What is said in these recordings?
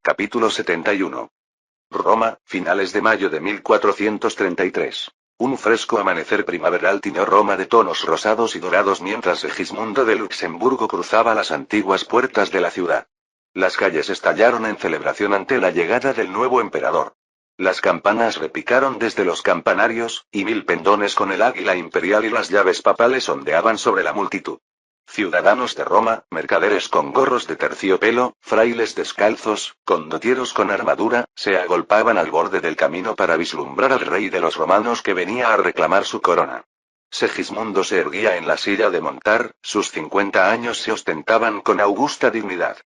Capítulo 71. Roma, finales de mayo de 1433. Un fresco amanecer primaveral tiñó Roma de tonos rosados y dorados mientras Segismundo de Luxemburgo cruzaba las antiguas puertas de la ciudad. Las calles estallaron en celebración ante la llegada del nuevo emperador. Las campanas repicaron desde los campanarios, y 1000 pendones con el águila imperial y las llaves papales ondeaban sobre la multitud. Ciudadanos de Roma, mercaderes con gorros de terciopelo, frailes descalzos, condotieros con armadura, se agolpaban al borde del camino para vislumbrar al rey de los romanos que venía a reclamar su corona. Segismundo se erguía en la silla de montar, sus 50 años se ostentaban con augusta dignidad.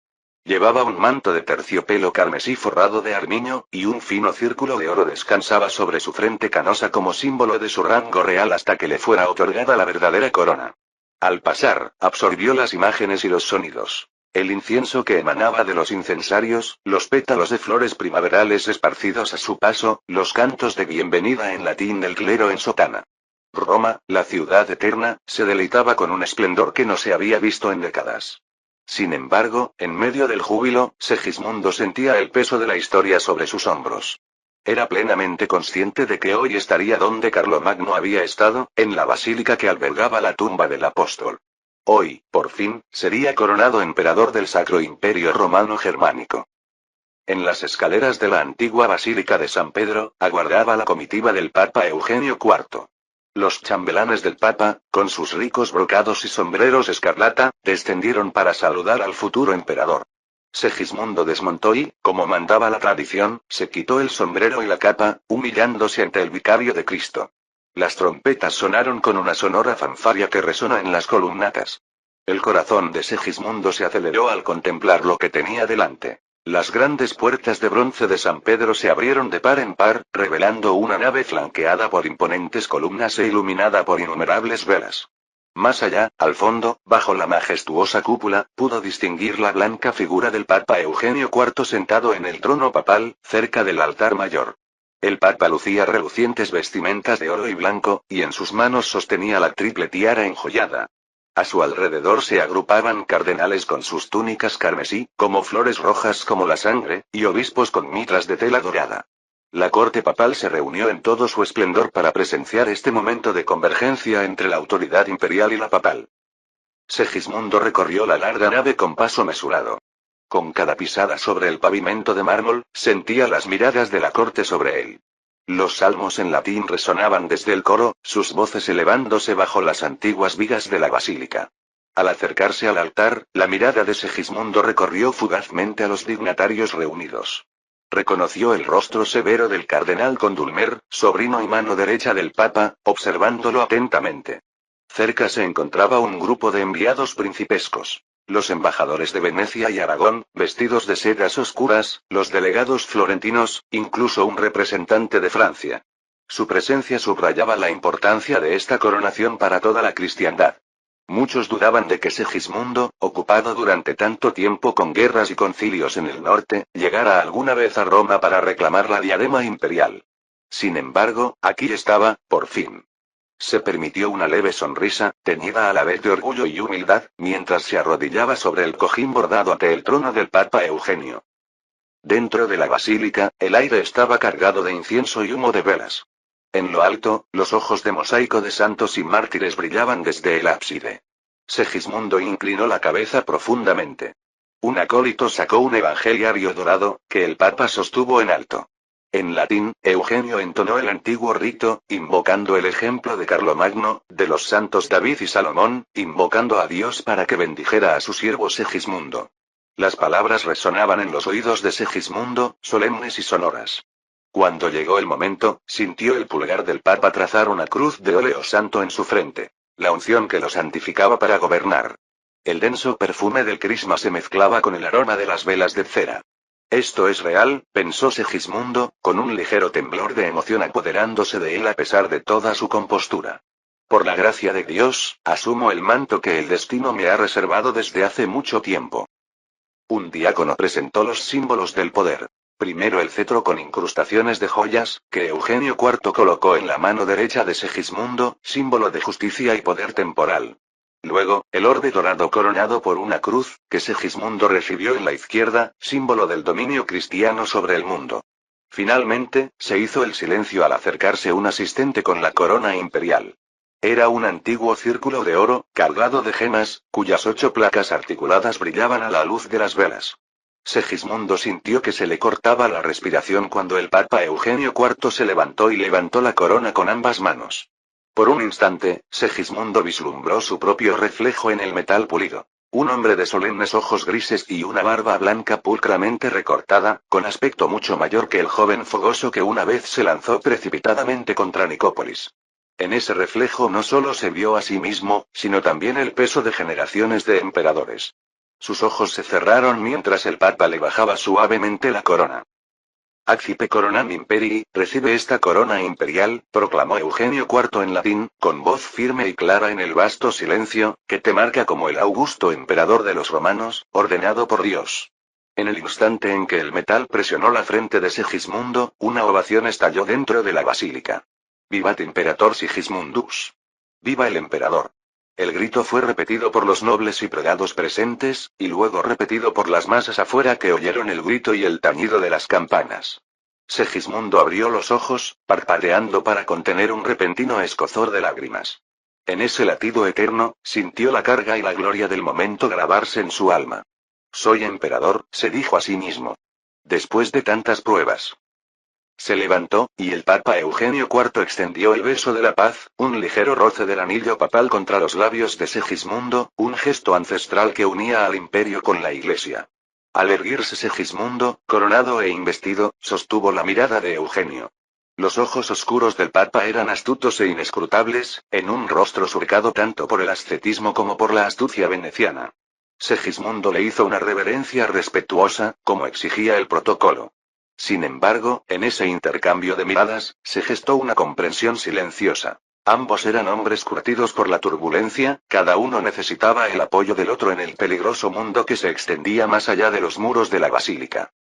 Llevaba un manto de terciopelo carmesí forrado de armiño, y un fino círculo de oro descansaba sobre su frente canosa como símbolo de su rango real hasta que le fuera otorgada la verdadera corona. Al pasar, absorbió las imágenes y los sonidos. El incienso que emanaba de los incensarios, los pétalos de flores primaverales esparcidos a su paso, los cantos de bienvenida en latín del clero en sotana. Roma, la ciudad eterna, se deleitaba con un esplendor que no se había visto en décadas. Sin embargo, en medio del júbilo, Segismundo sentía el peso de la historia sobre sus hombros. Era plenamente consciente de que hoy estaría donde Carlomagno había estado, en la basílica que albergaba la tumba del apóstol. Hoy, por fin, sería coronado emperador del Sacro Imperio Romano Germánico. En las escaleras de la antigua Basílica de San Pedro, aguardaba la comitiva del Papa Eugenio IV. Los chambelanes del Papa, con sus ricos brocados y sombreros escarlata, descendieron para saludar al futuro emperador. Segismundo desmontó y, como mandaba la tradición, se quitó el sombrero y la capa, humillándose ante el vicario de Cristo. Las trompetas sonaron con una sonora fanfarria que resonó en las columnatas. El corazón de Segismundo se aceleró al contemplar lo que tenía delante. Las grandes puertas de bronce de San Pedro se abrieron de par en par, revelando una nave flanqueada por imponentes columnas e iluminada por innumerables velas. Más allá, al fondo, bajo la majestuosa cúpula, pudo distinguir la blanca figura del Papa Eugenio IV sentado en el trono papal, cerca del altar mayor. El Papa lucía relucientes vestimentas de oro y blanco, y en sus manos sostenía la triple tiara enjollada. A su alrededor se agrupaban cardenales con sus túnicas carmesí, como flores rojas como la sangre, y obispos con mitras de tela dorada. La corte papal se reunió en todo su esplendor para presenciar este momento de convergencia entre la autoridad imperial y la papal. Segismundo recorrió la larga nave con paso mesurado. Con cada pisada sobre el pavimento de mármol, sentía las miradas de la corte sobre él. Los salmos en latín resonaban desde el coro, sus voces elevándose bajo las antiguas vigas de la basílica. Al acercarse al altar, la mirada de Segismundo recorrió fugazmente a los dignatarios reunidos. Reconoció el rostro severo del cardenal Condulmer, sobrino y mano derecha del Papa, observándolo atentamente. Cerca se encontraba un grupo de enviados principescos. Los embajadores de Venecia y Aragón, vestidos de sedas oscuras, los delegados florentinos, incluso un representante de Francia. Su presencia subrayaba la importancia de esta coronación para toda la cristiandad. Muchos dudaban de que Segismundo, ocupado durante tanto tiempo con guerras y concilios en el norte, llegara alguna vez a Roma para reclamar la diadema imperial. Sin embargo, aquí estaba, por fin. Se permitió una leve sonrisa, teñida a la vez de orgullo y humildad, mientras se arrodillaba sobre el cojín bordado ante el trono del Papa Eugenio. Dentro de la basílica, el aire estaba cargado de incienso y humo de velas. En lo alto, los ojos de mosaico de santos y mártires brillaban desde el ábside. Segismundo inclinó la cabeza profundamente. Un acólito sacó un evangeliario dorado, que el Papa sostuvo en alto. En latín, Eugenio entonó el antiguo rito, invocando el ejemplo de Carlomagno, de los santos David y Salomón, invocando a Dios para que bendijera a su siervo Segismundo. Las palabras resonaban en los oídos de Segismundo, solemnes y sonoras. Cuando llegó el momento, sintió el pulgar del Papa trazar una cruz de óleo santo en su frente. La unción que lo santificaba para gobernar. El denso perfume del crisma se mezclaba con el aroma de las velas de cera. Esto es real, pensó Segismundo, con un ligero temblor de emoción apoderándose de él a pesar de toda su compostura. Por la gracia de Dios, asumo el manto que el destino me ha reservado desde hace mucho tiempo. Un diácono presentó los símbolos del poder. Primero el cetro con incrustaciones de joyas, que Eugenio IV colocó en la mano derecha de Segismundo, símbolo de justicia y poder temporal. Luego, el orbe dorado coronado por una cruz, que Segismundo recibió en la izquierda, símbolo del dominio cristiano sobre el mundo. Finalmente, se hizo el silencio al acercarse un asistente con la corona imperial. Era un antiguo círculo de oro, cargado de gemas, cuyas 8 placas articuladas brillaban a la luz de las velas. Segismundo sintió que se le cortaba la respiración cuando el Papa Eugenio IV se levantó y levantó la corona con ambas manos. Por un instante, Segismundo vislumbró su propio reflejo en el metal pulido. Un hombre de solemnes ojos grises y una barba blanca pulcramente recortada, con aspecto mucho mayor que el joven fogoso que una vez se lanzó precipitadamente contra Nicópolis. En ese reflejo no solo se vio a sí mismo, sino también el peso de generaciones de emperadores. Sus ojos se cerraron mientras el Papa le bajaba suavemente la corona. Accipe coronam imperii, recibe esta corona imperial, proclamó Eugenio IV en latín, con voz firme y clara en el vasto silencio, que te marca como el augusto emperador de los romanos, ordenado por Dios. En el instante en que el metal presionó la frente de Segismundo, una ovación estalló dentro de la basílica. Vivat Imperator Sigismundus. ¡Viva el emperador! El grito fue repetido por los nobles y pregados presentes, y luego repetido por las masas afuera que oyeron el grito y el tañido de las campanas. Segismundo abrió los ojos, parpadeando para contener un repentino escozor de lágrimas. En ese latido eterno, sintió la carga y la gloria del momento grabarse en su alma. Soy emperador, se dijo a sí mismo. Después de tantas pruebas. Se levantó, y el Papa Eugenio IV extendió el beso de la paz, un ligero roce del anillo papal contra los labios de Segismundo, un gesto ancestral que unía al imperio con la Iglesia. Al erguirse Segismundo, coronado e investido, sostuvo la mirada de Eugenio. Los ojos oscuros del Papa eran astutos e inescrutables, en un rostro surcado tanto por el ascetismo como por la astucia veneciana. Segismundo le hizo una reverencia respetuosa, como exigía el protocolo. Sin embargo, en ese intercambio de miradas, se gestó una comprensión silenciosa. Ambos eran hombres curtidos por la turbulencia, cada uno necesitaba el apoyo del otro en el peligroso mundo que se extendía más allá de los muros de la basílica.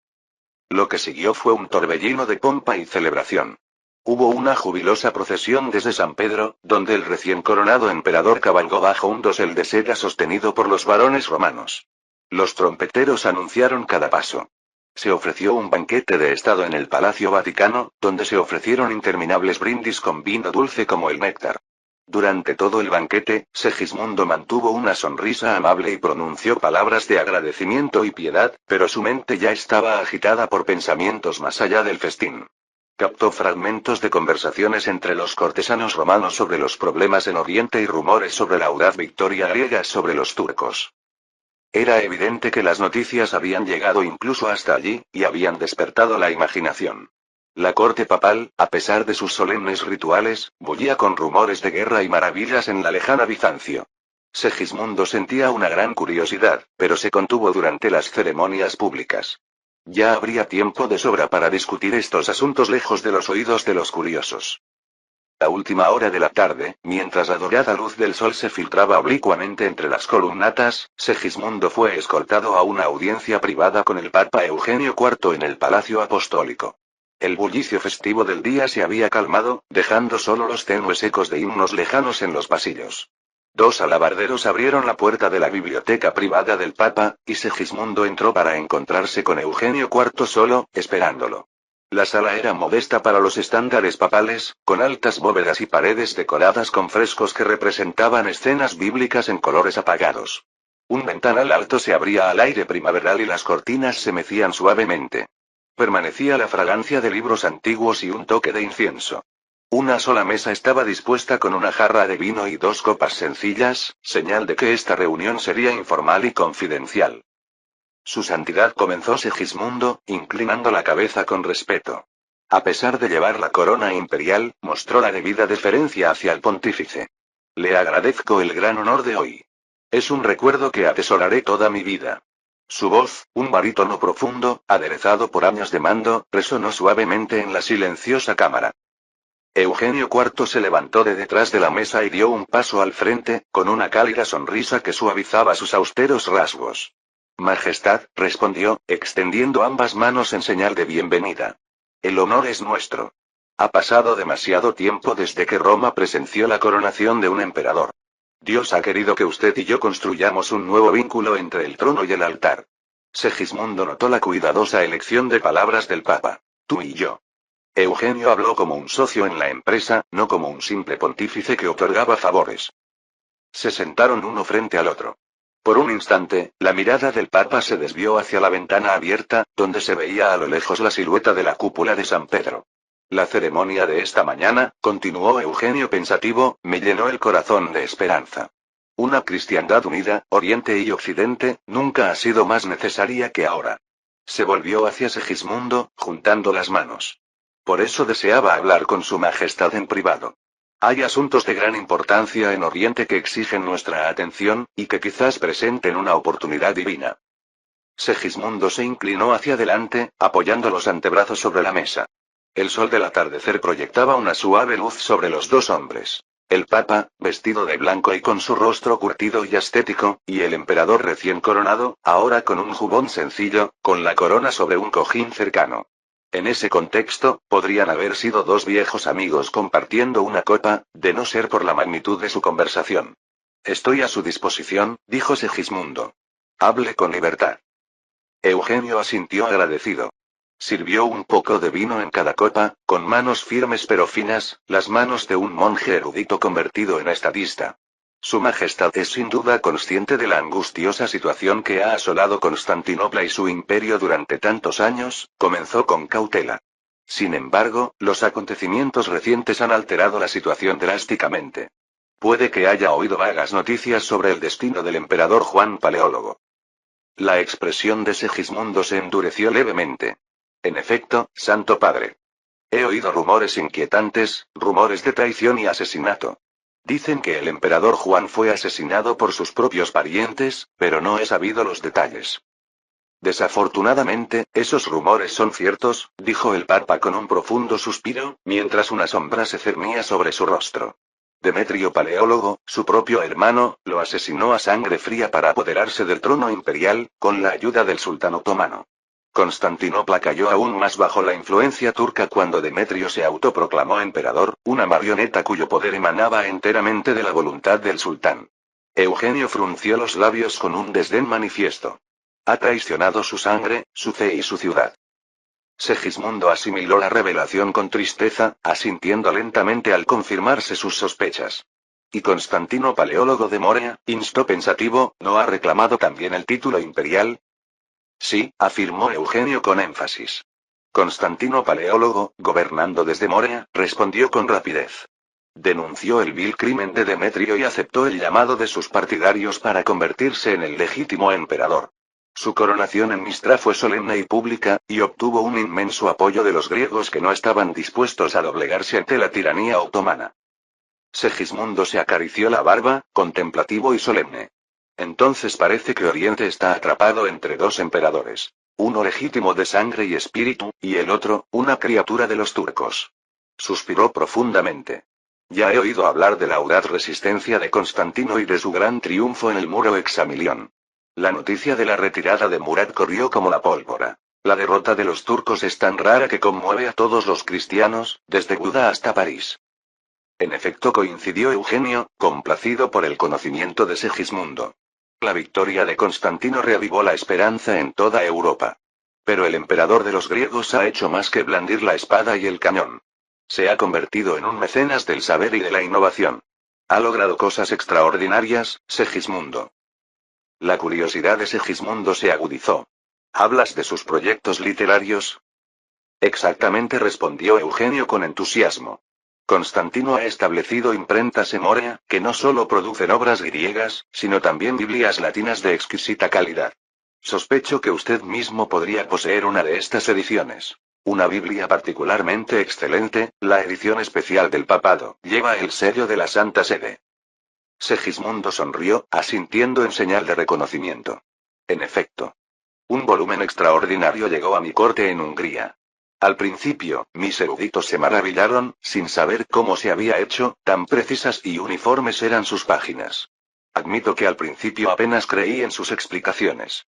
Lo que siguió fue un torbellino de pompa y celebración. Hubo una jubilosa procesión desde San Pedro, donde el recién coronado emperador cabalgó bajo un dosel de seda sostenido por los varones romanos. Los trompeteros anunciaron cada paso. Se ofreció un banquete de estado en el Palacio Vaticano, donde se ofrecieron interminables brindis con vino dulce como el néctar. Durante todo el banquete, Segismundo mantuvo una sonrisa amable y pronunció palabras de agradecimiento y piedad, pero su mente ya estaba agitada por pensamientos más allá del festín. Captó fragmentos de conversaciones entre los cortesanos romanos sobre los problemas en Oriente y rumores sobre la audaz victoria griega sobre los turcos. Era evidente que las noticias habían llegado incluso hasta allí, y habían despertado la imaginación. La corte papal, a pesar de sus solemnes rituales, bullía con rumores de guerra y maravillas en la lejana Bizancio. Segismundo sentía una gran curiosidad, pero se contuvo durante las ceremonias públicas. Ya habría tiempo de sobra para discutir estos asuntos lejos de los oídos de los curiosos. La última hora de la tarde, mientras la dorada luz del sol se filtraba oblicuamente entre las columnatas, Segismundo fue escoltado a una audiencia privada con el Papa Eugenio IV en el Palacio Apostólico. El bullicio festivo del día se había calmado, dejando solo los tenues ecos de himnos lejanos en los pasillos. 2 alabarderos abrieron la puerta de la biblioteca privada del Papa, y Segismundo entró para encontrarse con Eugenio IV solo, esperándolo. La sala era modesta para los estándares papales, con altas bóvedas y paredes decoradas con frescos que representaban escenas bíblicas en colores apagados. Un ventanal alto se abría al aire primaveral y las cortinas se mecían suavemente. Permanecía la fragancia de libros antiguos y un toque de incienso. Una sola mesa estaba dispuesta con una jarra de vino y 2 copas sencillas, señal de que esta reunión sería informal y confidencial. Su santidad comenzó Segismundo, inclinando la cabeza con respeto. A pesar de llevar la corona imperial, mostró la debida deferencia hacia el pontífice. Le agradezco el gran honor de hoy. Es un recuerdo que atesoraré toda mi vida. Su voz, un barítono profundo, aderezado por años de mando, resonó suavemente en la silenciosa cámara. Eugenio IV se levantó de detrás de la mesa y dio un paso al frente, con una cálida sonrisa que suavizaba sus austeros rasgos. Majestad, respondió, extendiendo ambas manos en señal de bienvenida. El honor es nuestro. Ha pasado demasiado tiempo desde que Roma presenció la coronación de un emperador. Dios ha querido que usted y yo construyamos un nuevo vínculo entre el trono y el altar. Segismundo notó la cuidadosa elección de palabras del Papa. Tú y yo. Eugenio habló como un socio en la empresa, no como un simple pontífice que otorgaba favores. Se sentaron uno frente al otro. Por un instante, la mirada del Papa se desvió hacia la ventana abierta, donde se veía a lo lejos la silueta de la cúpula de San Pedro. La ceremonia de esta mañana, continuó Eugenio pensativo, me llenó el corazón de esperanza. Una cristiandad unida, Oriente y Occidente, nunca ha sido más necesaria que ahora. Se volvió hacia Segismundo, juntando las manos. Por eso deseaba hablar con su majestad en privado. Hay asuntos de gran importancia en Oriente que exigen nuestra atención, y que quizás presenten una oportunidad divina. Segismundo se inclinó hacia adelante, apoyando los antebrazos sobre la mesa. El sol del atardecer proyectaba una suave luz sobre los dos hombres. El Papa, vestido de blanco y con su rostro curtido y ascético, y el emperador recién coronado, ahora con un jubón sencillo, con la corona sobre un cojín cercano. En ese contexto, podrían haber sido dos viejos amigos compartiendo una copa, de no ser por la magnitud de su conversación. Estoy a su disposición, dijo Segismundo. Hable con libertad. Eugenio asintió agradecido. Sirvió un poco de vino en cada copa, con manos firmes pero finas, las manos de un monje erudito convertido en estadista. Su Majestad es sin duda consciente de la angustiosa situación que ha asolado Constantinopla y su imperio durante tantos años, comenzó con cautela. Sin embargo, los acontecimientos recientes han alterado la situación drásticamente. Puede que haya oído vagas noticias sobre el destino del emperador Juan Paleólogo. La expresión de Segismundo se endureció levemente. En efecto, Santo Padre. He oído rumores inquietantes, rumores de traición y asesinato. Dicen que el emperador Juan fue asesinado por sus propios parientes, pero no he sabido los detalles. Desafortunadamente, esos rumores son ciertos, dijo el Papa con un profundo suspiro, mientras una sombra se cernía sobre su rostro. Demetrio Paleólogo, su propio hermano, lo asesinó a sangre fría para apoderarse del trono imperial, con la ayuda del sultán otomano. Constantinopla cayó aún más bajo la influencia turca cuando Demetrio se autoproclamó emperador, una marioneta cuyo poder emanaba enteramente de la voluntad del sultán. Eugenio frunció los labios con un desdén manifiesto. Ha traicionado su sangre, su fe y su ciudad. Segismundo asimiló la revelación con tristeza, asintiendo lentamente al confirmarse sus sospechas. ¿Y Constantino Paleólogo de Morea, instó pensativo, no ha reclamado también el título imperial? Sí, afirmó Eugenio con énfasis. Constantino Paleólogo, gobernando desde Morea, respondió con rapidez. Denunció el vil crimen de Demetrio y aceptó el llamado de sus partidarios para convertirse en el legítimo emperador. Su coronación en Mistra fue solemne y pública, y obtuvo un inmenso apoyo de los griegos que no estaban dispuestos a doblegarse ante la tiranía otomana. Segismundo se acarició la barba, contemplativo y solemne. Entonces parece que Oriente está atrapado entre dos emperadores. Uno legítimo de sangre y espíritu, y el otro, una criatura de los turcos. Suspiró profundamente. Ya he oído hablar de la audaz resistencia de Constantino y de su gran triunfo en el muro Examilión. La noticia de la retirada de Murat corrió como la pólvora. La derrota de los turcos es tan rara que conmueve a todos los cristianos, desde Buda hasta París. En efecto coincidió Eugenio, complacido por el conocimiento de Segismundo. La victoria de Constantino reavivó la esperanza en toda Europa. Pero el emperador de los griegos ha hecho más que blandir la espada y el cañón. Se ha convertido en un mecenas del saber y de la innovación. Ha logrado cosas extraordinarias, Segismundo. La curiosidad de Segismundo se agudizó. ¿Hablas de sus proyectos literarios? Exactamente, respondió Eugenio con entusiasmo. Constantino ha establecido imprentas en Morea, que no solo producen obras griegas, sino también Biblias latinas de exquisita calidad. Sospecho que usted mismo podría poseer una de estas ediciones. Una Biblia particularmente excelente, la edición especial del papado, lleva el sello de la Santa Sede. Segismundo sonrió, asintiendo en señal de reconocimiento. En efecto. Un volumen extraordinario llegó a mi corte en Hungría. Al principio, mis eruditos se maravillaron, sin saber cómo se había hecho, tan precisas y uniformes eran sus páginas. Admito que al principio apenas creí en sus explicaciones.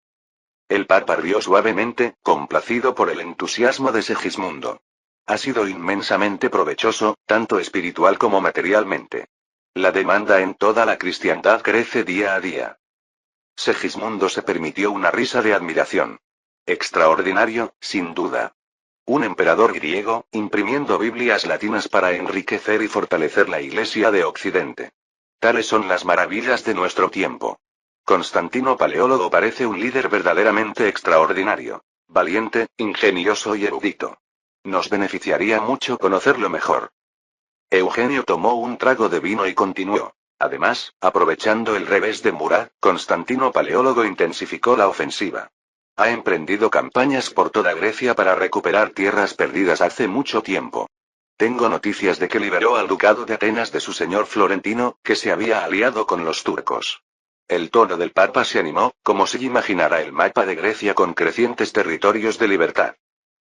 El Papa rió suavemente, complacido por el entusiasmo de Segismundo. Ha sido inmensamente provechoso, tanto espiritual como materialmente. La demanda en toda la cristiandad crece día a día. Segismundo se permitió una risa de admiración. Extraordinario, sin duda. Un emperador griego, imprimiendo Biblias latinas para enriquecer y fortalecer la Iglesia de Occidente. Tales son las maravillas de nuestro tiempo. Constantino Paleólogo parece un líder verdaderamente extraordinario. Valiente, ingenioso y erudito. Nos beneficiaría mucho conocerlo mejor. Eugenio tomó un trago de vino y continuó. Además, aprovechando el revés de Murad, Constantino Paleólogo intensificó la ofensiva. Ha emprendido campañas por toda Grecia para recuperar tierras perdidas hace mucho tiempo. Tengo noticias de que liberó al ducado de Atenas de su señor Florentino, que se había aliado con los turcos. El tono del Papa se animó, como si imaginara el mapa de Grecia con crecientes territorios de libertad.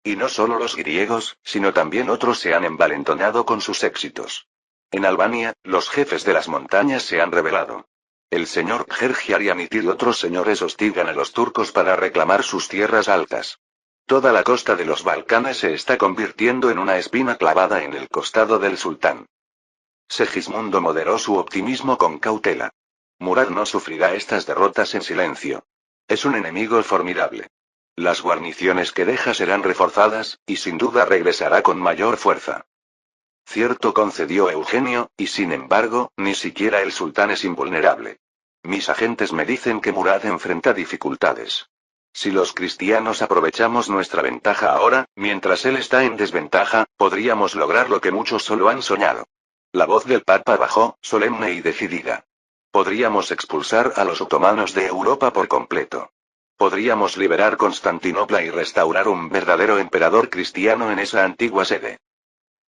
Y no solo los griegos, sino también otros se han envalentonado con sus éxitos. En Albania, los jefes de las montañas se han rebelado. El señor Gergiarianit y otros señores hostigan a los turcos para reclamar sus tierras altas. Toda la costa de los Balcanes se está convirtiendo en una espina clavada en el costado del sultán. Segismundo moderó su optimismo con cautela. Murad no sufrirá estas derrotas en silencio. Es un enemigo formidable. Las guarniciones que deja serán reforzadas, y sin duda regresará con mayor fuerza. Cierto, concedió Eugenio, y sin embargo, ni siquiera el sultán es invulnerable. Mis agentes me dicen que Murad enfrenta dificultades. Si los cristianos aprovechamos nuestra ventaja ahora, mientras él está en desventaja, podríamos lograr lo que muchos solo han soñado. La voz del Papa bajó, solemne y decidida. Podríamos expulsar a los otomanos de Europa por completo. Podríamos liberar Constantinopla y restaurar un verdadero emperador cristiano en esa antigua sede.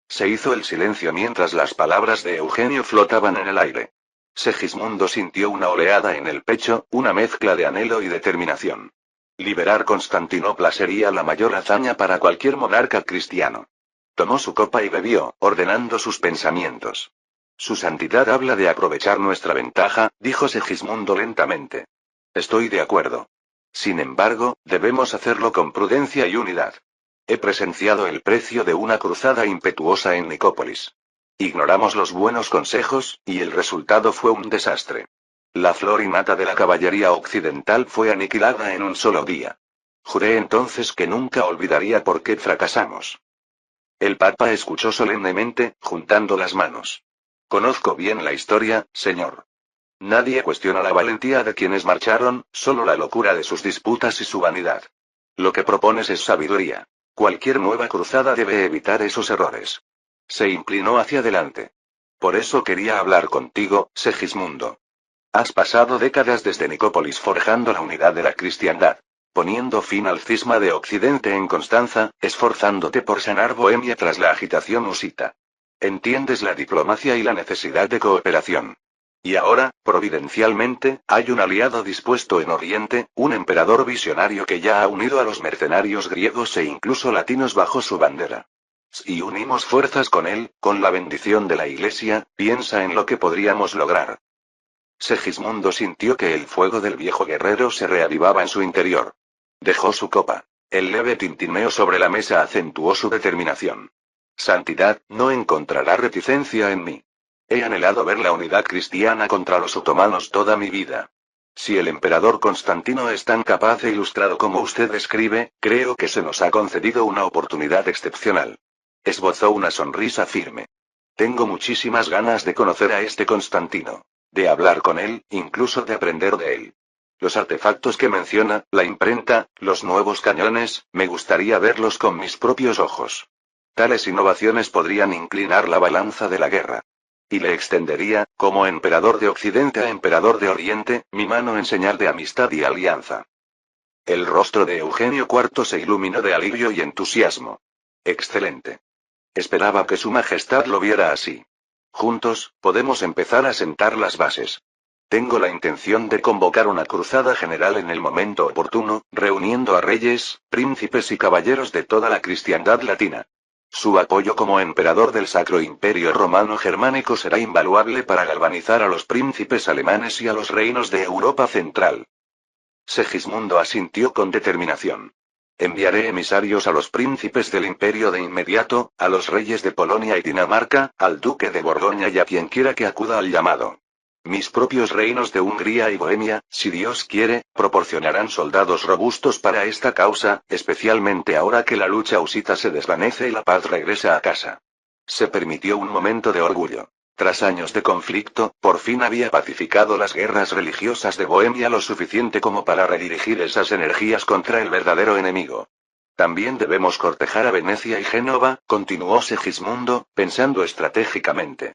Se hizo el silencio mientras las palabras de Eugenio flotaban en el aire. Segismundo sintió una oleada en el pecho, una mezcla de anhelo y determinación. Liberar Constantinopla sería la mayor hazaña para cualquier monarca cristiano. Tomó su copa y bebió, ordenando sus pensamientos. Su santidad habla de aprovechar nuestra ventaja, dijo Segismundo lentamente. Estoy de acuerdo. Sin embargo, debemos hacerlo con prudencia y unidad. He presenciado el precio de una cruzada impetuosa en Nicópolis. Ignoramos los buenos consejos, y el resultado fue un desastre. La flor innata de la caballería occidental fue aniquilada en un solo día. Juré entonces que nunca olvidaría por qué fracasamos. El Papa escuchó solemnemente, juntando las manos. Conozco bien la historia, señor. Nadie cuestiona la valentía de quienes marcharon, solo la locura de sus disputas y su vanidad. Lo que propones es sabiduría. Cualquier nueva cruzada debe evitar esos errores. Se inclinó hacia adelante. Por eso quería hablar contigo, Segismundo. Has pasado décadas desde Nicópolis forjando la unidad de la cristiandad, poniendo fin al cisma de Occidente en Constanza, esforzándote por sanar Bohemia tras la agitación husita. Entiendes la diplomacia y la necesidad de cooperación. Y ahora, providencialmente, hay un aliado dispuesto en Oriente, un emperador visionario que ya ha unido a los mercenarios griegos e incluso latinos bajo su bandera. Si unimos fuerzas con él, con la bendición de la Iglesia, piensa en lo que podríamos lograr. Segismundo sintió que el fuego del viejo guerrero se reavivaba en su interior. Dejó su copa. El leve tintineo sobre la mesa acentuó su determinación. Santidad, no encontrará reticencia en mí. He anhelado ver la unidad cristiana contra los otomanos toda mi vida. Si el emperador Constantino es tan capaz e ilustrado como usted describe, creo que se nos ha concedido una oportunidad excepcional. Esbozó una sonrisa firme. Tengo muchísimas ganas de conocer a este Constantino. De hablar con él, incluso de aprender de él. Los artefactos que menciona, la imprenta, los nuevos cañones, me gustaría verlos con mis propios ojos. Tales innovaciones podrían inclinar la balanza de la guerra. Y le extendería, como emperador de Occidente a emperador de Oriente, mi mano en señal de amistad y alianza. El rostro de Eugenio IV se iluminó de alivio y entusiasmo. Excelente. Esperaba que su majestad lo viera así. Juntos, podemos empezar a sentar las bases. Tengo la intención de convocar una cruzada general en el momento oportuno, reuniendo a reyes, príncipes y caballeros de toda la cristiandad latina. Su apoyo como emperador del Sacro Imperio Romano Germánico será invaluable para galvanizar a los príncipes alemanes y a los reinos de Europa Central. Segismundo asintió con determinación. Enviaré emisarios a los príncipes del imperio de inmediato, a los reyes de Polonia y Dinamarca, al duque de Borgoña y a quien quiera que acuda al llamado. Mis propios reinos de Hungría y Bohemia, si Dios quiere, proporcionarán soldados robustos para esta causa, especialmente ahora que la lucha husita se desvanece y la paz regresa a casa. Se permitió un momento de orgullo. Tras años de conflicto, por fin había pacificado las guerras religiosas de Bohemia lo suficiente como para redirigir esas energías contra el verdadero enemigo. También debemos cortejar a Venecia y Génova, continuó Segismundo, pensando estratégicamente.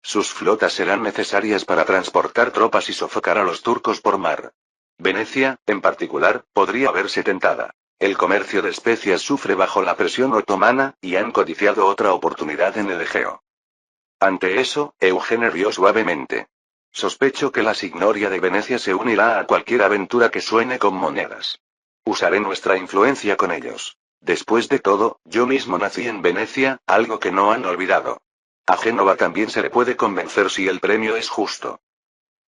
Sus flotas serán necesarias para transportar tropas y sofocar a los turcos por mar. Venecia, en particular, podría verse tentada. El comercio de especias sufre bajo la presión otomana, y han codiciado otra oportunidad en el Egeo. Ante eso, Eugene rió suavemente. Sospecho que la signoria de Venecia se unirá a cualquier aventura que suene con monedas. Usaré nuestra influencia con ellos. Después de todo, yo mismo nací en Venecia, algo que no han olvidado. A Génova también se le puede convencer si el premio es justo.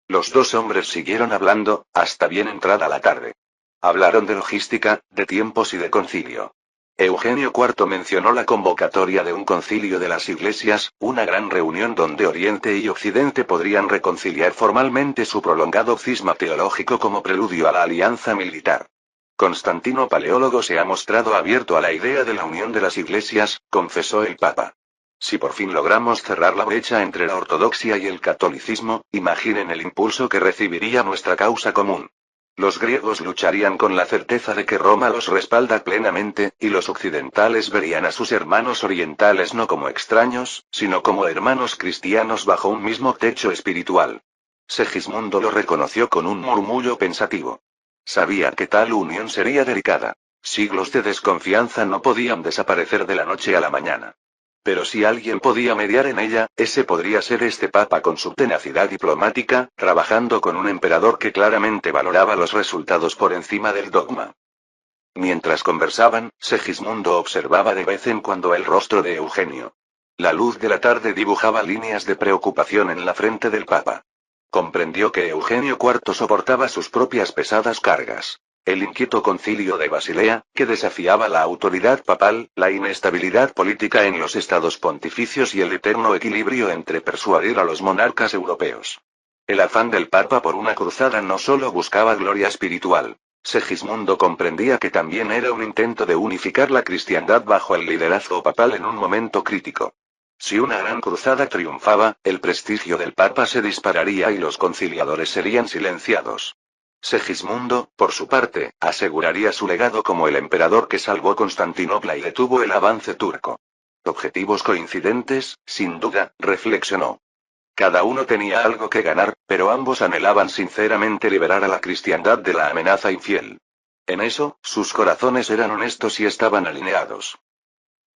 Los dos hombres siguieron hablando, hasta bien entrada la tarde. Hablaron de logística, de tiempos y de concilio. Eugenio IV mencionó la convocatoria de un concilio de las iglesias, una gran reunión donde Oriente y Occidente podrían reconciliar formalmente su prolongado cisma teológico como preludio a la alianza militar. Constantino Paleólogo se ha mostrado abierto a la idea de la unión de las iglesias, confesó el Papa. Si por fin logramos cerrar la brecha entre la ortodoxia y el catolicismo, imaginen el impulso que recibiría nuestra causa común. Los griegos lucharían con la certeza de que Roma los respalda plenamente, y los occidentales verían a sus hermanos orientales no como extraños, sino como hermanos cristianos bajo un mismo techo espiritual. Segismundo lo reconoció con un murmullo pensativo. Sabía que tal unión sería delicada. Siglos de desconfianza no podían desaparecer de la noche a la mañana. Pero si alguien podía mediar en ella, ese podría ser este papa con su tenacidad diplomática, trabajando con un emperador que claramente valoraba los resultados por encima del dogma. Mientras conversaban, Segismundo observaba de vez en cuando el rostro de Eugenio. La luz de la tarde dibujaba líneas de preocupación en la frente del papa. Comprendió que Eugenio IV soportaba sus propias pesadas cargas. El inquieto concilio de Basilea, que desafiaba la autoridad papal, la inestabilidad política en los estados pontificios y el eterno equilibrio entre persuadir a los monarcas europeos. El afán del papa por una cruzada no solo buscaba gloria espiritual. Segismundo comprendía que también era un intento de unificar la cristiandad bajo el liderazgo papal en un momento crítico. Si una gran cruzada triunfaba, el prestigio del papa se dispararía y los conciliadores serían silenciados. Segismundo, por su parte, aseguraría su legado como el emperador que salvó Constantinopla y detuvo el avance turco. Objetivos coincidentes, sin duda, reflexionó. Cada uno tenía algo que ganar, pero ambos anhelaban sinceramente liberar a la cristiandad de la amenaza infiel. En eso, sus corazones eran honestos y estaban alineados.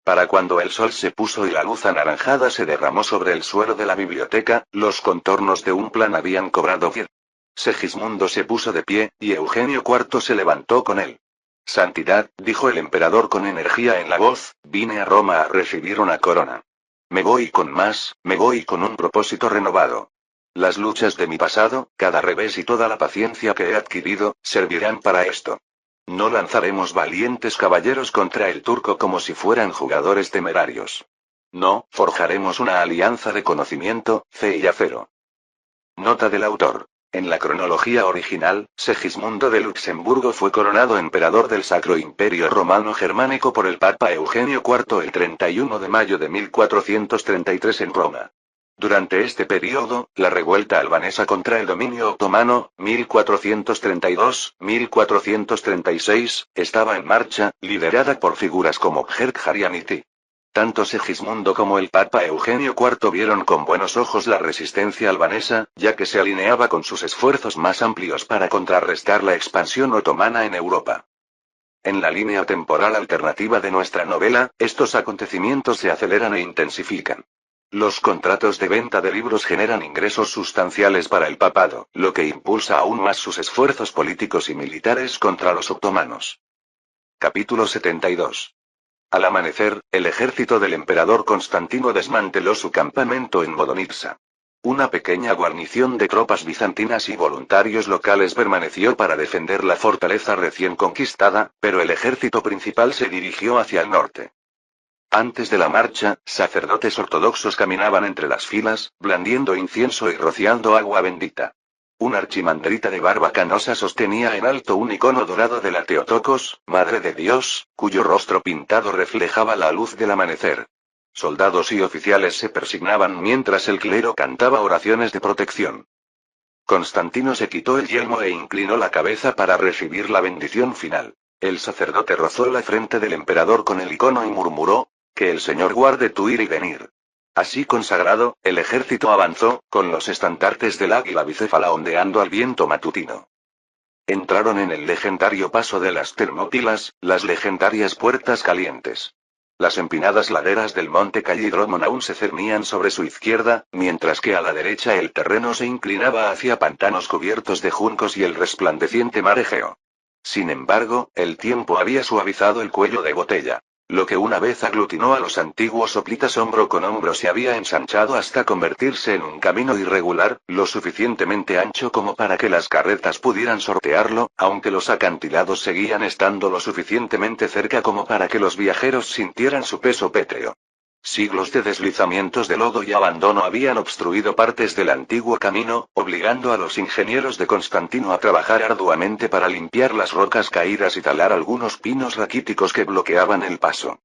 Para cuando el sol se puso y la luz anaranjada se derramó sobre el suelo de la biblioteca, los contornos de un plan habían cobrado vida. Segismundo se puso de pie, y Eugenio IV se levantó con él. Santidad, dijo el emperador con energía en la voz, vine a Roma a recibir una corona. Me voy con más, me voy con un propósito renovado. Las luchas de mi pasado, cada revés y toda la paciencia que he adquirido, servirán para esto. No lanzaremos valientes caballeros contra el turco como si fueran jugadores temerarios. No, forjaremos una alianza de conocimiento, fe y acero. Nota del autor. En la cronología original, Segismundo de Luxemburgo fue coronado emperador del Sacro Imperio Romano Germánico por el Papa Eugenio IV el 31 de mayo de 1433 en Roma. Durante este periodo, la revuelta albanesa contra el dominio otomano, 1432-1436, estaba en marcha, liderada por figuras como Kherkharianiti. Tanto Segismundo como el Papa Eugenio IV vieron con buenos ojos la resistencia albanesa, ya que se alineaba con sus esfuerzos más amplios para contrarrestar la expansión otomana en Europa. En la línea temporal alternativa de nuestra novela, estos acontecimientos se aceleran e intensifican. Los contratos de venta de libros generan ingresos sustanciales para el papado, lo que impulsa aún más sus esfuerzos políticos y militares contra los otomanos. Capítulo 72. Al amanecer, el ejército del emperador Constantino desmanteló su campamento en Vodonitsa. Una pequeña guarnición de tropas bizantinas y voluntarios locales permaneció para defender la fortaleza recién conquistada, pero el ejército principal se dirigió hacia el norte. Antes de la marcha, sacerdotes ortodoxos caminaban entre las filas, blandiendo incienso y rociando agua bendita. Una archimanderita de barba canosa sostenía en alto un icono dorado de la Teotocos, Madre de Dios, cuyo rostro pintado reflejaba la luz del amanecer. Soldados y oficiales se persignaban mientras el clero cantaba oraciones de protección. Constantino se quitó el yelmo e inclinó la cabeza para recibir la bendición final. El sacerdote rozó la frente del emperador con el icono y murmuró: «Que el Señor guarde tu ir y venir». Así consagrado, el ejército avanzó, con los estandartes del águila bicéfala ondeando al viento matutino. Entraron en el legendario paso de las Termópilas, las legendarias puertas calientes. Las empinadas laderas del monte Callidromon aún se cernían sobre su izquierda, mientras que a la derecha el terreno se inclinaba hacia pantanos cubiertos de juncos y el resplandeciente mar Egeo. Sin embargo, el tiempo había suavizado el cuello de botella. Lo que una vez aglutinó a los antiguos hoplitas hombro con hombro se había ensanchado hasta convertirse en un camino irregular, lo suficientemente ancho como para que las carretas pudieran sortearlo, aunque los acantilados seguían estando lo suficientemente cerca como para que los viajeros sintieran su peso pétreo. Siglos de deslizamientos de lodo y abandono habían obstruido partes del antiguo camino, obligando a los ingenieros de Constantino a trabajar arduamente para limpiar las rocas caídas y talar algunos pinos raquíticos que bloqueaban el paso.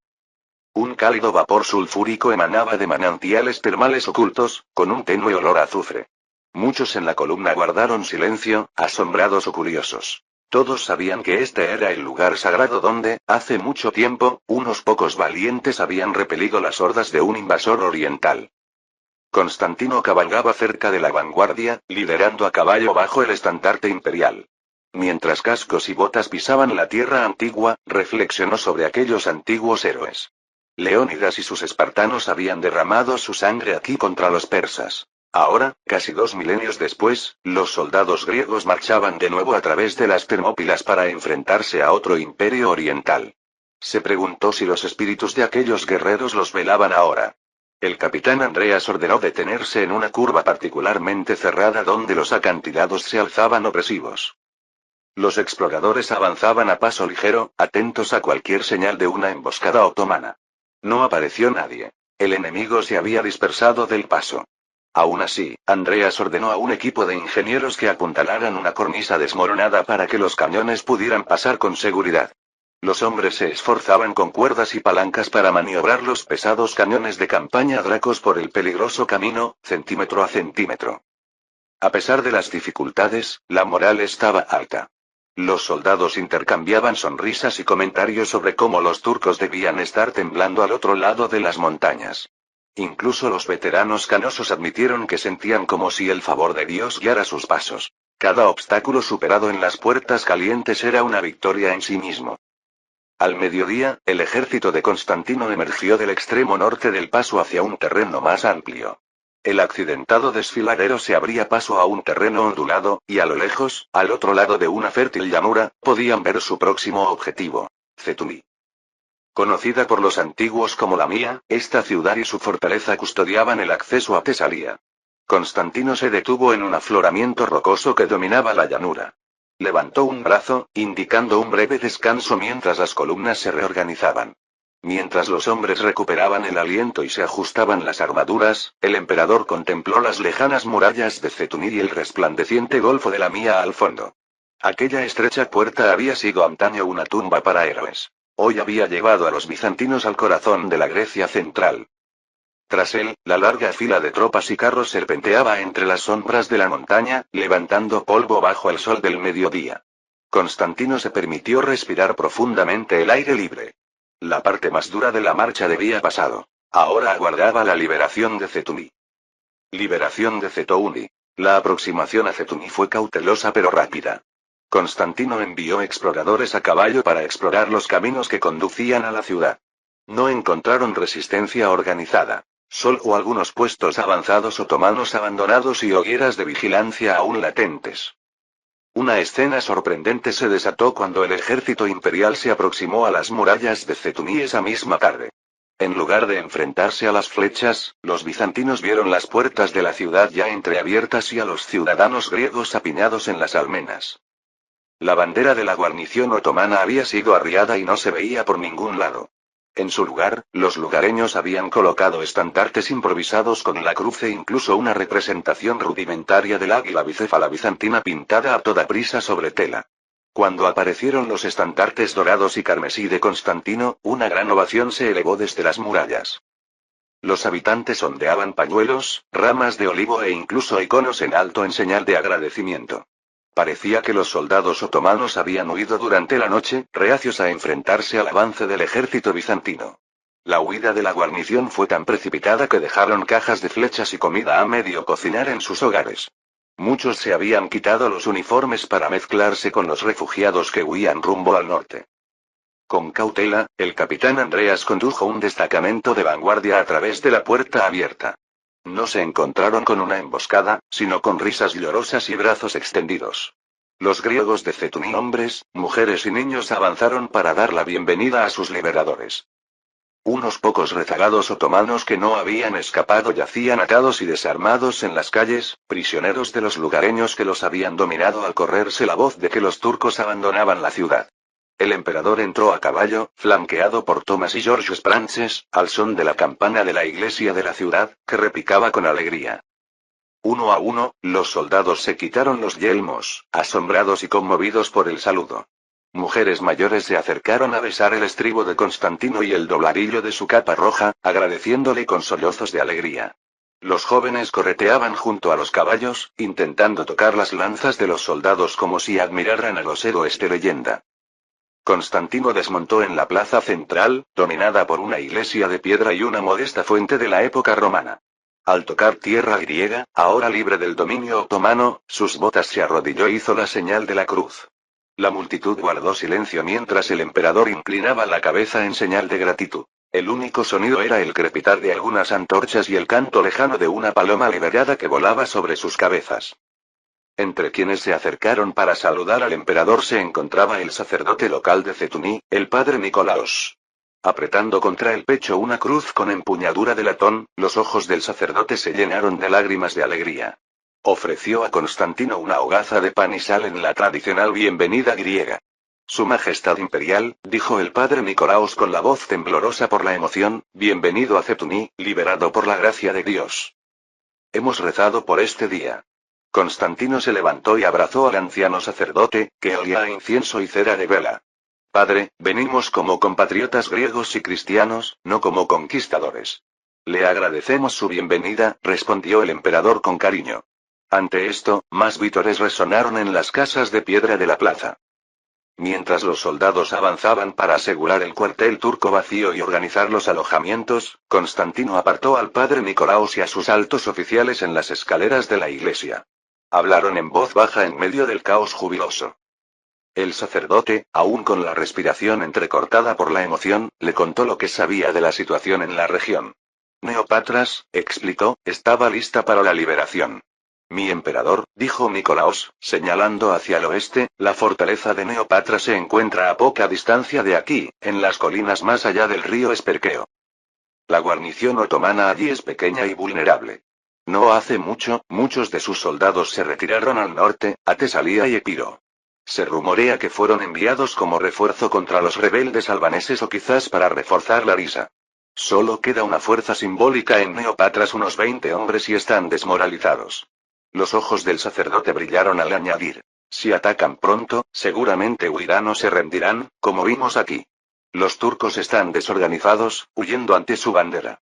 Un cálido vapor sulfúrico emanaba de manantiales termales ocultos, con un tenue olor a azufre. Muchos en la columna guardaron silencio, asombrados o curiosos. Todos sabían que este era el lugar sagrado donde, hace mucho tiempo, unos pocos valientes habían repelido las hordas de un invasor oriental. Constantino cabalgaba cerca de la vanguardia, liderando a caballo bajo el estandarte imperial. Mientras cascos y botas pisaban la tierra antigua, reflexionó sobre aquellos antiguos héroes. Leónidas y sus espartanos habían derramado su sangre aquí contra los persas. Ahora, casi 2 milenios después, los soldados griegos marchaban de nuevo a través de las Termópilas para enfrentarse a otro imperio oriental. Se preguntó si los espíritus de aquellos guerreros los velaban ahora. El capitán Andreas ordenó detenerse en una curva particularmente cerrada donde los acantilados se alzaban opresivos. Los exploradores avanzaban a paso ligero, atentos a cualquier señal de una emboscada otomana. No apareció nadie. El enemigo se había dispersado del paso. Aún así, Andreas ordenó a un equipo de ingenieros que apuntalaran una cornisa desmoronada para que los cañones pudieran pasar con seguridad. Los hombres se esforzaban con cuerdas y palancas para maniobrar los pesados cañones de campaña Dracos por el peligroso camino, centímetro a centímetro. A pesar de las dificultades, la moral estaba alta. Los soldados intercambiaban sonrisas y comentarios sobre cómo los turcos debían estar temblando al otro lado de las montañas. Incluso los veteranos canosos admitieron que sentían como si el favor de Dios guiara sus pasos. Cada obstáculo superado en las puertas calientes era una victoria en sí mismo. Al mediodía, el ejército de Constantino emergió del extremo norte del paso hacia un terreno más amplio. El accidentado desfiladero se abría paso a un terreno ondulado, y a lo lejos, al otro lado de una fértil llanura, podían ver su próximo objetivo: Cetuni. Conocida por los antiguos como la Mía, esta ciudad y su fortaleza custodiaban el acceso a Tesalia. Constantino se detuvo en un afloramiento rocoso que dominaba la llanura. Levantó un brazo, indicando un breve descanso mientras las columnas se reorganizaban. Mientras los hombres recuperaban el aliento y se ajustaban las armaduras, el emperador contempló las lejanas murallas de Cetuni y el resplandeciente golfo de la Mía al fondo. Aquella estrecha puerta había sido antaño una tumba para héroes. Hoy había llevado a los bizantinos al corazón de la Grecia central. Tras él, la larga fila de tropas y carros serpenteaba entre las sombras de la montaña, levantando polvo bajo el sol del mediodía. Constantino se permitió respirar profundamente el aire libre. La parte más dura de la marcha debía pasado. Ahora aguardaba la liberación de Cetuni. Liberación de Cetuni. La aproximación a Cetuni fue cautelosa pero rápida. Constantino envió exploradores a caballo para explorar los caminos que conducían a la ciudad. No encontraron resistencia organizada. Solo algunos puestos avanzados otomanos abandonados y hogueras de vigilancia aún latentes. Una escena sorprendente se desató cuando el ejército imperial se aproximó a las murallas de Cetuni esa misma tarde. En lugar de enfrentarse a las flechas, los bizantinos vieron las puertas de la ciudad ya entreabiertas y a los ciudadanos griegos apiñados en las almenas. La bandera de la guarnición otomana había sido arriada y no se veía por ningún lado. En su lugar, los lugareños habían colocado estandartes improvisados con la cruz e incluso una representación rudimentaria del águila bicéfala bizantina pintada a toda prisa sobre tela. Cuando aparecieron los estandartes dorados y carmesí de Constantino, una gran ovación se elevó desde las murallas. Los habitantes ondeaban pañuelos, ramas de olivo e incluso iconos en alto en señal de agradecimiento. Parecía que los soldados otomanos habían huido durante la noche, reacios a enfrentarse al avance del ejército bizantino. La huida de la guarnición fue tan precipitada que dejaron cajas de flechas y comida a medio cocinar en sus hogares. Muchos se habían quitado los uniformes para mezclarse con los refugiados que huían rumbo al norte. Con cautela, el capitán Andreas condujo un destacamento de vanguardia a través de la puerta abierta. No se encontraron con una emboscada, sino con risas llorosas y brazos extendidos. Los griegos de Cetuni, hombres, mujeres y niños, avanzaron para dar la bienvenida a sus liberadores. Unos pocos rezagados otomanos que no habían escapado yacían atados y desarmados en las calles, prisioneros de los lugareños que los habían dominado al correrse la voz de que los turcos abandonaban la ciudad. El emperador entró a caballo, flanqueado por Tomás y George Sprances, al son de la campana de la iglesia de la ciudad, que repicaba con alegría. Uno a uno, los soldados se quitaron los yelmos, asombrados y conmovidos por el saludo. Mujeres mayores se acercaron a besar el estribo de Constantino y el dobladillo de su capa roja, agradeciéndole con sollozos de alegría. Los jóvenes correteaban junto a los caballos, intentando tocar las lanzas de los soldados como si admiraran a los héroes de leyenda. Constantino desmontó en la plaza central, dominada por una iglesia de piedra y una modesta fuente de la época romana. Al tocar tierra griega, ahora libre del dominio otomano, sus botas se arrodilló e hizo la señal de la cruz. La multitud guardó silencio mientras el emperador inclinaba la cabeza en señal de gratitud. El único sonido era el crepitar de algunas antorchas y el canto lejano de una paloma liberada que volaba sobre sus cabezas. Entre quienes se acercaron para saludar al emperador se encontraba el sacerdote local de Cetuni, el padre Nicolaos. Apretando contra el pecho una cruz con empuñadura de latón, los ojos del sacerdote se llenaron de lágrimas de alegría. Ofreció a Constantino una hogaza de pan y sal en la tradicional bienvenida griega. Su Majestad Imperial, dijo el padre Nicolaos con la voz temblorosa por la emoción, bienvenido a Cetuni, liberado por la gracia de Dios. Hemos rezado por este día. Constantino se levantó y abrazó al anciano sacerdote, que olía a incienso y cera de vela. Padre, venimos como compatriotas griegos y cristianos, no como conquistadores. Le agradecemos su bienvenida, respondió el emperador con cariño. Ante esto, más vítores resonaron en las casas de piedra de la plaza. Mientras los soldados avanzaban para asegurar el cuartel turco vacío y organizar los alojamientos, Constantino apartó al padre Nicolaos y a sus altos oficiales en las escaleras de la iglesia. Hablaron en voz baja en medio del caos jubiloso. El sacerdote, aún con la respiración entrecortada por la emoción, le contó lo que sabía de la situación en la región. Neopatras, explicó, estaba lista para la liberación. Mi emperador, dijo Nicolaos, señalando hacia el oeste, la fortaleza de Neopatra se encuentra a poca distancia de aquí, en las colinas más allá del río Esperqueo. La guarnición otomana allí es pequeña y vulnerable. No hace mucho, muchos de sus soldados se retiraron al norte, a Tesalía y Epiro. Se rumorea que fueron enviados como refuerzo contra los rebeldes albaneses o quizás para reforzar Larisa. Solo queda una fuerza simbólica en Neopatras, unos 20 hombres, y están desmoralizados. Los ojos del sacerdote brillaron al añadir. Si atacan pronto, seguramente huirán o se rendirán, como vimos aquí. Los turcos están desorganizados, huyendo ante su bandera.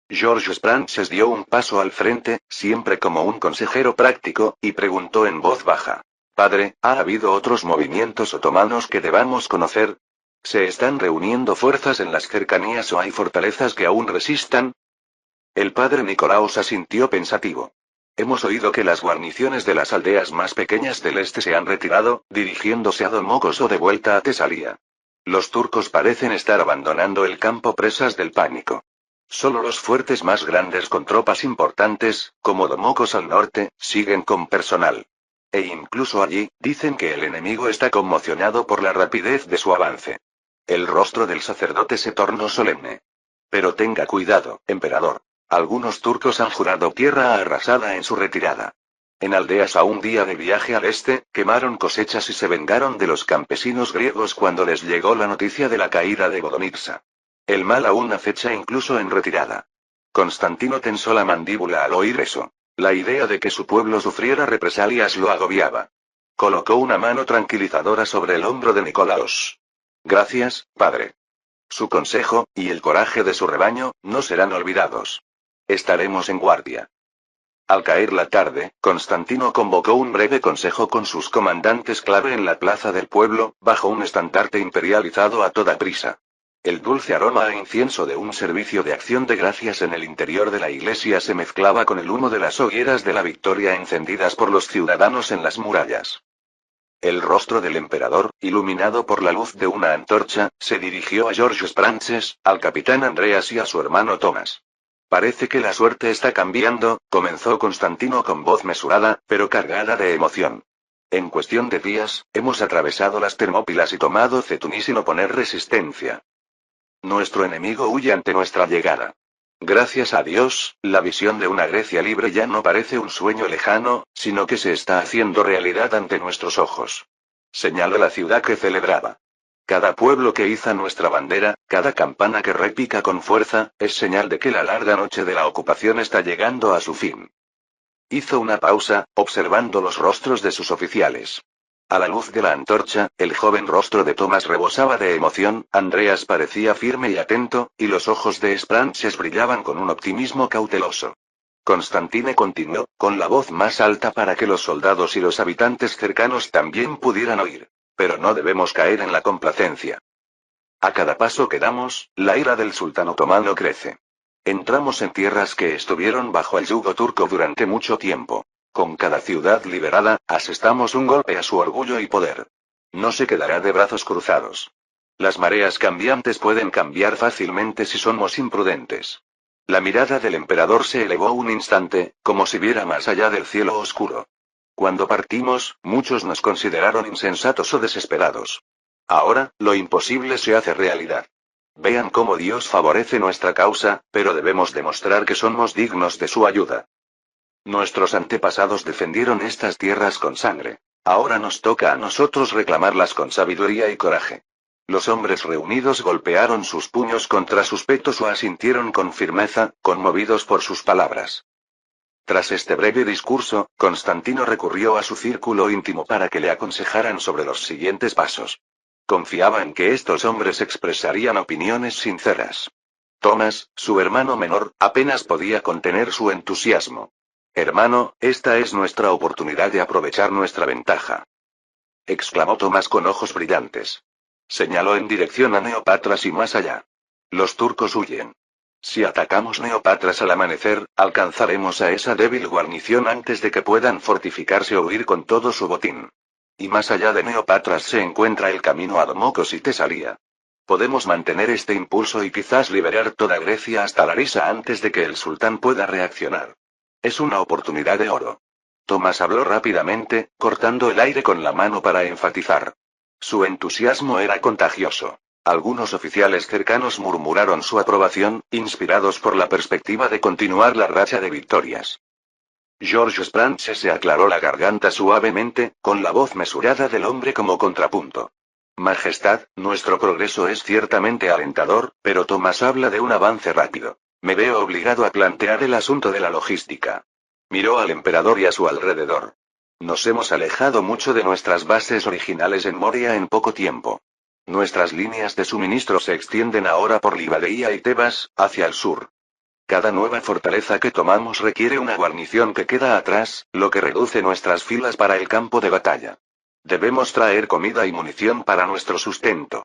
George Sprances dio un paso al frente, siempre como un consejero práctico, y preguntó en voz baja. Padre, ¿ha habido otros movimientos otomanos que debamos conocer? ¿Se están reuniendo fuerzas en las cercanías o hay fortalezas que aún resistan? El padre Nicolaos asintió pensativo. Hemos oído que las guarniciones de las aldeas más pequeñas del este se han retirado, dirigiéndose a Domocos o de vuelta a Tesalía. Los turcos parecen estar abandonando el campo presas del pánico. Solo los fuertes más grandes con tropas importantes, como Domocos al norte, siguen con personal. E incluso allí, dicen que el enemigo está conmocionado por la rapidez de su avance. El rostro del sacerdote se tornó solemne. Pero tenga cuidado, emperador. Algunos turcos han jurado tierra arrasada en su retirada. En aldeas a un día de viaje al este, quemaron cosechas y se vengaron de los campesinos griegos cuando les llegó la noticia de la caída de Bodonitsa. El mal aún acecha incluso en retirada. Constantino tensó la mandíbula al oír eso. La idea de que su pueblo sufriera represalias lo agobiaba. Colocó una mano tranquilizadora sobre el hombro de Nicolaos. Gracias, padre. Su consejo, y el coraje de su rebaño, no serán olvidados. Estaremos en guardia. Al caer la tarde, Constantino convocó un breve consejo con sus comandantes clave en la plaza del pueblo, bajo un estandarte imperial izado a toda prisa. El dulce aroma a incienso de un servicio de acción de gracias en el interior de la iglesia se mezclaba con el humo de las hogueras de la victoria encendidas por los ciudadanos en las murallas. El rostro del emperador, iluminado por la luz de una antorcha, se dirigió a George Sprances, al capitán Andreas y a su hermano Thomas. Parece que la suerte está cambiando, comenzó Constantino con voz mesurada, pero cargada de emoción. En cuestión de días, hemos atravesado las Termópilas y tomado Cetuní sin oponer resistencia. Nuestro enemigo huye ante nuestra llegada. Gracias a Dios, la visión de una Grecia libre ya no parece un sueño lejano, sino que se está haciendo realidad ante nuestros ojos. Señaló la ciudad que celebraba. Cada pueblo que iza nuestra bandera, cada campana que repica con fuerza, es señal de que la larga noche de la ocupación está llegando a su fin. Hizo una pausa, observando los rostros de sus oficiales. A la luz de la antorcha, el joven rostro de Thomas rebosaba de emoción, Andreas parecía firme y atento, y los ojos de Sprances brillaban con un optimismo cauteloso. Constantine continuó, con la voz más alta para que los soldados y los habitantes cercanos también pudieran oír. Pero no debemos caer en la complacencia. A cada paso que damos, la ira del sultán otomano crece. Entramos en tierras que estuvieron bajo el yugo turco durante mucho tiempo. Con cada ciudad liberada, asestamos un golpe a su orgullo y poder. No se quedará de brazos cruzados. Las mareas cambiantes pueden cambiar fácilmente si somos imprudentes. La mirada del emperador se elevó un instante, como si viera más allá del cielo oscuro. Cuando partimos, muchos nos consideraron insensatos o desesperados. Ahora, lo imposible se hace realidad. Vean cómo Dios favorece nuestra causa, pero debemos demostrar que somos dignos de su ayuda. Nuestros antepasados defendieron estas tierras con sangre. Ahora nos toca a nosotros reclamarlas con sabiduría y coraje. Los hombres reunidos golpearon sus puños contra sus pechos o asintieron con firmeza, conmovidos por sus palabras. Tras este breve discurso, Constantino recurrió a su círculo íntimo para que le aconsejaran sobre los siguientes pasos. Confiaba en que estos hombres expresarían opiniones sinceras. Thomas, su hermano menor, apenas podía contener su entusiasmo. Hermano, esta es nuestra oportunidad de aprovechar nuestra ventaja. Exclamó Thomas con ojos brillantes. Señaló en dirección a Neopatras y más allá. Los turcos huyen. Si atacamos Neopatras al amanecer, alcanzaremos a esa débil guarnición antes de que puedan fortificarse o huir con todo su botín. Y más allá de Neopatras se encuentra el camino a Domocos y Tesalia. Podemos mantener este impulso y quizás liberar toda Grecia hasta Larisa antes de que el sultán pueda reaccionar. Es una oportunidad de oro. Thomas habló rápidamente, cortando el aire con la mano para enfatizar. Su entusiasmo era contagioso. Algunos oficiales cercanos murmuraron su aprobación, inspirados por la perspectiva de continuar la racha de victorias. George Sprances se aclaró la garganta suavemente, con la voz mesurada del hombre como contrapunto. Majestad, nuestro progreso es ciertamente alentador, pero Thomas habla de un avance rápido. Me veo obligado a plantear el asunto de la logística. Miró al emperador y a su alrededor. Nos hemos alejado mucho de nuestras bases originales en Moria en poco tiempo. Nuestras líneas de suministro se extienden ahora por Libadeía y Tebas, hacia el sur. Cada nueva fortaleza que tomamos requiere una guarnición que queda atrás, lo que reduce nuestras filas para el campo de batalla. Debemos traer comida y munición para nuestro sustento.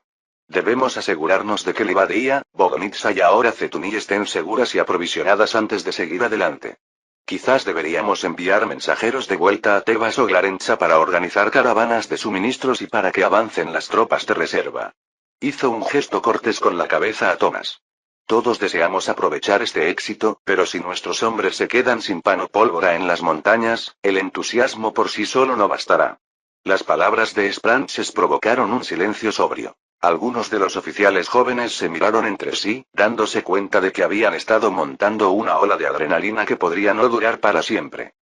Debemos asegurarnos de que Libadeía, Bodonitsa y ahora Cetuní estén seguras y aprovisionadas antes de seguir adelante. Quizás deberíamos enviar mensajeros de vuelta a Tebas o Glarencha para organizar caravanas de suministros y para que avancen las tropas de reserva. Hizo un gesto cortés con la cabeza a Thomas. Todos deseamos aprovechar este éxito, pero si nuestros hombres se quedan sin pan o pólvora en las montañas, el entusiasmo por sí solo no bastará. Las palabras de Sprances provocaron un silencio sobrio. Algunos de los oficiales jóvenes se miraron entre sí, dándose cuenta de que habían estado montando una ola de adrenalina que podría no durar para siempre.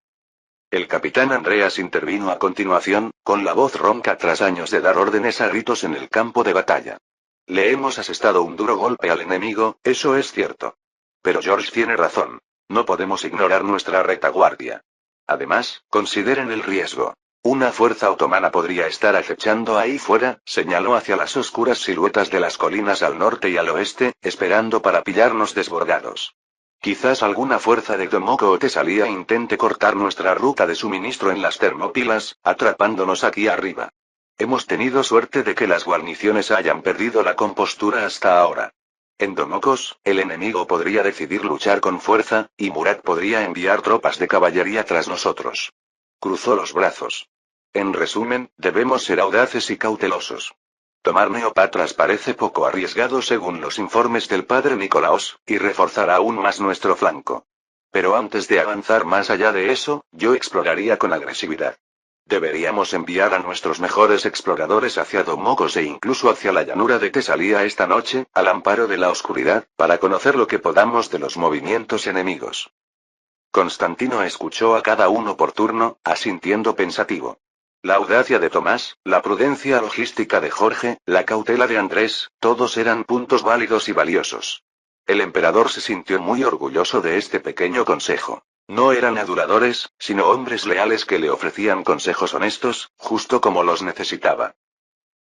El capitán Andreas intervino a continuación, con la voz ronca tras años de dar órdenes a gritos en el campo de batalla. Le hemos asestado un duro golpe al enemigo, eso es cierto. Pero George tiene razón. No podemos ignorar nuestra retaguardia. Además, consideren el riesgo. Una fuerza otomana podría estar acechando ahí fuera, señaló hacia las oscuras siluetas de las colinas al norte y al oeste, esperando para pillarnos desbordados. Quizás alguna fuerza de Tomoko o Tesalia intente cortar nuestra ruta de suministro en las Termópilas, atrapándonos aquí arriba. Hemos tenido suerte de que las guarniciones hayan perdido la compostura hasta ahora. En Domokos, el enemigo podría decidir luchar con fuerza, y Murat podría enviar tropas de caballería tras nosotros. Cruzó los brazos. En resumen, debemos ser audaces y cautelosos. Tomar Neopatras parece poco arriesgado según los informes del padre Nicolaos, y reforzar aún más nuestro flanco. Pero antes de avanzar más allá de eso, yo exploraría con agresividad. Deberíamos enviar a nuestros mejores exploradores hacia Domokos e incluso hacia la llanura de Tesalia esta noche, al amparo de la oscuridad, para conocer lo que podamos de los movimientos enemigos. Constantino escuchó a cada uno por turno, asintiendo pensativo. La audacia de Tomás, la prudencia logística de Jorge, la cautela de Andrés, todos eran puntos válidos y valiosos. El emperador se sintió muy orgulloso de este pequeño consejo. No eran aduladores, sino hombres leales que le ofrecían consejos honestos, justo como los necesitaba.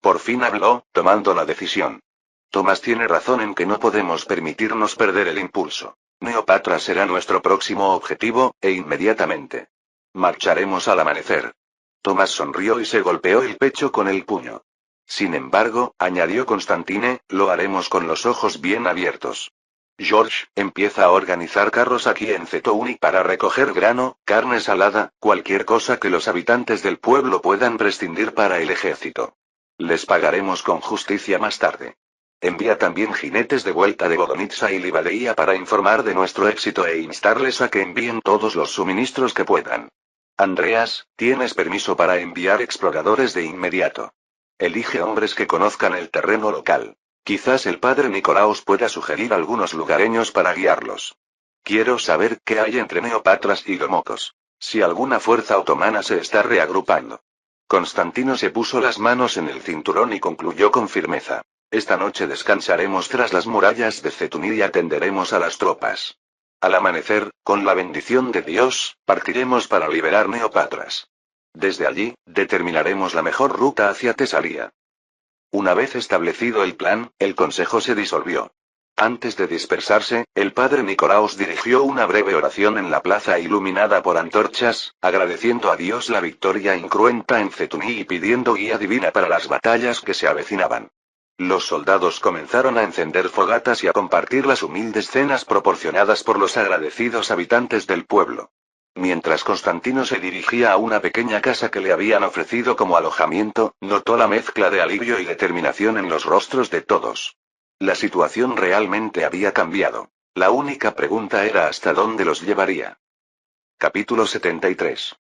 Por fin habló, tomando la decisión. Tomás tiene razón en que no podemos permitirnos perder el impulso. Neopatra será nuestro próximo objetivo, e inmediatamente. Marcharemos al amanecer. Tomás sonrió y se golpeó el pecho con el puño. Sin embargo, añadió Constantine, lo haremos con los ojos bien abiertos. George, empieza a organizar carros aquí en Cetouni para recoger grano, carne salada, cualquier cosa que los habitantes del pueblo puedan prescindir para el ejército. Les pagaremos con justicia más tarde. Envía también jinetes de vuelta de Vodonitsa y Livadeia para informar de nuestro éxito e instarles a que envíen todos los suministros que puedan. Andreas, tienes permiso para enviar exploradores de inmediato. Elige hombres que conozcan el terreno local. Quizás el padre Nicolaos pueda sugerir algunos lugareños para guiarlos. Quiero saber qué hay entre Neopatras y Domokos. Si alguna fuerza otomana se está reagrupando. Constantino se puso las manos en el cinturón y concluyó con firmeza. Esta noche descansaremos tras las murallas de Cetouni y atenderemos a las tropas. Al amanecer, con la bendición de Dios, partiremos para liberar Neopatras. Desde allí, determinaremos la mejor ruta hacia Tesalia. Una vez establecido el plan, el consejo se disolvió. Antes de dispersarse, el padre Nicolaos dirigió una breve oración en la plaza iluminada por antorchas, agradeciendo a Dios la victoria incruenta en Cetouni y pidiendo guía divina para las batallas que se avecinaban. Los soldados comenzaron a encender fogatas y a compartir las humildes cenas proporcionadas por los agradecidos habitantes del pueblo. Mientras Constantino se dirigía a una pequeña casa que le habían ofrecido como alojamiento, notó la mezcla de alivio y determinación en los rostros de todos. La situación realmente había cambiado. La única pregunta era hasta dónde los llevaría. Capítulo 73.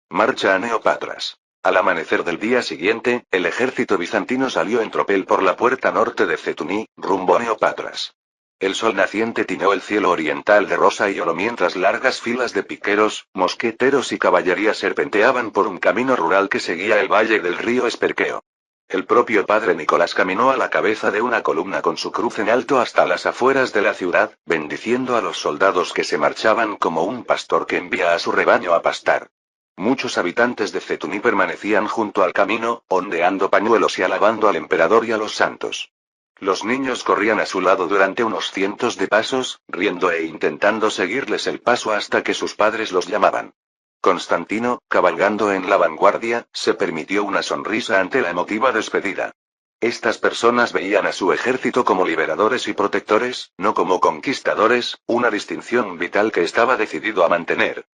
Marcha a Neopatras. Al amanecer del día siguiente, el ejército bizantino salió en tropel por la puerta norte de Cetouni, rumbo a Neopatras. El sol naciente tiñó el cielo oriental de rosa y oro mientras largas filas de piqueros, mosqueteros y caballería serpenteaban por un camino rural que seguía el valle del río Esperqueo. El propio padre Nicolás caminó a la cabeza de una columna con su cruz en alto hasta las afueras de la ciudad, bendiciendo a los soldados que se marchaban como un pastor que envía a su rebaño a pastar. Muchos habitantes de Cetouni permanecían junto al camino, ondeando pañuelos y alabando al emperador y a los santos. Los niños corrían a su lado durante unos cientos de pasos, riendo e intentando seguirles el paso hasta que sus padres los llamaban. Constantino, cabalgando en la vanguardia, se permitió una sonrisa ante la emotiva despedida. Estas personas veían a su ejército como liberadores y protectores, no como conquistadores, una distinción vital que estaba decidido a mantener.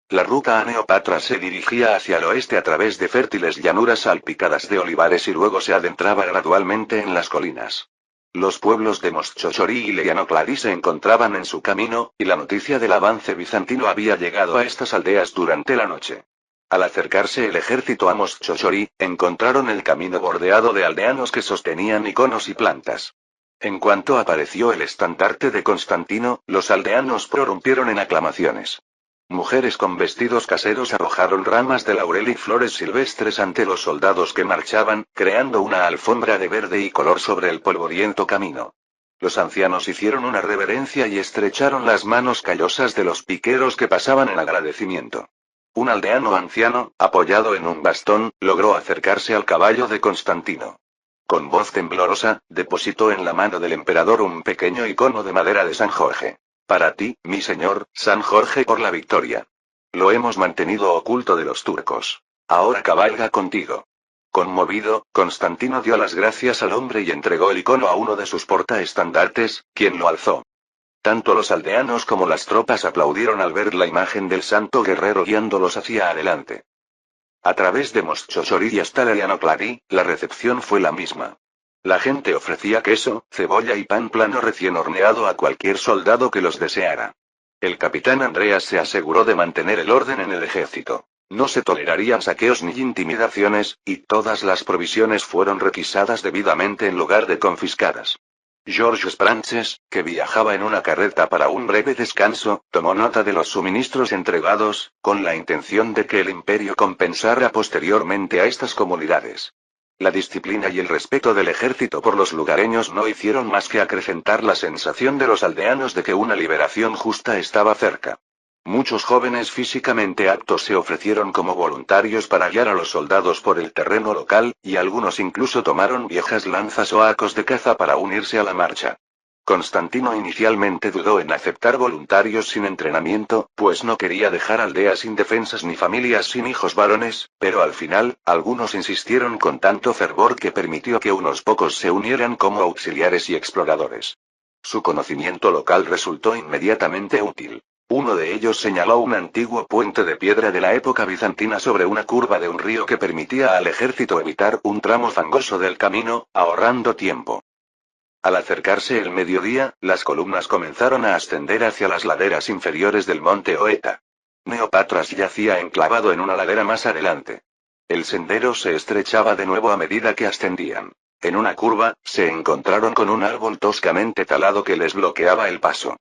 La ruta a Neopatras se dirigía hacia el oeste a través de fértiles llanuras salpicadas de olivares y luego se adentraba gradualmente en las colinas. Los pueblos de Moschochori y Leanoclari se encontraban en su camino, y la noticia del avance bizantino había llegado a estas aldeas durante la noche. Al acercarse el ejército a Moschochori, encontraron el camino bordeado de aldeanos que sostenían iconos y plantas. En cuanto apareció el estandarte de Constantino, los aldeanos prorrumpieron en aclamaciones. Mujeres con vestidos caseros arrojaron ramas de laurel y flores silvestres ante los soldados que marchaban, creando una alfombra de verde y color sobre el polvoriento camino. Los ancianos hicieron una reverencia y estrecharon las manos callosas de los piqueros que pasaban en agradecimiento. Un aldeano anciano, apoyado en un bastón, logró acercarse al caballo de Constantino. Con voz temblorosa, depositó en la mano del emperador un pequeño icono de madera de San Jorge. Para ti, mi señor, San Jorge, por la victoria. Lo hemos mantenido oculto de los turcos. Ahora cabalga contigo. Conmovido, Constantino dio las gracias al hombre y entregó el icono a uno de sus portaestandartes, quien lo alzó. Tanto los aldeanos como las tropas aplaudieron al ver la imagen del santo guerrero guiándolos hacia adelante. A través de Moschochori y hasta Lelianokladi, la recepción fue la misma. La gente ofrecía queso, cebolla y pan plano recién horneado a cualquier soldado que los deseara. El capitán Andreas se aseguró de mantener el orden en el ejército. No se tolerarían saqueos ni intimidaciones, y todas las provisiones fueron requisadas debidamente en lugar de confiscadas. Georges Prances, que viajaba en una carreta para un breve descanso, tomó nota de los suministros entregados, con la intención de que el imperio compensara posteriormente a estas comunidades. La disciplina y el respeto del ejército por los lugareños no hicieron más que acrecentar la sensación de los aldeanos de que una liberación justa estaba cerca. Muchos jóvenes físicamente aptos se ofrecieron como voluntarios para guiar a los soldados por el terreno local, y algunos incluso tomaron viejas lanzas o arcos de caza para unirse a la marcha. Constantino inicialmente dudó en aceptar voluntarios sin entrenamiento, pues no quería dejar aldeas indefensas ni familias sin hijos varones, pero al final, algunos insistieron con tanto fervor que permitió que unos pocos se unieran como auxiliares y exploradores. Su conocimiento local resultó inmediatamente útil. Uno de ellos señaló un antiguo puente de piedra de la época bizantina sobre una curva de un río que permitía al ejército evitar un tramo fangoso del camino, ahorrando tiempo. Al acercarse el mediodía, las columnas comenzaron a ascender hacia las laderas inferiores del monte Oeta. Neopatras yacía enclavado en una ladera más adelante. El sendero se estrechaba de nuevo a medida que ascendían. En una curva, se encontraron con un árbol toscamente talado que les bloqueaba el paso.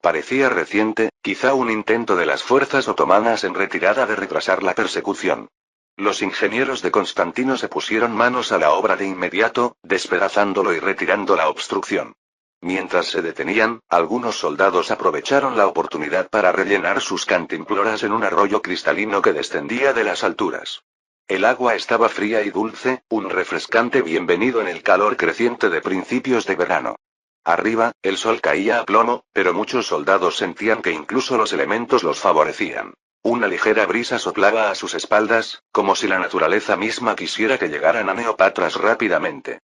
Parecía reciente, quizá un intento de las fuerzas otomanas en retirada de retrasar la persecución. Los ingenieros de Constantino se pusieron manos a la obra de inmediato, despedazándolo y retirando la obstrucción. Mientras se detenían, algunos soldados aprovecharon la oportunidad para rellenar sus cantimploras en un arroyo cristalino que descendía de las alturas. El agua estaba fría y dulce, un refrescante bienvenido en el calor creciente de principios de verano. Arriba, el sol caía a plomo, pero muchos soldados sentían que incluso los elementos los favorecían. Una ligera brisa soplaba a sus espaldas, como si la naturaleza misma quisiera que llegaran a Neopatras rápidamente.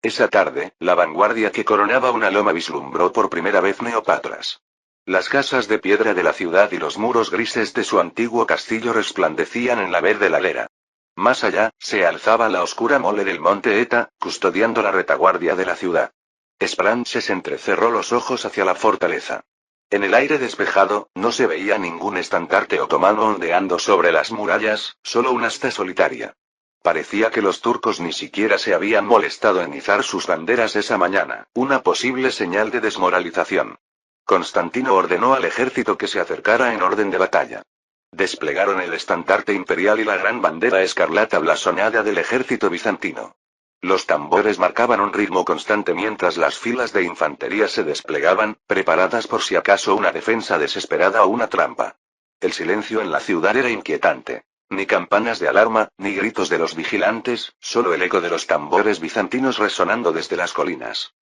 Esa tarde, la vanguardia que coronaba una loma vislumbró por primera vez Neopatras. Las casas de piedra de la ciudad y los muros grises de su antiguo castillo resplandecían en la verde ladera. Más allá, se alzaba la oscura mole del monte Eta, custodiando la retaguardia de la ciudad. Spranches entrecerró los ojos hacia la fortaleza. En el aire despejado, no se veía ningún estandarte otomano ondeando sobre las murallas, solo una asta solitaria. Parecía que los turcos ni siquiera se habían molestado en izar sus banderas esa mañana, una posible señal de desmoralización. Constantino ordenó al ejército que se acercara en orden de batalla. Desplegaron el estandarte imperial y la gran bandera escarlata blasonada del ejército bizantino. Los tambores marcaban un ritmo constante mientras las filas de infantería se desplegaban, preparadas por si acaso una defensa desesperada o una trampa. El silencio en la ciudad era inquietante. Ni campanas de alarma, ni gritos de los vigilantes, solo el eco de los tambores bizantinos resonando desde las colinas.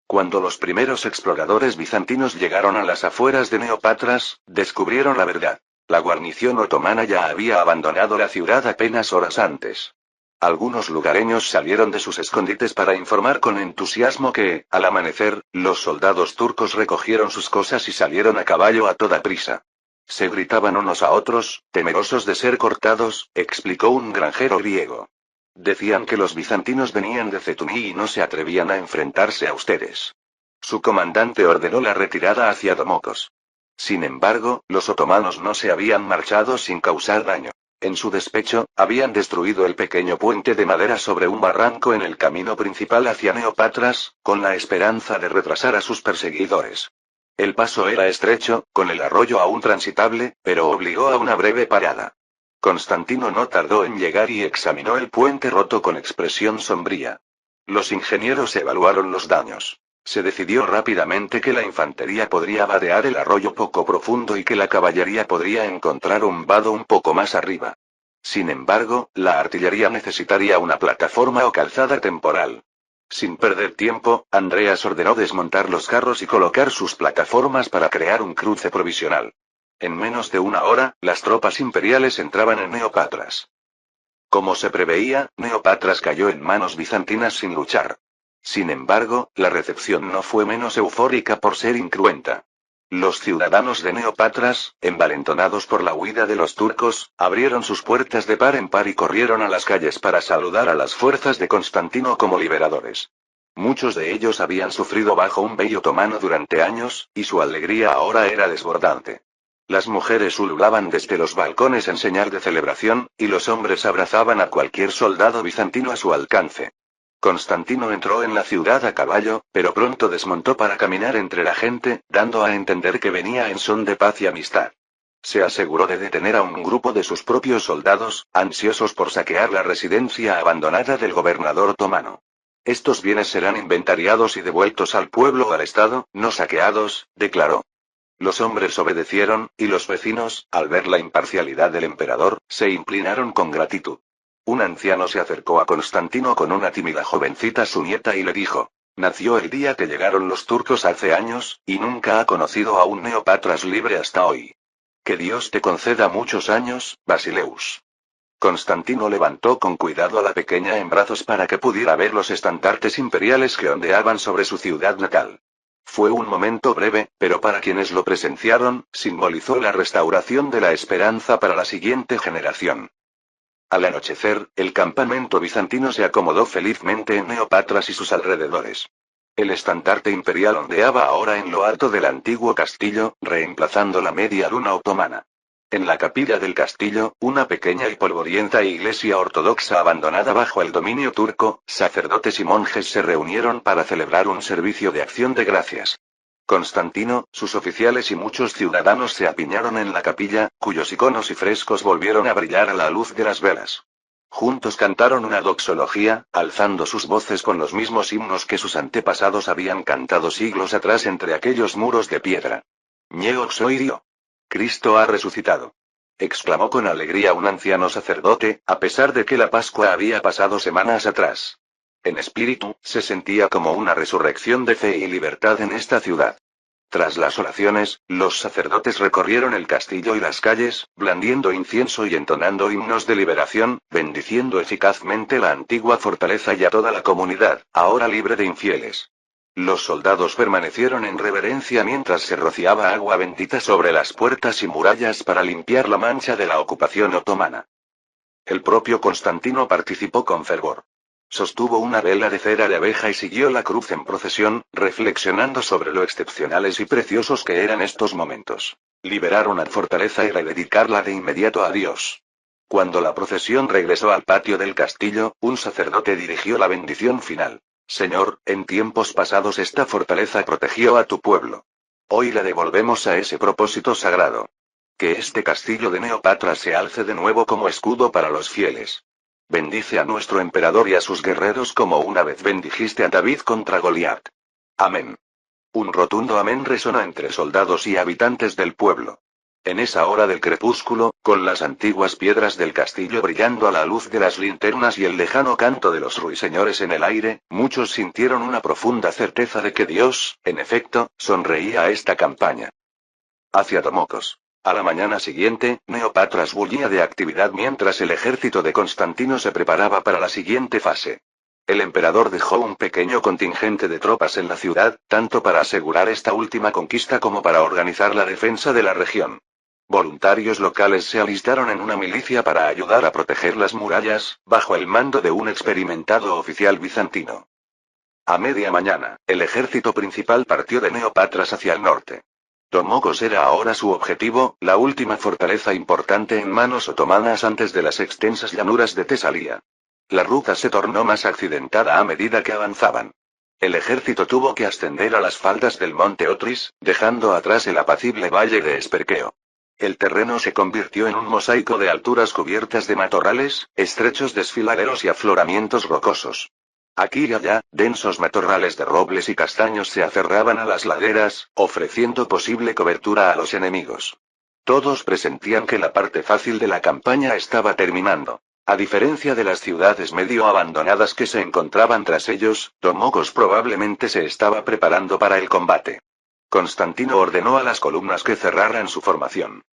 Cuando los primeros exploradores bizantinos llegaron a las afueras de Neopatras, descubrieron la verdad. La guarnición otomana ya había abandonado la ciudad apenas horas antes. Algunos lugareños salieron de sus escondites para informar con entusiasmo que, al amanecer, los soldados turcos recogieron sus cosas y salieron a caballo a toda prisa. Se gritaban unos a otros, temerosos de ser cortados, explicó un granjero griego. Decían que los bizantinos venían de Cetuní y no se atrevían a enfrentarse a ustedes. Su comandante ordenó la retirada hacia Domocos. Sin embargo, los otomanos no se habían marchado sin causar daño. En su despecho, habían destruido el pequeño puente de madera sobre un barranco en el camino principal hacia Neopatras, con la esperanza de retrasar a sus perseguidores. El paso era estrecho, con el arroyo aún transitable, pero obligó a una breve parada. Constantino no tardó en llegar y examinó el puente roto con expresión sombría. Los ingenieros evaluaron los daños. Se decidió rápidamente que la infantería podría vadear el arroyo poco profundo y que la caballería podría encontrar un vado un poco más arriba. Sin embargo, la artillería necesitaría una plataforma o calzada temporal. Sin perder tiempo, Andreas ordenó desmontar los carros y colocar sus plataformas para crear un cruce provisional. En menos de una hora, las tropas imperiales entraban en Neopatras. Como se preveía, Neopatras cayó en manos bizantinas sin luchar. Sin embargo, la recepción no fue menos eufórica por ser incruenta. Los ciudadanos de Neopatras, envalentonados por la huida de los turcos, abrieron sus puertas de par en par y corrieron a las calles para saludar a las fuerzas de Constantino como liberadores. Muchos de ellos habían sufrido bajo un bey otomano durante años, y su alegría ahora era desbordante. Las mujeres ululaban desde los balcones en señal de celebración, y los hombres abrazaban a cualquier soldado bizantino a su alcance. Constantino entró en la ciudad a caballo, pero pronto desmontó para caminar entre la gente, dando a entender que venía en son de paz y amistad. Se aseguró de detener a un grupo de sus propios soldados, ansiosos por saquear la residencia abandonada del gobernador otomano. Estos bienes serán inventariados y devueltos al pueblo o al Estado, no saqueados, declaró. Los hombres obedecieron, y los vecinos, al ver la imparcialidad del emperador, se inclinaron con gratitud. Un anciano se acercó a Constantino con una tímida jovencita su nieta y le dijo: nació el día que llegaron los turcos hace años, y nunca ha conocido a un Neopatras libre hasta hoy. Que Dios te conceda muchos años, Basileus. Constantino levantó con cuidado a la pequeña en brazos para que pudiera ver los estandartes imperiales que ondeaban sobre su ciudad natal. Fue un momento breve, pero para quienes lo presenciaron, simbolizó la restauración de la esperanza para la siguiente generación. Al anochecer, el campamento bizantino se acomodó felizmente en Neopatras y sus alrededores. El estandarte imperial ondeaba ahora en lo alto del antiguo castillo, reemplazando la media luna otomana. En la capilla del castillo, una pequeña y polvorienta iglesia ortodoxa abandonada bajo el dominio turco, sacerdotes y monjes se reunieron para celebrar un servicio de acción de gracias. Constantino, sus oficiales y muchos ciudadanos se apiñaron en la capilla, cuyos iconos y frescos volvieron a brillar a la luz de las velas. Juntos cantaron una doxología, alzando sus voces con los mismos himnos que sus antepasados habían cantado siglos atrás entre aquellos muros de piedra. Ñeoxoirio. Cristo ha resucitado. Exclamó con alegría un anciano sacerdote, a pesar de que la Pascua había pasado semanas atrás. En espíritu, se sentía como una resurrección de fe y libertad en esta ciudad. Tras las oraciones, los sacerdotes recorrieron el castillo y las calles, blandiendo incienso y entonando himnos de liberación, bendiciendo eficazmente la antigua fortaleza y a toda la comunidad, ahora libre de infieles. Los soldados permanecieron en reverencia mientras se rociaba agua bendita sobre las puertas y murallas para limpiar la mancha de la ocupación otomana. El propio Constantino participó con fervor. Sostuvo una vela de cera de abeja y siguió la cruz en procesión, reflexionando sobre lo excepcionales y preciosos que eran estos momentos. Liberar una fortaleza y rededicarla de inmediato a Dios. Cuando la procesión regresó al patio del castillo, un sacerdote dirigió la bendición final. Señor, en tiempos pasados esta fortaleza protegió a tu pueblo. Hoy la devolvemos a ese propósito sagrado. Que este castillo de Neopatras se alce de nuevo como escudo para los fieles. Bendice a nuestro emperador y a sus guerreros como una vez bendijiste a David contra Goliat. Amén. Un rotundo amén resonó entre soldados y habitantes del pueblo. En esa hora del crepúsculo, con las antiguas piedras del castillo brillando a la luz de las linternas y el lejano canto de los ruiseñores en el aire, muchos sintieron una profunda certeza de que Dios, en efecto, sonreía a esta campaña. Hacia Domocos. A la mañana siguiente, Neopatras bullía de actividad mientras el ejército de Constantino se preparaba para la siguiente fase. El emperador dejó un pequeño contingente de tropas en la ciudad, tanto para asegurar esta última conquista como para organizar la defensa de la región. Voluntarios locales se alistaron en una milicia para ayudar a proteger las murallas, bajo el mando de un experimentado oficial bizantino. A media mañana, el ejército principal partió de Neopatras hacia el norte. Domokos era ahora su objetivo, la última fortaleza importante en manos otomanas antes de las extensas llanuras de Tesalia. La ruta se tornó más accidentada a medida que avanzaban. El ejército tuvo que ascender a las faldas del monte Otris, dejando atrás el apacible valle de Esperqueo. El terreno se convirtió en un mosaico de alturas cubiertas de matorrales, estrechos desfiladeros y afloramientos rocosos. Aquí y allá, densos matorrales de robles y castaños se aferraban a las laderas, ofreciendo posible cobertura a los enemigos. Todos presentían que la parte fácil de la campaña estaba terminando. A diferencia de las ciudades medio abandonadas que se encontraban tras ellos, Domokos probablemente se estaba preparando para el combate. Constantino ordenó a las columnas que cerraran su formación.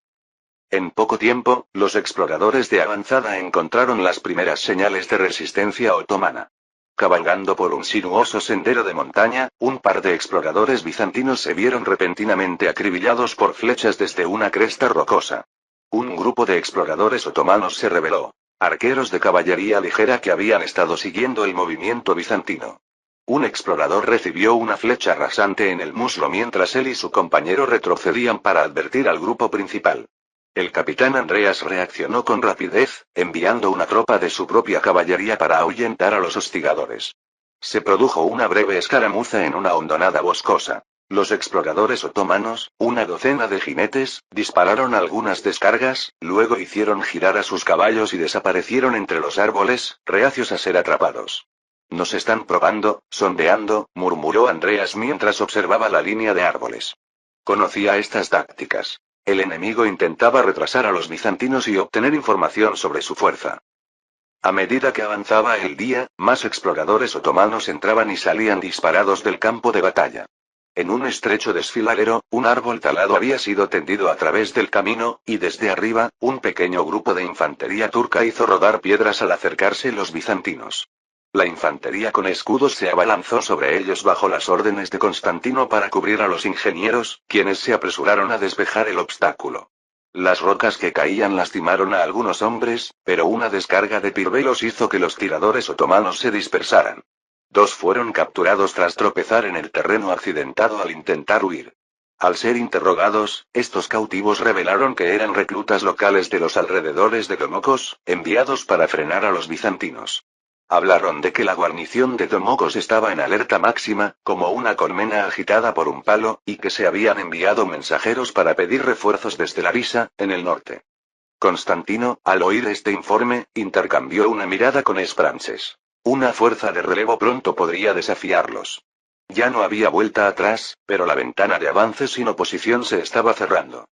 En poco tiempo, los exploradores de avanzada encontraron las primeras señales de resistencia otomana. Cabalgando por un sinuoso sendero de montaña, un par de exploradores bizantinos se vieron repentinamente acribillados por flechas desde una cresta rocosa. Un grupo de exploradores otomanos se rebeló. Arqueros de caballería ligera que habían estado siguiendo el movimiento bizantino. Un explorador recibió una flecha rasante en el muslo mientras él y su compañero retrocedían para advertir al grupo principal. El capitán Andreas reaccionó con rapidez, enviando una tropa de su propia caballería para ahuyentar a los hostigadores. Se produjo una breve escaramuza en una hondonada boscosa. Los exploradores otomanos, una docena de jinetes, dispararon algunas descargas, luego hicieron girar a sus caballos y desaparecieron entre los árboles, reacios a ser atrapados. Nos están probando, sondeando, murmuró Andreas mientras observaba la línea de árboles. Conocía estas tácticas. El enemigo intentaba retrasar a los bizantinos y obtener información sobre su fuerza. A medida que avanzaba el día, más exploradores otomanos entraban y salían disparados del campo de batalla. En un estrecho desfiladero, un árbol talado había sido tendido a través del camino, y desde arriba, un pequeño grupo de infantería turca hizo rodar piedras al acercarse los bizantinos. La infantería con escudos se abalanzó sobre ellos bajo las órdenes de Constantino para cubrir a los ingenieros, quienes se apresuraron a despejar el obstáculo. Las rocas que caían lastimaron a algunos hombres, pero una descarga de pirbelos hizo que los tiradores otomanos se dispersaran. 2 fueron capturados tras tropezar en el terreno accidentado al intentar huir. Al ser interrogados, estos cautivos revelaron que eran reclutas locales de los alrededores de Domokos, enviados para frenar a los bizantinos. Hablaron de que la guarnición de Domokos estaba en alerta máxima, como una colmena agitada por un palo, y que se habían enviado mensajeros para pedir refuerzos desde Larisa, en el norte. Constantino, al oír este informe, intercambió una mirada con Esprances. Una fuerza de relevo pronto podría desafiarlos. Ya no había vuelta atrás, pero la ventana de avance sin oposición se estaba cerrando.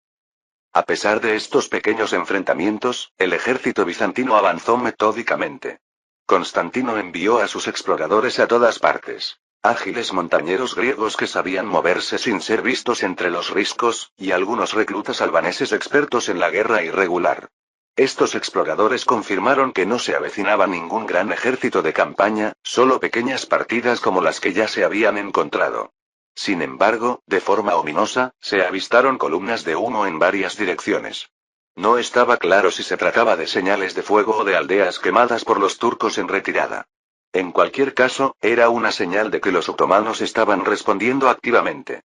A pesar de estos pequeños enfrentamientos, el ejército bizantino avanzó metódicamente. Constantino envió a sus exploradores a todas partes. Ágiles montañeros griegos que sabían moverse sin ser vistos entre los riscos, y algunos reclutas albaneses expertos en la guerra irregular. Estos exploradores confirmaron que no se avecinaba ningún gran ejército de campaña, solo pequeñas partidas como las que ya se habían encontrado. Sin embargo, de forma ominosa, se avistaron columnas de humo en varias direcciones. No estaba claro si se trataba de señales de fuego o de aldeas quemadas por los turcos en retirada. En cualquier caso, era una señal de que los otomanos estaban respondiendo activamente.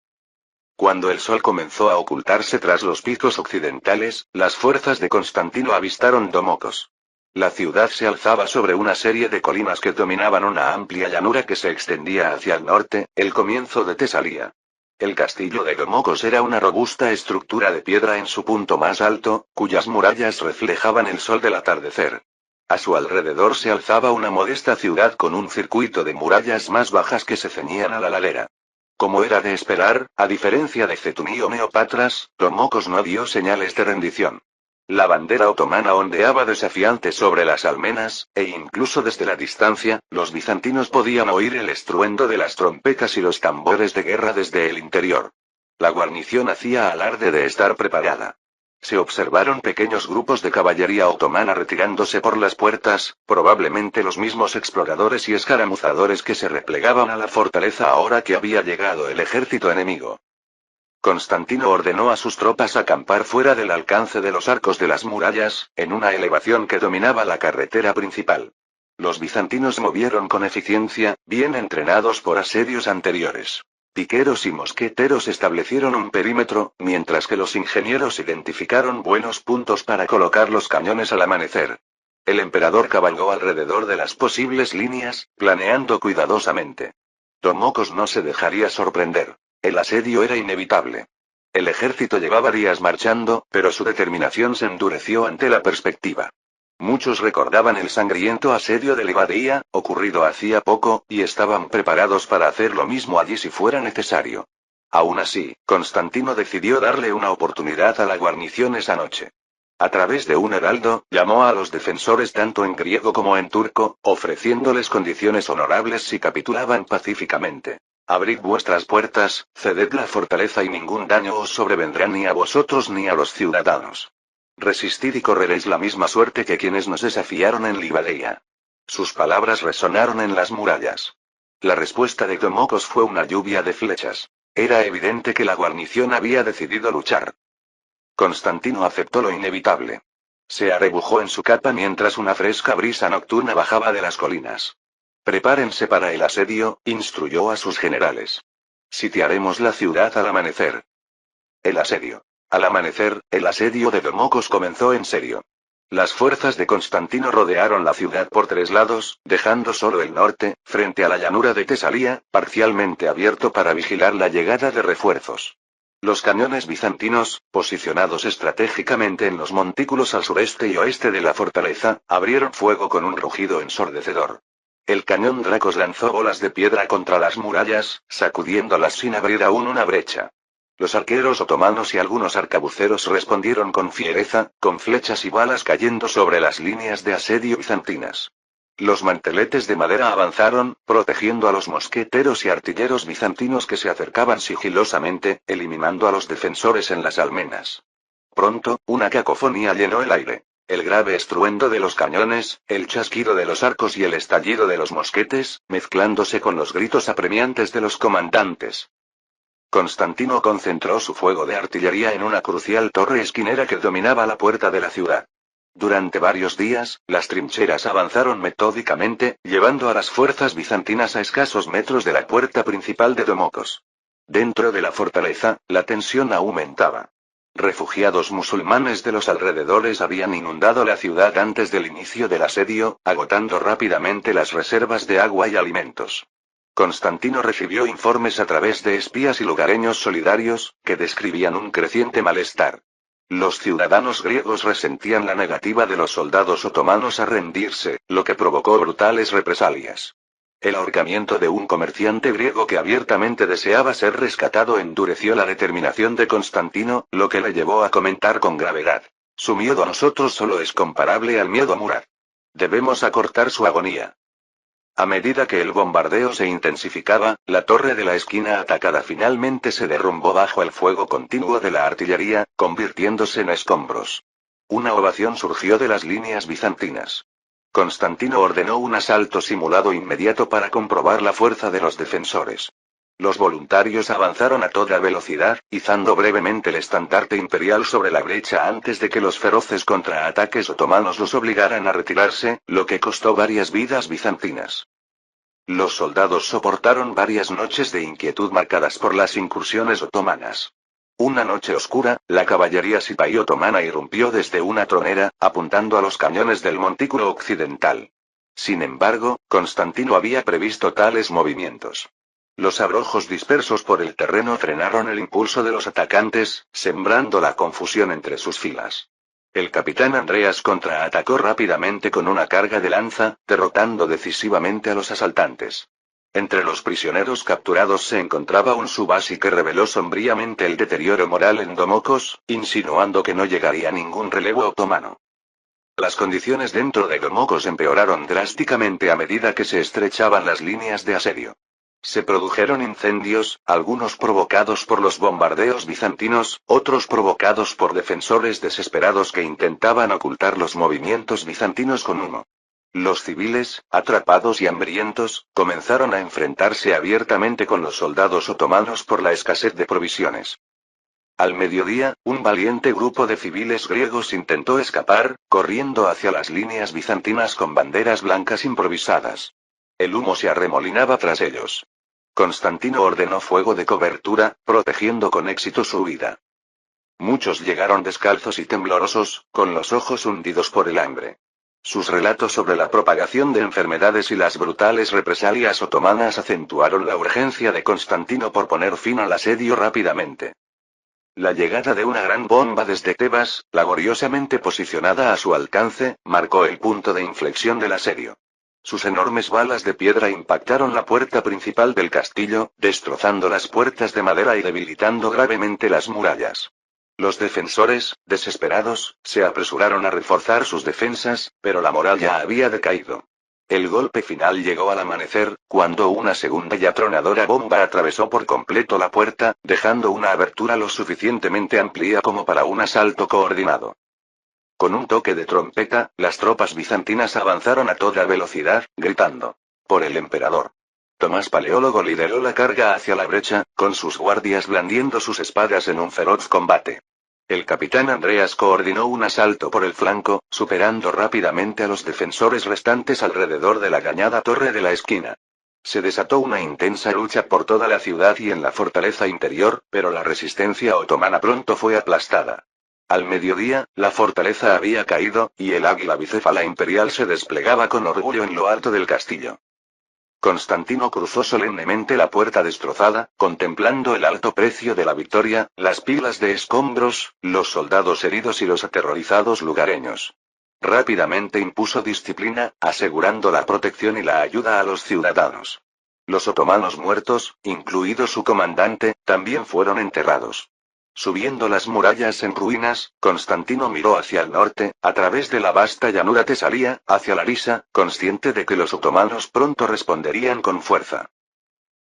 Cuando el sol comenzó a ocultarse tras los picos occidentales, las fuerzas de Constantino avistaron Domokos. La ciudad se alzaba sobre una serie de colinas que dominaban una amplia llanura que se extendía hacia el norte, el comienzo de Tesalia. El castillo de Domokos era una robusta estructura de piedra en su punto más alto, cuyas murallas reflejaban el sol del atardecer. A su alrededor se alzaba una modesta ciudad con un circuito de murallas más bajas que se ceñían a la ladera. Como era de esperar, a diferencia de Cetuni o Neopatras, Domokos no dio señales de rendición. La bandera otomana ondeaba desafiante sobre las almenas, e incluso desde la distancia, los bizantinos podían oír el estruendo de las trompetas y los tambores de guerra desde el interior. La guarnición hacía alarde de estar preparada. Se observaron pequeños grupos de caballería otomana retirándose por las puertas, probablemente los mismos exploradores y escaramuzadores que se replegaban a la fortaleza ahora que había llegado el ejército enemigo. Constantino ordenó a sus tropas acampar fuera del alcance de los arcos de las murallas, en una elevación que dominaba la carretera principal. Los bizantinos movieron con eficiencia, bien entrenados por asedios anteriores. Piqueros y mosqueteros establecieron un perímetro, mientras que los ingenieros identificaron buenos puntos para colocar los cañones al amanecer. El emperador cabalgó alrededor de las posibles líneas, planeando cuidadosamente. Domocos no se dejaría sorprender. El asedio era inevitable. El ejército llevaba días marchando, pero su determinación se endureció ante la perspectiva. Muchos recordaban el sangriento asedio de Livadia, ocurrido hacía poco, y estaban preparados para hacer lo mismo allí si fuera necesario. Aún así, Constantino decidió darle una oportunidad a la guarnición esa noche. A través de un heraldo, llamó a los defensores tanto en griego como en turco, ofreciéndoles condiciones honorables si capitulaban pacíficamente. Abrid vuestras puertas, ceded la fortaleza y ningún daño os sobrevendrá ni a vosotros ni a los ciudadanos. Resistid y correréis la misma suerte que quienes nos desafiaron en Livadia. Sus palabras resonaron en las murallas. La respuesta de Domocos fue una lluvia de flechas. Era evidente que la guarnición había decidido luchar. Constantino aceptó lo inevitable. Se arrebujó en su capa mientras una fresca brisa nocturna bajaba de las colinas. Prepárense para el asedio, instruyó a sus generales. Sitiaremos la ciudad al amanecer. El asedio. Al amanecer, el asedio de Domocos comenzó en serio. Las fuerzas de Constantino rodearon la ciudad por 3 lados, dejando solo el norte, frente a la llanura de Tesalia, parcialmente abierto para vigilar la llegada de refuerzos. Los cañones bizantinos, posicionados estratégicamente en los montículos al sureste y oeste de la fortaleza, abrieron fuego con un rugido ensordecedor. El cañón Dracos lanzó bolas de piedra contra las murallas, sacudiéndolas sin abrir aún una brecha. Los arqueros otomanos y algunos arcabuceros respondieron con fiereza, con flechas y balas cayendo sobre las líneas de asedio bizantinas. Los manteletes de madera avanzaron, protegiendo a los mosqueteros y artilleros bizantinos que se acercaban sigilosamente, eliminando a los defensores en las almenas. Pronto, una cacofonía llenó el aire. El grave estruendo de los cañones, el chasquido de los arcos y el estallido de los mosquetes, mezclándose con los gritos apremiantes de los comandantes. Constantino concentró su fuego de artillería en una crucial torre esquinera que dominaba la puerta de la ciudad. Durante varios días, las trincheras avanzaron metódicamente, llevando a las fuerzas bizantinas a escasos metros de la puerta principal de Domocos. Dentro de la fortaleza, la tensión aumentaba. Refugiados musulmanes de los alrededores habían inundado la ciudad antes del inicio del asedio, agotando rápidamente las reservas de agua y alimentos. Constantino recibió informes a través de espías y lugareños solidarios, que describían un creciente malestar. Los ciudadanos griegos resentían la negativa de los soldados otomanos a rendirse, lo que provocó brutales represalias. El ahorcamiento de un comerciante griego que abiertamente deseaba ser rescatado endureció la determinación de Constantino, lo que le llevó a comentar con gravedad: su miedo a nosotros solo es comparable al miedo a Murad. Debemos acortar su agonía. A medida que el bombardeo se intensificaba, la torre de la esquina atacada finalmente se derrumbó bajo el fuego continuo de la artillería, convirtiéndose en escombros. Una ovación surgió de las líneas bizantinas. Constantino ordenó un asalto simulado inmediato para comprobar la fuerza de los defensores. Los voluntarios avanzaron a toda velocidad, izando brevemente el estandarte imperial sobre la brecha antes de que los feroces contraataques otomanos los obligaran a retirarse, lo que costó varias vidas bizantinas. Los soldados soportaron varias noches de inquietud marcadas por las incursiones otomanas. Una noche oscura, la caballería sipaí otomana irrumpió desde una tronera, apuntando a los cañones del montículo occidental. Sin embargo, Constantino había previsto tales movimientos. Los abrojos dispersos por el terreno frenaron el impulso de los atacantes, sembrando la confusión entre sus filas. El capitán Andreas contraatacó rápidamente con una carga de lanza, derrotando decisivamente a los asaltantes. Entre los prisioneros capturados se encontraba un subasi que reveló sombríamente el deterioro moral en Domocos, insinuando que no llegaría ningún relevo otomano. Las condiciones dentro de Domocos empeoraron drásticamente a medida que se estrechaban las líneas de asedio. Se produjeron incendios, algunos provocados por los bombardeos bizantinos, otros provocados por defensores desesperados que intentaban ocultar los movimientos bizantinos con humo. Los civiles, atrapados y hambrientos, comenzaron a enfrentarse abiertamente con los soldados otomanos por la escasez de provisiones. Al mediodía, un valiente grupo de civiles griegos intentó escapar, corriendo hacia las líneas bizantinas con banderas blancas improvisadas. El humo se arremolinaba tras ellos. Constantino ordenó fuego de cobertura, protegiendo con éxito su huida. Muchos llegaron descalzos y temblorosos, con los ojos hundidos por el hambre. Sus relatos sobre la propagación de enfermedades y las brutales represalias otomanas acentuaron la urgencia de Constantino por poner fin al asedio rápidamente. La llegada de una gran bomba desde Tebas, laboriosamente posicionada a su alcance, marcó el punto de inflexión del asedio. Sus enormes balas de piedra impactaron la puerta principal del castillo, destrozando las puertas de madera y debilitando gravemente las murallas. Los defensores, desesperados, se apresuraron a reforzar sus defensas, pero la muralla había decaído. El golpe final llegó al amanecer, cuando una segunda y atronadora bomba atravesó por completo la puerta, dejando una abertura lo suficientemente amplia como para un asalto coordinado. Con un toque de trompeta, las tropas bizantinas avanzaron a toda velocidad, gritando: ¡Por el emperador! Tomás Paleólogo lideró la carga hacia la brecha, con sus guardias blandiendo sus espadas en un feroz combate. El capitán Andreas coordinó un asalto por el flanco, superando rápidamente a los defensores restantes alrededor de la dañada torre de la esquina. Se desató una intensa lucha por toda la ciudad y en la fortaleza interior, pero la resistencia otomana pronto fue aplastada. Al mediodía, la fortaleza había caído, y el águila bicéfala imperial se desplegaba con orgullo en lo alto del castillo. Constantino cruzó solemnemente la puerta destrozada, contemplando el alto precio de la victoria, las pilas de escombros, los soldados heridos y los aterrorizados lugareños. Rápidamente impuso disciplina, asegurando la protección y la ayuda a los ciudadanos. Los otomanos muertos, incluido su comandante, también fueron enterrados. Subiendo las murallas en ruinas, Constantino miró hacia el norte, a través de la vasta llanura tesalia, hacia Larisa, consciente de que los otomanos pronto responderían con fuerza.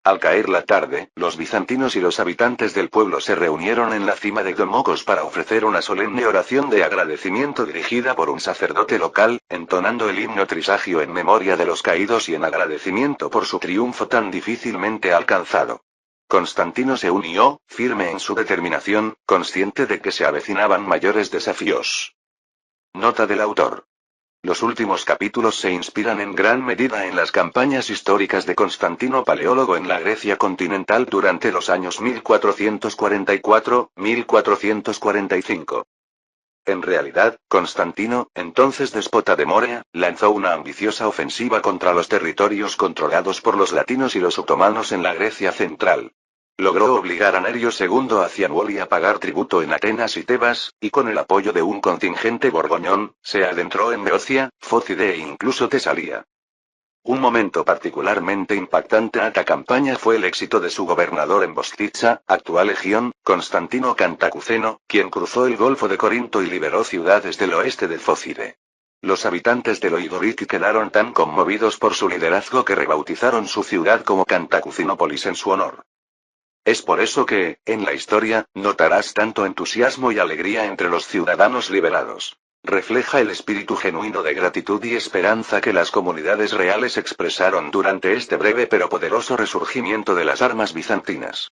Al caer la tarde, los bizantinos y los habitantes del pueblo se reunieron en la cima de Domocos para ofrecer una solemne oración de agradecimiento dirigida por un sacerdote local, entonando el himno trisagio en memoria de los caídos y en agradecimiento por su triunfo tan difícilmente alcanzado. Constantino se unió, firme en su determinación, consciente de que se avecinaban mayores desafíos. Nota del autor. Los últimos capítulos se inspiran en gran medida en las campañas históricas de Constantino Paleólogo en la Grecia continental durante los años 1444-1445. En realidad, Constantino, entonces déspota de Morea, lanzó una ambiciosa ofensiva contra los territorios controlados por los latinos y los otomanos en la Grecia central. Logró obligar a Nerio II a Cianwoli a pagar tributo en Atenas y Tebas, y con el apoyo de un contingente borgoñón, se adentró en Beocia, Fócide e incluso Tesalia. Un momento particularmente impactante a esta campaña fue el éxito de su gobernador en Bostitsa, actual Egión, Constantino Cantacuceno, quien cruzó el Golfo de Corinto y liberó ciudades del oeste de Fócide. Los habitantes de Loigoriki quedaron tan conmovidos por su liderazgo que rebautizaron su ciudad como Cantacucinópolis en su honor. Es por eso que, en la historia, notarás tanto entusiasmo y alegría entre los ciudadanos liberados. Refleja el espíritu genuino de gratitud y esperanza que las comunidades reales expresaron durante este breve pero poderoso resurgimiento de las armas bizantinas.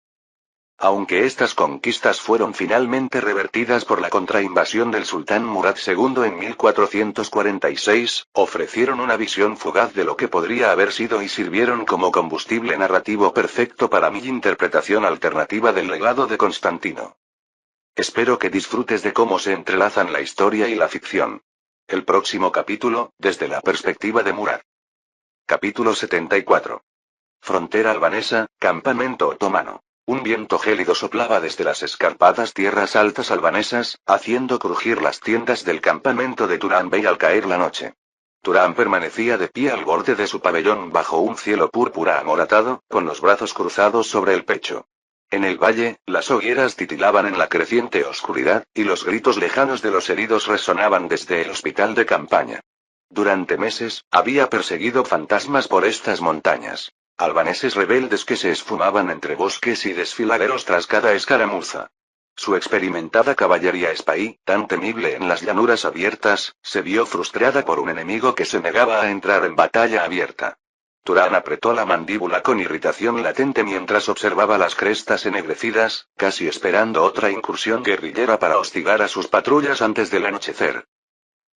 Aunque estas conquistas fueron finalmente revertidas por la contrainvasión del sultán Murad II en 1446, ofrecieron una visión fugaz de lo que podría haber sido y sirvieron como combustible narrativo perfecto para mi interpretación alternativa del legado de Constantino. Espero que disfrutes de cómo se entrelazan la historia y la ficción. El próximo capítulo, desde la perspectiva de Murad. Capítulo 74. Frontera albanesa, campamento otomano. Un viento gélido soplaba desde las escarpadas tierras altas albanesas, haciendo crujir las tiendas del campamento de Turán Bey al caer la noche. Turán permanecía de pie al borde de su pabellón bajo un cielo púrpura amoratado, con los brazos cruzados sobre el pecho. En el valle, las hogueras titilaban en la creciente oscuridad, y los gritos lejanos de los heridos resonaban desde el hospital de campaña. Durante meses, había perseguido fantasmas por estas montañas. Albaneses rebeldes que se esfumaban entre bosques y desfiladeros tras cada escaramuza. Su experimentada caballería espaí, tan temible en las llanuras abiertas, se vio frustrada por un enemigo que se negaba a entrar en batalla abierta. Turán apretó la mandíbula con irritación latente mientras observaba las crestas ennegrecidas, casi esperando otra incursión guerrillera para hostigar a sus patrullas antes del anochecer.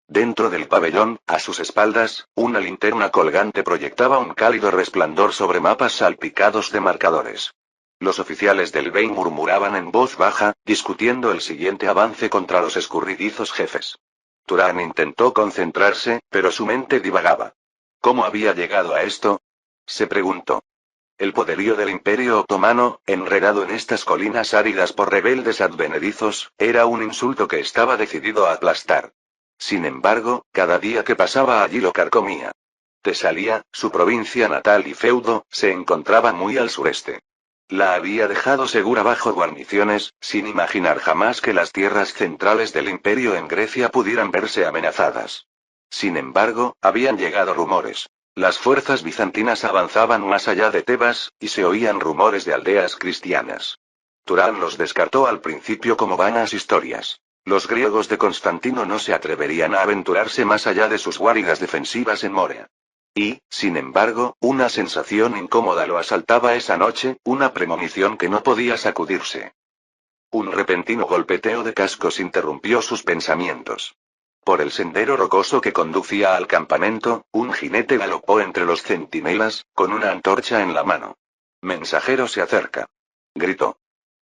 Dentro del pabellón, a sus espaldas, una linterna colgante proyectaba un cálido resplandor sobre mapas salpicados de marcadores. Los oficiales del Bey murmuraban en voz baja, discutiendo el siguiente avance contra los escurridizos jefes. Turan intentó concentrarse, pero su mente divagaba. ¿Cómo había llegado a esto? Se preguntó. El poderío del Imperio Otomano, enredado en estas colinas áridas por rebeldes advenedizos, era un insulto que estaba decidido a aplastar. Sin embargo, cada día que pasaba allí lo carcomía. Tesalia, su provincia natal y feudo, se encontraba muy al sureste. La había dejado segura bajo guarniciones, sin imaginar jamás que las tierras centrales del imperio en Grecia pudieran verse amenazadas. Sin embargo, habían llegado rumores. Las fuerzas bizantinas avanzaban más allá de Tebas, y se oían rumores de aldeas cristianas. Turán los descartó al principio como vanas historias. Los griegos de Constantino no se atreverían a aventurarse más allá de sus guaridas defensivas en Morea. Y, sin embargo, una sensación incómoda lo asaltaba esa noche, una premonición que no podía sacudirse. Un repentino golpeteo de cascos interrumpió sus pensamientos. Por el sendero rocoso que conducía al campamento, un jinete galopó entre los centinelas, con una antorcha en la mano. «Mensajero se acerca», gritó.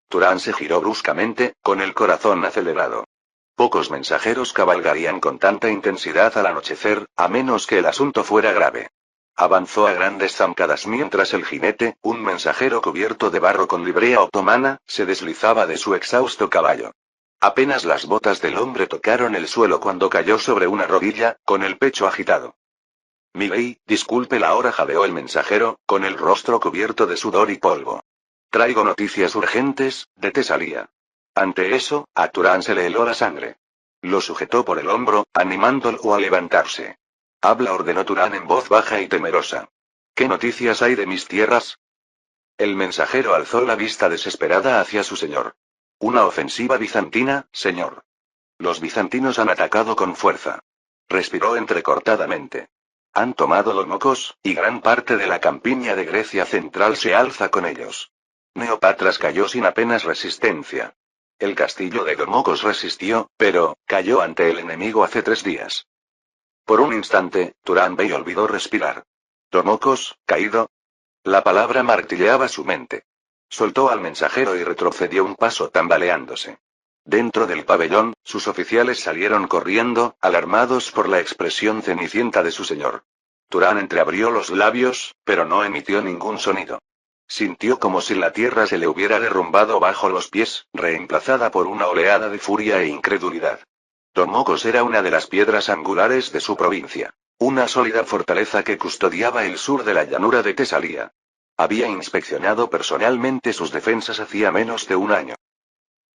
Turán se giró bruscamente, con el corazón acelerado. Pocos mensajeros cabalgarían con tanta intensidad al anochecer, a menos que el asunto fuera grave. Avanzó a grandes zancadas mientras el jinete, un mensajero cubierto de barro con librea otomana, se deslizaba de su exhausto caballo. Apenas las botas del hombre tocaron el suelo cuando cayó sobre una rodilla, con el pecho agitado. «Mi bey, disculpe la hora», jadeó el mensajero, con el rostro cubierto de sudor y polvo. «Traigo noticias urgentes, de Tesalia». Ante eso, a Turán se le heló la sangre. Lo sujetó por el hombro, animándolo a levantarse. «Habla», ordenó Turán en voz baja y temerosa. «¿Qué noticias hay de mis tierras?» El mensajero alzó la vista desesperada hacia su señor. «Una ofensiva bizantina, señor. Los bizantinos han atacado con fuerza». Respiró entrecortadamente. «Han tomado Domocos, y gran parte de la campiña de Grecia central se alza con ellos». Neopatras cayó sin apenas resistencia. El castillo de Domocos resistió, pero cayó ante el enemigo hace 3 días. Por un instante, Turán Bey olvidó respirar. «¿Domocos, caído?». La palabra martilleaba su mente. Soltó al mensajero y retrocedió un paso tambaleándose. Dentro del pabellón, sus oficiales salieron corriendo, alarmados por la expresión cenicienta de su señor. Turán entreabrió los labios, pero no emitió ningún sonido. Sintió como si la tierra se le hubiera derrumbado bajo los pies, reemplazada por una oleada de furia e incredulidad. Domocos era una de las piedras angulares de su provincia. Una sólida fortaleza que custodiaba el sur de la llanura de Tesalia. Había inspeccionado personalmente sus defensas hacía menos de 1 año.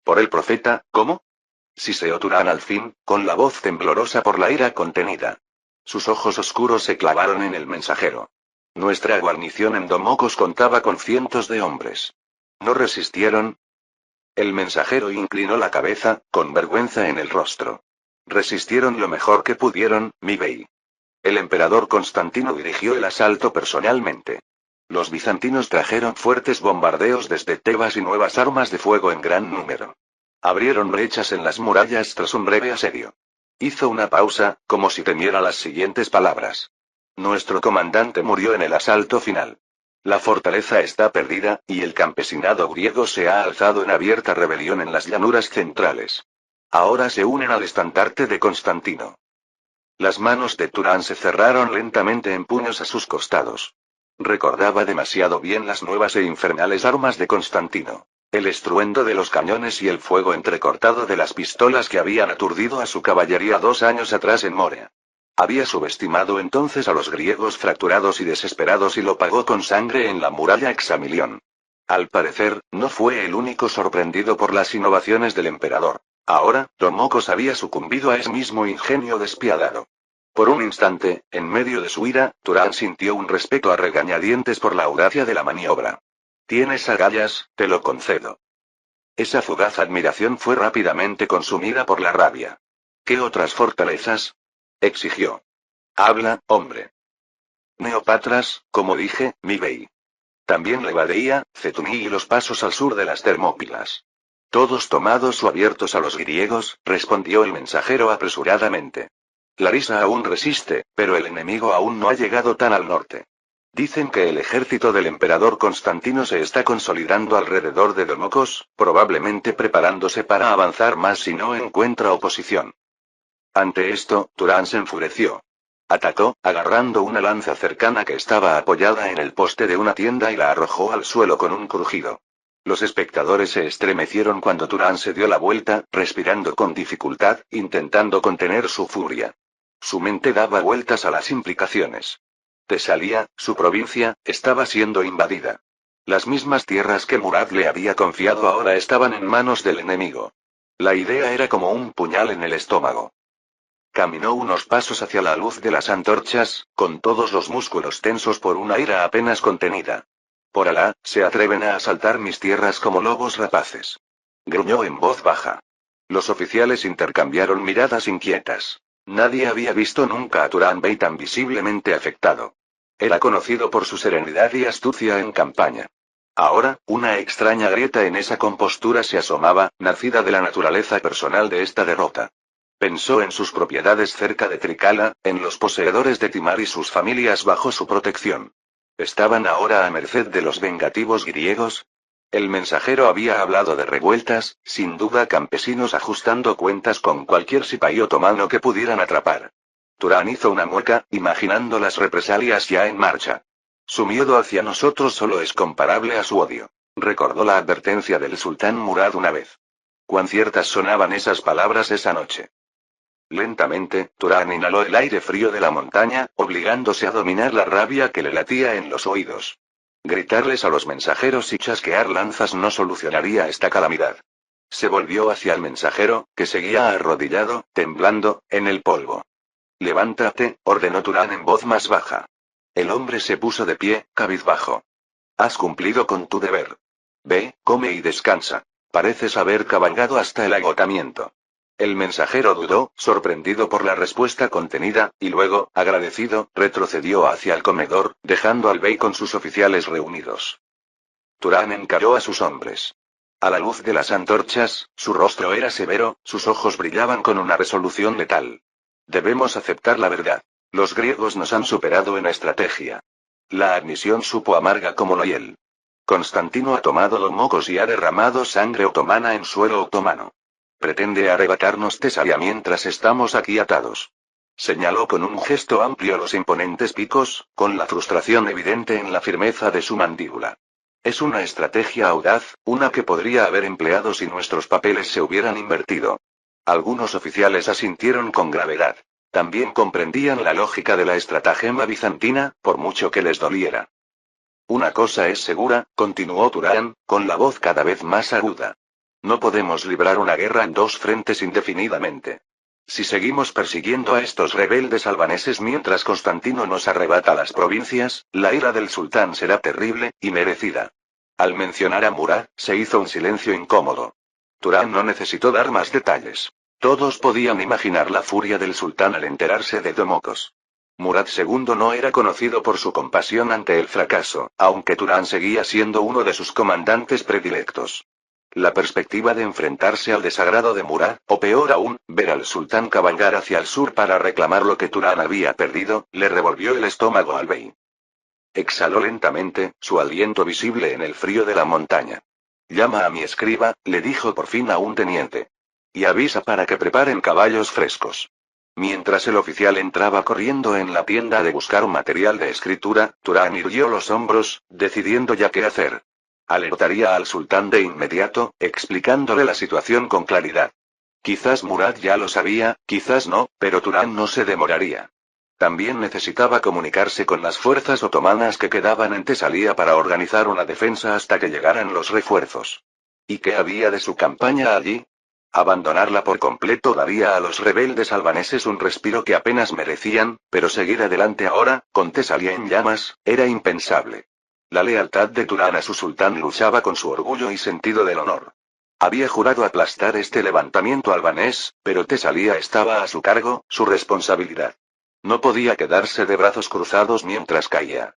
«¿Por el profeta, cómo?», siseó Turán al fin, con la voz temblorosa por la ira contenida. Sus ojos oscuros se clavaron en el mensajero. «Nuestra guarnición en Domocos contaba con cientos de hombres. ¿No resistieron?». El mensajero inclinó la cabeza, con vergüenza en el rostro. «Resistieron lo mejor que pudieron, mi bey. El emperador Constantino dirigió el asalto personalmente. Los bizantinos trajeron fuertes bombardeos desde Tebas y nuevas armas de fuego en gran número. Abrieron brechas en las murallas tras un breve asedio». Hizo una pausa, como si temiera las siguientes palabras. «Nuestro comandante murió en el asalto final. La fortaleza está perdida, y el campesinado griego se ha alzado en abierta rebelión en las llanuras centrales. Ahora se unen al estandarte de Constantino». Las manos de Turán se cerraron lentamente en puños a sus costados. Recordaba demasiado bien las nuevas e infernales armas de Constantino. El estruendo de los cañones y el fuego entrecortado de las pistolas que habían aturdido a su caballería 2 años atrás en Morea. Había subestimado entonces a los griegos fracturados y desesperados y lo pagó con sangre en la muralla Examilión. Al parecer, no fue el único sorprendido por las innovaciones del emperador. Ahora, Domocos había sucumbido a ese mismo ingenio despiadado. Por un instante, en medio de su ira, Turán sintió un respeto a regañadientes por la audacia de la maniobra. «Tienes agallas, te lo concedo». Esa fugaz admiración fue rápidamente consumida por la rabia. «¿Qué otras fortalezas?», exigió. «Habla, hombre». «Neopatras, como dije, mi bey. También Levadeía, Cetuní y los pasos al sur de las Termópilas». «Todos tomados o abiertos a los griegos», respondió el mensajero apresuradamente. Larisa aún resiste, pero el enemigo aún no ha llegado tan al norte. Dicen que el ejército del emperador Constantino se está consolidando alrededor de Domocos, probablemente preparándose para avanzar más si no encuentra oposición. Ante esto, Turán se enfureció. Atacó, agarrando una lanza cercana que estaba apoyada en el poste de una tienda y la arrojó al suelo con un crujido. Los espectadores se estremecieron cuando Turán se dio la vuelta, respirando con dificultad, intentando contener su furia. Su mente daba vueltas a las implicaciones. Tesalia, su provincia, estaba siendo invadida. Las mismas tierras que Murad le había confiado ahora estaban en manos del enemigo. La idea era como un puñal en el estómago. Caminó unos pasos hacia la luz de las antorchas, con todos los músculos tensos por una ira apenas contenida. Por Alá, se atreven a asaltar mis tierras como lobos rapaces. Gruñó en voz baja. Los oficiales intercambiaron miradas inquietas. Nadie había visto nunca a Turán Bey tan visiblemente afectado. Era conocido por su serenidad y astucia en campaña. Ahora, una extraña grieta en esa compostura se asomaba, nacida de la naturaleza personal de esta derrota. Pensó en sus propiedades cerca de Tricala, en los poseedores de Timar y sus familias bajo su protección. ¿Estaban ahora a merced de los vengativos griegos? El mensajero había hablado de revueltas, sin duda campesinos ajustando cuentas con cualquier sipaí otomano que pudieran atrapar. Turán hizo una mueca, imaginando las represalias ya en marcha. Su miedo hacia nosotros solo es comparable a su odio. Recordó la advertencia del sultán Murad una vez. Cuán ciertas sonaban esas palabras esa noche. Lentamente, Turán inhaló el aire frío de la montaña, obligándose a dominar la rabia que le latía en los oídos. Gritarles a los mensajeros y chasquear lanzas no solucionaría esta calamidad. Se volvió hacia el mensajero, que seguía arrodillado, temblando, en el polvo. Levántate, ordenó Turán en voz más baja. El hombre se puso de pie, cabizbajo. Has cumplido con tu deber. Ve, come y descansa. Pareces haber cabalgado hasta el agotamiento. El mensajero dudó, sorprendido por la respuesta contenida, y luego, agradecido, retrocedió hacia el comedor, dejando al bey con sus oficiales reunidos. Turán encaró a sus hombres. A la luz de las antorchas, su rostro era severo, sus ojos brillaban con una resolución letal. Debemos aceptar la verdad. Los griegos nos han superado en estrategia. La admisión supo amarga como la hiel. Constantino ha tomado Domocos y ha derramado sangre otomana en suelo otomano. Pretende arrebatarnos Tesalia mientras estamos aquí atados. Señaló con un gesto amplio los imponentes picos, con la frustración evidente en la firmeza de su mandíbula. Es una estrategia audaz, una que podría haber empleado si nuestros papeles se hubieran invertido. Algunos oficiales asintieron con gravedad. También comprendían la lógica de la estratagema bizantina, por mucho que les doliera. Una cosa es segura, continuó Turán, con la voz cada vez más aguda. No podemos librar una guerra en dos frentes indefinidamente. Si seguimos persiguiendo a estos rebeldes albaneses mientras Constantino nos arrebata las provincias, la ira del sultán será terrible, y merecida. Al mencionar a Murad, se hizo un silencio incómodo. Turán no necesitó dar más detalles. Todos podían imaginar la furia del sultán al enterarse de Domocos. Murad II no era conocido por su compasión ante el fracaso, aunque Turán seguía siendo uno de sus comandantes predilectos. La perspectiva de enfrentarse al desagrado de Murad, o peor aún, ver al sultán cabalgar hacia el sur para reclamar lo que Turán había perdido, le revolvió el estómago al bey. Exhaló lentamente, su aliento visible en el frío de la montaña. Llama a mi escriba, le dijo por fin a un teniente. Y avisa para que preparen caballos frescos. Mientras el oficial entraba corriendo en la tienda de buscar material de escritura, Turán irguió los hombros, decidiendo ya qué hacer. Alertaría al sultán de inmediato, explicándole la situación con claridad. Quizás Murad ya lo sabía, quizás no, pero Turán no se demoraría. También necesitaba comunicarse con las fuerzas otomanas que quedaban en Tesalia para organizar una defensa hasta que llegaran los refuerzos. ¿Y qué había de su campaña allí? Abandonarla por completo daría a los rebeldes albaneses un respiro que apenas merecían, pero seguir adelante ahora, con Tesalia en llamas, era impensable. La lealtad de Turán a su sultán luchaba con su orgullo y sentido del honor. Había jurado aplastar este levantamiento albanés, pero Tesalia estaba a su cargo, su responsabilidad. No podía quedarse de brazos cruzados mientras caía.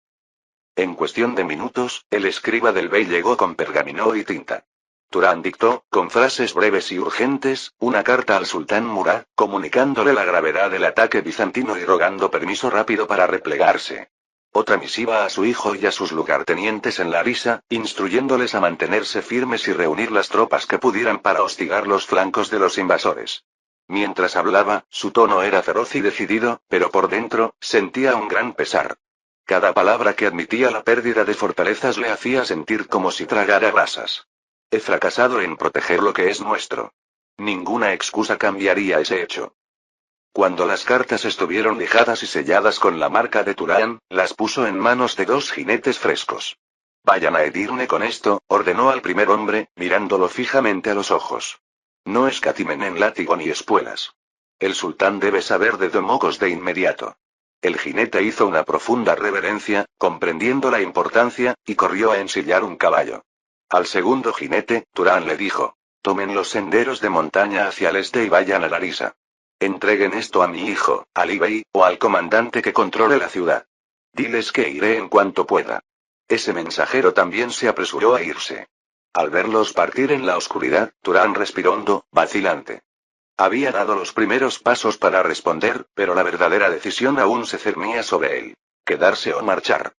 En cuestión de minutos, el escriba del bey llegó con pergamino y tinta. Turán dictó, con frases breves y urgentes, una carta al sultán Murad, comunicándole la gravedad del ataque bizantino y rogando permiso rápido para replegarse. Otra misiva a su hijo y a sus lugartenientes en Larisa, instruyéndoles a mantenerse firmes y reunir las tropas que pudieran para hostigar los flancos de los invasores. Mientras hablaba, su tono era feroz y decidido, pero por dentro, sentía un gran pesar. Cada palabra que admitía la pérdida de fortalezas le hacía sentir como si tragara grasas. He fracasado en proteger lo que es nuestro. Ninguna excusa cambiaría ese hecho. Cuando las cartas estuvieron lijadas y selladas con la marca de Turán, las puso en manos de 2 jinetes frescos. Vayan a Edirne con esto, ordenó al primer hombre, mirándolo fijamente a los ojos. No escatimen en látigo ni espuelas. El sultán debe saber de Domocos de inmediato. El jinete hizo una profunda reverencia, comprendiendo la importancia, y corrió a ensillar un caballo. Al segundo jinete, Turán le dijo: tomen los senderos de montaña hacia el este y vayan a Larisa. Entreguen esto a mi hijo, Ali Bey, o al comandante que controle la ciudad. Diles que iré en cuanto pueda. Ese mensajero también se apresuró a irse. Al verlos partir en la oscuridad, Turán respiró hondo, vacilante. Había dado los primeros pasos para responder, pero la verdadera decisión aún se cernía sobre él: quedarse o marchar.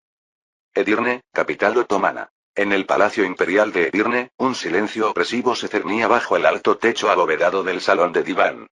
Edirne, capital otomana. En el palacio imperial de Edirne, un silencio opresivo se cernía bajo el alto techo abovedado del salón de diván.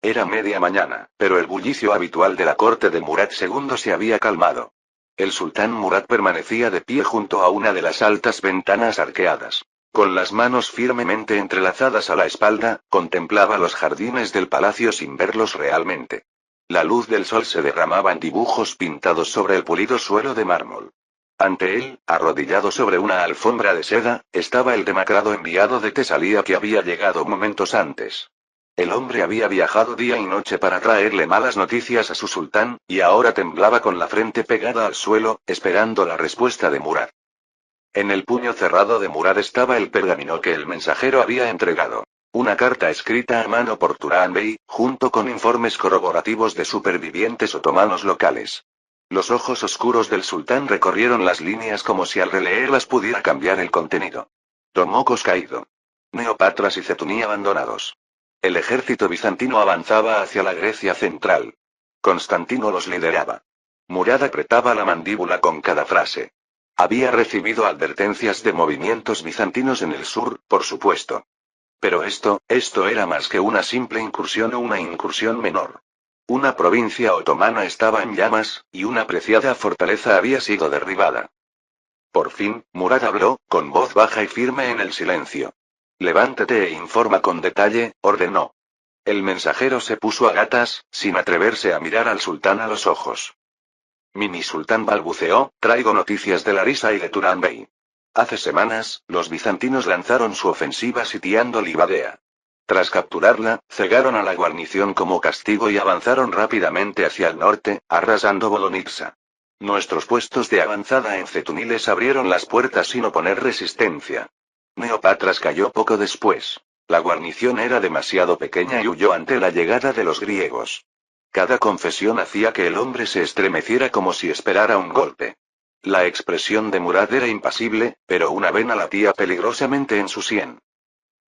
Era media mañana, pero el bullicio habitual de la corte de Murad II se había calmado. El sultán Murad permanecía de pie junto a una de las altas ventanas arqueadas. Con las manos firmemente entrelazadas a la espalda, contemplaba los jardines del palacio sin verlos realmente. La luz del sol se derramaba en dibujos pintados sobre el pulido suelo de mármol. Ante él, arrodillado sobre una alfombra de seda, estaba el demacrado enviado de Tesalía que había llegado momentos antes. El hombre había viajado día y noche para traerle malas noticias a su sultán, y ahora temblaba con la frente pegada al suelo, esperando la respuesta de Murad. En el puño cerrado de Murad estaba el pergamino que el mensajero había entregado. Una carta escrita a mano por Turán Bey, junto con informes corroborativos de supervivientes otomanos locales. Los ojos oscuros del sultán recorrieron las líneas como si al releerlas pudiera cambiar el contenido. Domocos caído. Neopatras y Cetuni abandonados. El ejército bizantino avanzaba hacia la Grecia central. Constantino los lideraba. Murad apretaba la mandíbula con cada frase. Había recibido advertencias de movimientos bizantinos en el sur, por supuesto. Pero esto era más que una simple incursión o una incursión menor. Una provincia otomana estaba en llamas, y una preciada fortaleza había sido derribada. Por fin, Murad habló, con voz baja y firme en el silencio. Levántate e informa con detalle, ordenó. El mensajero se puso a gatas, sin atreverse a mirar al sultán a los ojos. Mini sultán balbuceó: traigo noticias de Larisa y de Turán Bey. Hace semanas, los bizantinos lanzaron su ofensiva sitiando Livadea. Tras capturarla, cegaron a la guarnición como castigo y avanzaron rápidamente hacia el norte, arrasando Bolonitsa. Nuestros puestos de avanzada en Cetuni les abrieron las puertas sin oponer resistencia. Neopatras cayó poco después. La guarnición era demasiado pequeña y huyó ante la llegada de los griegos. Cada confesión hacía que el hombre se estremeciera como si esperara un golpe. La expresión de Murad era impasible, pero una vena latía peligrosamente en su sien.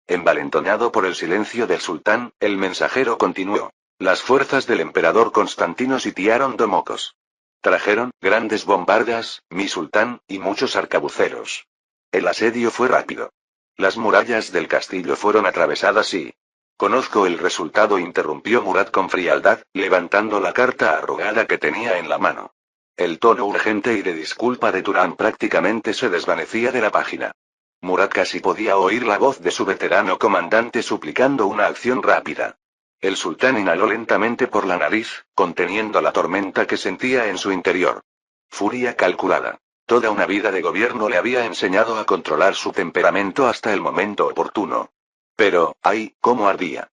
Envalentonado por el silencio del sultán, el mensajero continuó. Las fuerzas del emperador Constantino sitiaron Domocos. Trajeron grandes bombardas, mi sultán, y muchos arcabuceros. El asedio fue rápido. Las murallas del castillo fueron atravesadas y... Conozco el resultado, interrumpió Murad con frialdad, levantando la carta arrugada que tenía en la mano. El tono urgente y de disculpa de Turán prácticamente se desvanecía de la página. Murad casi podía oír la voz de su veterano comandante suplicando una acción rápida. El sultán inhaló lentamente por la nariz, conteniendo la tormenta que sentía en su interior. Furia calculada. Toda una vida de gobierno le había enseñado a controlar su temperamento hasta el momento oportuno. Pero, ¡ay!, cómo ardía.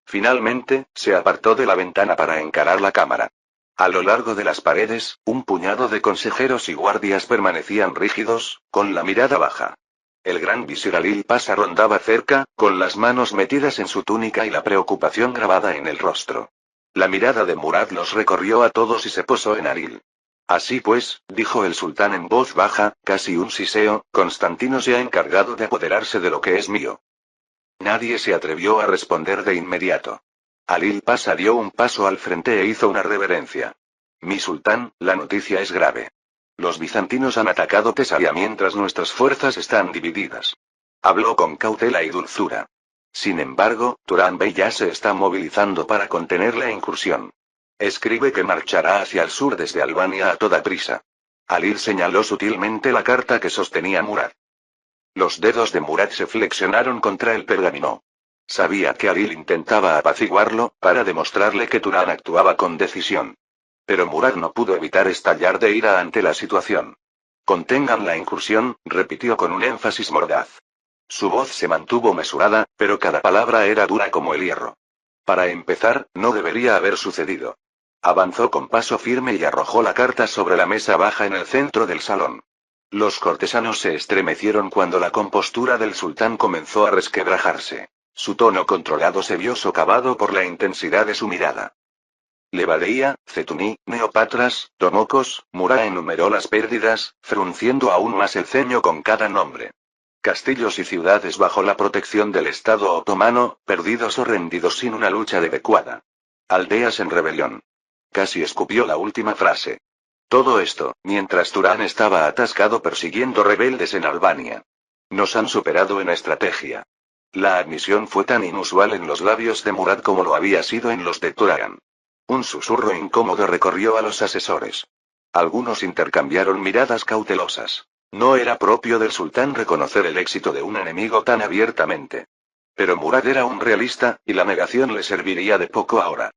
Finalmente, se apartó de la ventana para encarar la cámara. A lo largo de las paredes, un puñado de consejeros y guardias permanecían rígidos, con la mirada baja. El gran visir Alil Pasha rondaba cerca, con las manos metidas en su túnica y la preocupación grabada en el rostro. La mirada de Murad los recorrió a todos y se posó en Alil. Así pues, dijo el sultán en voz baja, casi un siseo, Constantino se ha encargado de apoderarse de lo que es mío. Nadie se atrevió a responder de inmediato. Alil Pasha dio un paso al frente e hizo una reverencia. Mi sultán, la noticia es grave. Los bizantinos han atacado Tesalia mientras nuestras fuerzas están divididas. Habló con cautela y dulzura. Sin embargo, Turan Bey ya se está movilizando para contener la incursión. Escribe que marchará hacia el sur desde Albania a toda prisa. Alil señaló sutilmente la carta que sostenía Murad. Los dedos de Murad se flexionaron contra el pergamino. Sabía que Alil intentaba apaciguarlo, para demostrarle que Turan actuaba con decisión. Pero Murad no pudo evitar estallar de ira ante la situación. Contengan la incursión, repitió con un énfasis mordaz. Su voz se mantuvo mesurada, pero cada palabra era dura como el hierro. Para empezar, no debería haber sucedido. Avanzó con paso firme y arrojó la carta sobre la mesa baja en el centro del salón. Los cortesanos se estremecieron cuando la compostura del sultán comenzó a resquebrajarse. Su tono controlado se vio socavado por la intensidad de su mirada. Levadeía, Cetuní, Neopatras, Tomocos, Murad enumeró las pérdidas, frunciendo aún más el ceño con cada nombre. Castillos y ciudades bajo la protección del Estado otomano, perdidos o rendidos sin una lucha adecuada. Aldeas en rebelión. Casi escupió la última frase. Todo esto, mientras Turán estaba atascado persiguiendo rebeldes en Albania. Nos han superado en estrategia. La admisión fue tan inusual en los labios de Murad como lo había sido en los de Turán. Un susurro incómodo recorrió a los asesores. Algunos intercambiaron miradas cautelosas. No era propio del sultán reconocer el éxito de un enemigo tan abiertamente. Pero Murad era un realista, y la negación le serviría de poco ahora.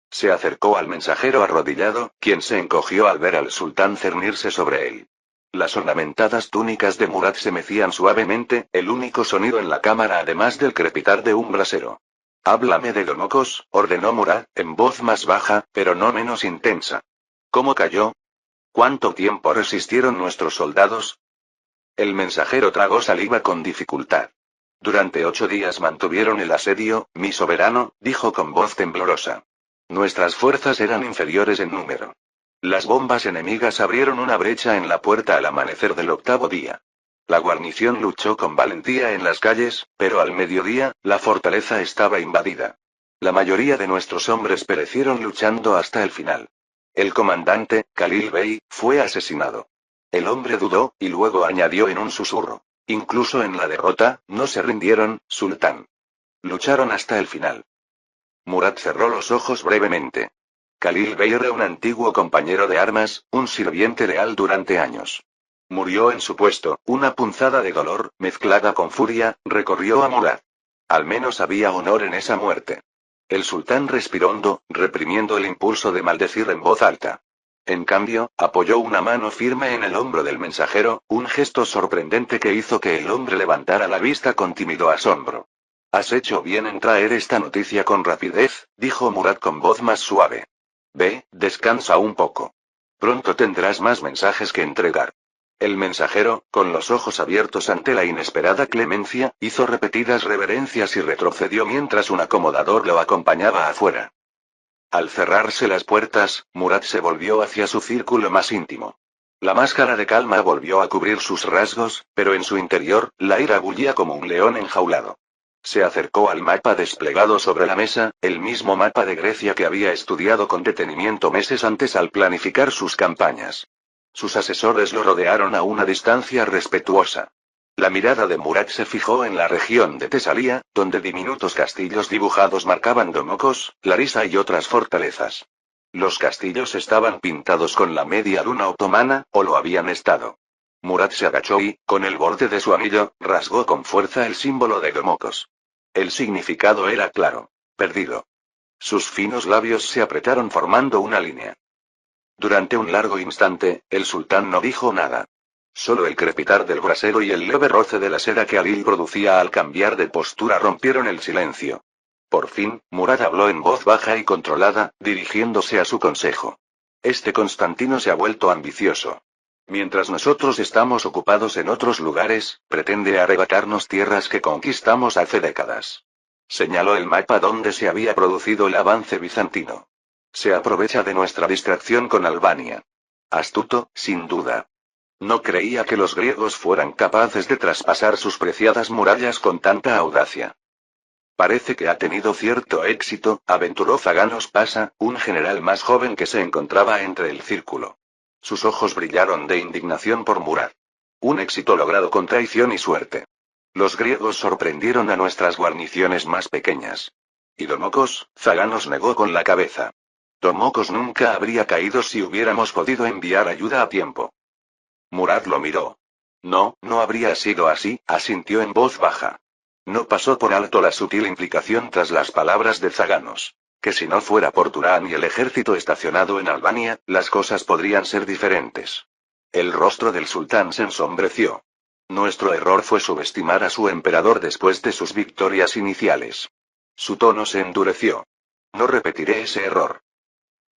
Se acercó al mensajero arrodillado, quien se encogió al ver al sultán cernirse sobre él. Las ornamentadas túnicas de Murad se mecían suavemente, el único sonido en la cámara además del crepitar de un brasero. Háblame de Domocos, ordenó Murad, en voz más baja, pero no menos intensa. ¿Cómo cayó? ¿Cuánto tiempo resistieron nuestros soldados? El mensajero tragó saliva con dificultad. Durante 8 días mantuvieron el asedio, mi soberano, dijo con voz temblorosa. Nuestras fuerzas eran inferiores en número. Las bombas enemigas abrieron una brecha en la puerta al amanecer del 8º día. La guarnición luchó con valentía en las calles, pero al mediodía, la fortaleza estaba invadida. La mayoría de nuestros hombres perecieron luchando hasta el final. El comandante, Khalil Bey, fue asesinado. El hombre dudó, y luego añadió en un susurro. Incluso en la derrota, no se rindieron, sultán. Lucharon hasta el final. Murad cerró los ojos brevemente. Khalil Bey era un antiguo compañero de armas, un sirviente leal durante años. Murió en su puesto, una punzada de dolor, mezclada con furia, recorrió a Murad. Al menos había honor en esa muerte. El sultán respiró hondo, reprimiendo el impulso de maldecir en voz alta. En cambio, apoyó una mano firme en el hombro del mensajero, un gesto sorprendente que hizo que el hombre levantara la vista con tímido asombro. Has hecho bien en traer esta noticia con rapidez, dijo Murad con voz más suave. Ve, descansa un poco. Pronto tendrás más mensajes que entregar. El mensajero, con los ojos abiertos ante la inesperada clemencia, hizo repetidas reverencias y retrocedió mientras un acomodador lo acompañaba afuera. Al cerrarse las puertas, Murad se volvió hacia su círculo más íntimo. La máscara de calma volvió a cubrir sus rasgos, pero en su interior, la ira bullía como un león enjaulado. Se acercó al mapa desplegado sobre la mesa, el mismo mapa de Grecia que había estudiado con detenimiento meses antes al planificar sus campañas. Sus asesores lo rodearon a una distancia respetuosa. La mirada de Murad se fijó en la región de Tesalia, donde diminutos castillos dibujados marcaban Domocos, Larisa y otras fortalezas. Los castillos estaban pintados con la media luna otomana, o lo habían estado. Murad se agachó y, con el borde de su anillo, rasgó con fuerza el símbolo de Domocos. El significado era claro. Perdido. Sus finos labios se apretaron formando una línea. Durante un largo instante, el sultán no dijo nada. Solo el crepitar del brasero y el leve roce de la seda que Alil producía al cambiar de postura rompieron el silencio. Por fin, Murad habló en voz baja y controlada, dirigiéndose a su consejo. Este Constantino se ha vuelto ambicioso. Mientras nosotros estamos ocupados en otros lugares, pretende arrebatarnos tierras que conquistamos hace décadas. Señaló el mapa donde se había producido el avance bizantino. Se aprovecha de nuestra distracción con Albania. Astuto, sin duda. No creía que los griegos fueran capaces de traspasar sus preciadas murallas con tanta audacia. Parece que ha tenido cierto éxito, aventuró Zaganos Pasa, un general más joven que se encontraba entre el círculo. Sus ojos brillaron de indignación por Murad. Un éxito logrado con traición y suerte. Los griegos sorprendieron a nuestras guarniciones más pequeñas. ¿Y Domocos? Zaganos negó con la cabeza. Domocos nunca habría caído si hubiéramos podido enviar ayuda a tiempo. Murad lo miró. No, no habría sido así, asintió en voz baja. No pasó por alto la sutil implicación tras las palabras de Zaganos. Que si no fuera por Turán y el ejército estacionado en Albania, las cosas podrían ser diferentes. El rostro del sultán se ensombreció. Nuestro error fue subestimar a su emperador después de sus victorias iniciales. Su tono se endureció. No repetiré ese error.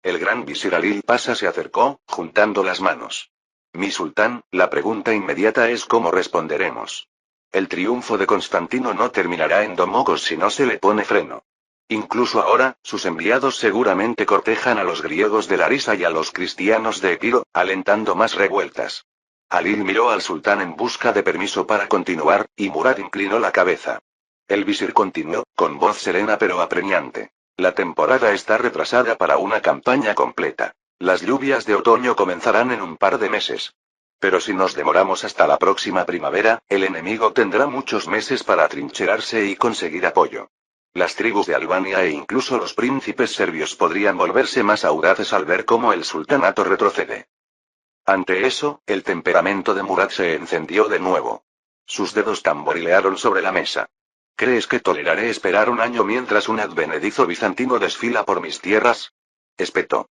El gran visir Alil Pasa se acercó, juntando las manos. Mi sultán, la pregunta inmediata es cómo responderemos. El triunfo de Constantino no terminará en Domocos si no se le pone freno. Incluso ahora, sus enviados seguramente cortejan a los griegos de Larisa y a los cristianos de Epiro, alentando más revueltas. Alil miró al sultán en busca de permiso para continuar, y Murad inclinó la cabeza. El visir continuó, con voz serena pero apremiante. La temporada está retrasada para una campaña completa. Las lluvias de otoño comenzarán en un par de meses. Pero si nos demoramos hasta la próxima primavera, el enemigo tendrá muchos meses para atrincherarse y conseguir apoyo. Las tribus de Albania e incluso los príncipes serbios podrían volverse más audaces al ver cómo el sultanato retrocede. Ante eso, el temperamento de Murad se encendió de nuevo. Sus dedos tamborilearon sobre la mesa. ¿Crees que toleraré esperar un año mientras un advenedizo bizantino desfila por mis tierras? Espetó.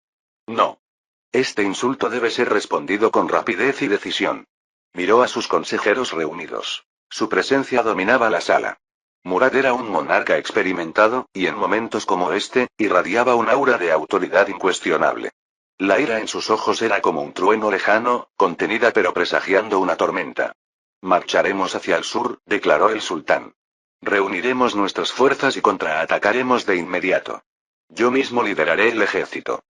No. Este insulto debe ser respondido con rapidez y decisión. Miró a sus consejeros reunidos. Su presencia dominaba la sala. Murad era un monarca experimentado, y en momentos como este, irradiaba un aura de autoridad incuestionable. La ira en sus ojos era como un trueno lejano, contenida pero presagiando una tormenta. Marcharemos hacia el sur, declaró el sultán. Reuniremos nuestras fuerzas y contraatacaremos de inmediato. Yo mismo lideraré el ejército.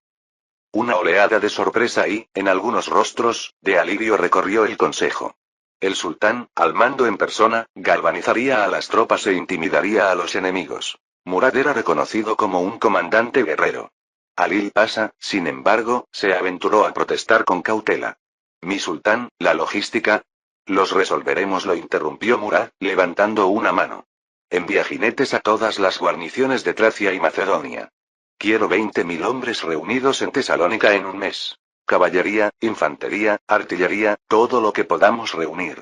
Una oleada de sorpresa y, en algunos rostros, de alivio recorrió el consejo. El sultán, al mando en persona, galvanizaría a las tropas e intimidaría a los enemigos. Murad era reconocido como un comandante guerrero. Alil Pasa, sin embargo, se aventuró a protestar con cautela. Mi sultán, la logística. Los resolveremos, lo interrumpió Murad, levantando una mano. Envía jinetes a todas las guarniciones de Tracia y Macedonia. Quiero 20.000 hombres reunidos en Tesalónica en un mes. Caballería, infantería, artillería, todo lo que podamos reunir.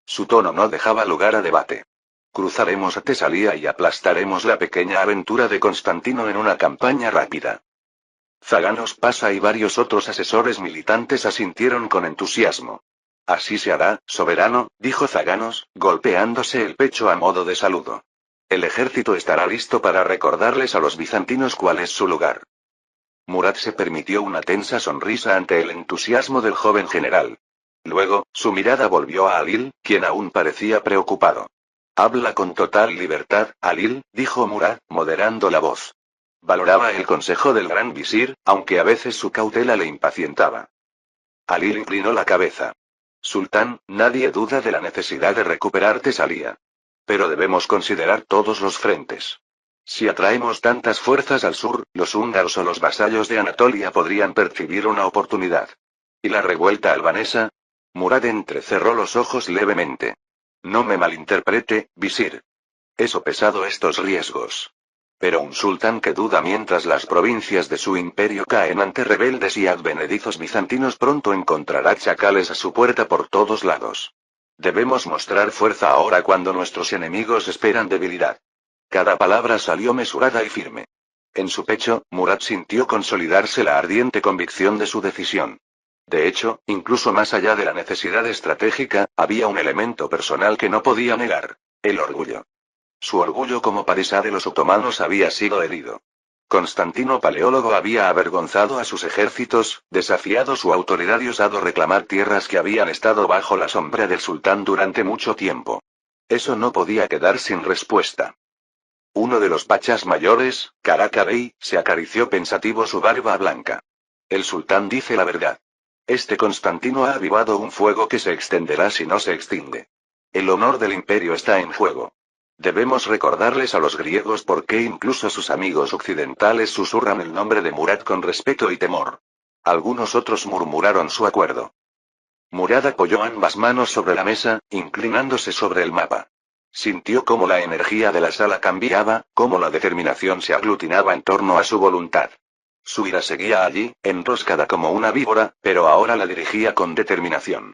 Su tono no dejaba lugar a debate. Cruzaremos a Tesalía y aplastaremos la pequeña aventura de Constantino en una campaña rápida. Zaganos Pasa y varios otros asesores militantes asintieron con entusiasmo. Así se hará, soberano, dijo Zaganos, golpeándose el pecho a modo de saludo. El ejército estará listo para recordarles a los bizantinos cuál es su lugar. Murad se permitió una tensa sonrisa ante el entusiasmo del joven general. Luego, su mirada volvió a Alil, quien aún parecía preocupado. Habla con total libertad, Alil, dijo Murad, moderando la voz. Valoraba el consejo del gran visir, aunque a veces su cautela le impacientaba. Alil inclinó la cabeza. Sultán, nadie duda de la necesidad de recuperar Tesalía. Pero debemos considerar todos los frentes. Si atraemos tantas fuerzas al sur, los húngaros o los vasallos de Anatolia podrían percibir una oportunidad. ¿Y la revuelta albanesa? Murad entrecerró los ojos levemente. No me malinterprete, visir. He sopesado estos riesgos. Pero un sultán que duda mientras las provincias de su imperio caen ante rebeldes y advenedizos bizantinos pronto encontrará chacales a su puerta por todos lados. Debemos mostrar fuerza ahora cuando nuestros enemigos esperan debilidad. Cada palabra salió mesurada y firme. En su pecho, Murad sintió consolidarse la ardiente convicción de su decisión. De hecho, incluso más allá de la necesidad estratégica, había un elemento personal que no podía negar: el orgullo. Su orgullo como padisá de los otomanos había sido herido. Constantino Paleólogo había avergonzado a sus ejércitos, desafiado su autoridad y osado reclamar tierras que habían estado bajo la sombra del sultán durante mucho tiempo. Eso no podía quedar sin respuesta. Uno de los pachas mayores, Karaka Bey, se acarició pensativo su barba blanca. El sultán dice la verdad. Este Constantino ha avivado un fuego que se extenderá si no se extingue. El honor del imperio está en juego. Debemos recordarles a los griegos por qué incluso sus amigos occidentales susurran el nombre de Murad con respeto y temor. Algunos otros murmuraron su acuerdo. Murad apoyó ambas manos sobre la mesa, inclinándose sobre el mapa. Sintió cómo la energía de la sala cambiaba, cómo la determinación se aglutinaba en torno a su voluntad. Su ira seguía allí, enroscada como una víbora, pero ahora la dirigía con determinación.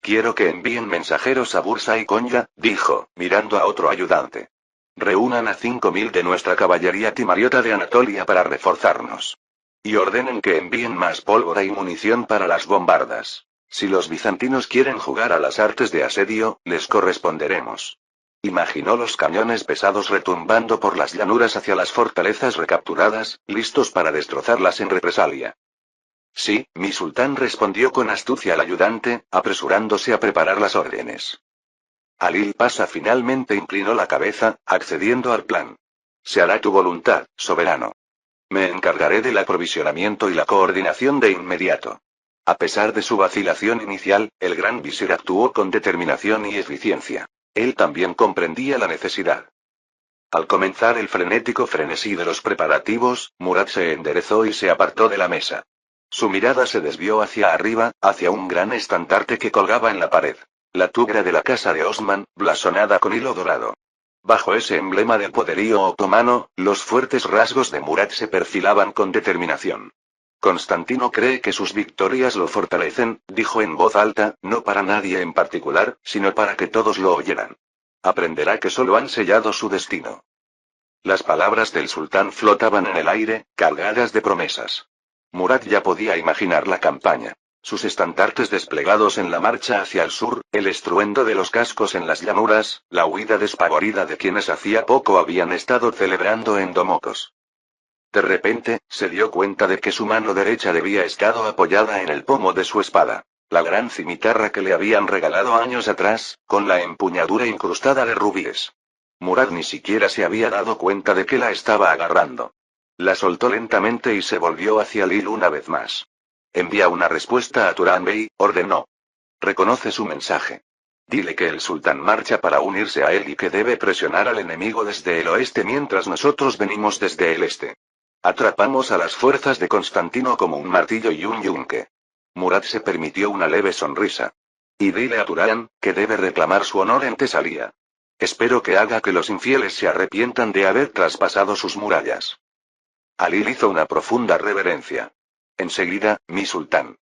Quiero que envíen mensajeros a Bursa y Konya, dijo, mirando a otro ayudante. Reúnan a 5000 de nuestra caballería timariota de Anatolia para reforzarnos. Y ordenen que envíen más pólvora y munición para las bombardas. Si los bizantinos quieren jugar a las artes de asedio, les corresponderemos. Imaginó los cañones pesados retumbando por las llanuras hacia las fortalezas recapturadas, listos para destrozarlas en represalia. Sí, mi sultán, respondió con astucia el ayudante, apresurándose a preparar las órdenes. Alil Pasha finalmente inclinó la cabeza, accediendo al plan. Se hará tu voluntad, soberano. Me encargaré del aprovisionamiento y la coordinación de inmediato. A pesar de su vacilación inicial, el gran visir actuó con determinación y eficiencia. Él también comprendía la necesidad. Al comenzar el frenético frenesí de los preparativos, Murad se enderezó y se apartó de la mesa. Su mirada se desvió hacia arriba, hacia un gran estandarte que colgaba en la pared. La tugra de la casa de Osman, blasonada con hilo dorado. Bajo ese emblema del poderío otomano, los fuertes rasgos de Murad se perfilaban con determinación. Constantino cree que sus victorias lo fortalecen, dijo en voz alta, no para nadie en particular, sino para que todos lo oyeran. Aprenderá que solo han sellado su destino. Las palabras del sultán flotaban en el aire, cargadas de promesas. Murad ya podía imaginar la campaña. Sus estandartes desplegados en la marcha hacia el sur, el estruendo de los cascos en las llanuras, la huida despavorida de quienes hacía poco habían estado celebrando en Domocos. De repente, se dio cuenta de que su mano derecha debía estado apoyada en el pomo de su espada. La gran cimitarra que le habían regalado años atrás, con la empuñadura incrustada de rubíes. Murad ni siquiera se había dado cuenta de que la estaba agarrando. La soltó lentamente y se volvió hacia Lil una vez más. Envía una respuesta a Turan Bey, ordenó. Reconoce su mensaje. Dile que el sultán marcha para unirse a él y que debe presionar al enemigo desde el oeste mientras nosotros venimos desde el este. Atrapamos a las fuerzas de Constantino como un martillo y un yunque. Murad se permitió una leve sonrisa. Y dile a Turán, que debe reclamar su honor en Tesalía. Espero que haga que los infieles se arrepientan de haber traspasado sus murallas. Alil hizo una profunda reverencia. Enseguida, mi sultán.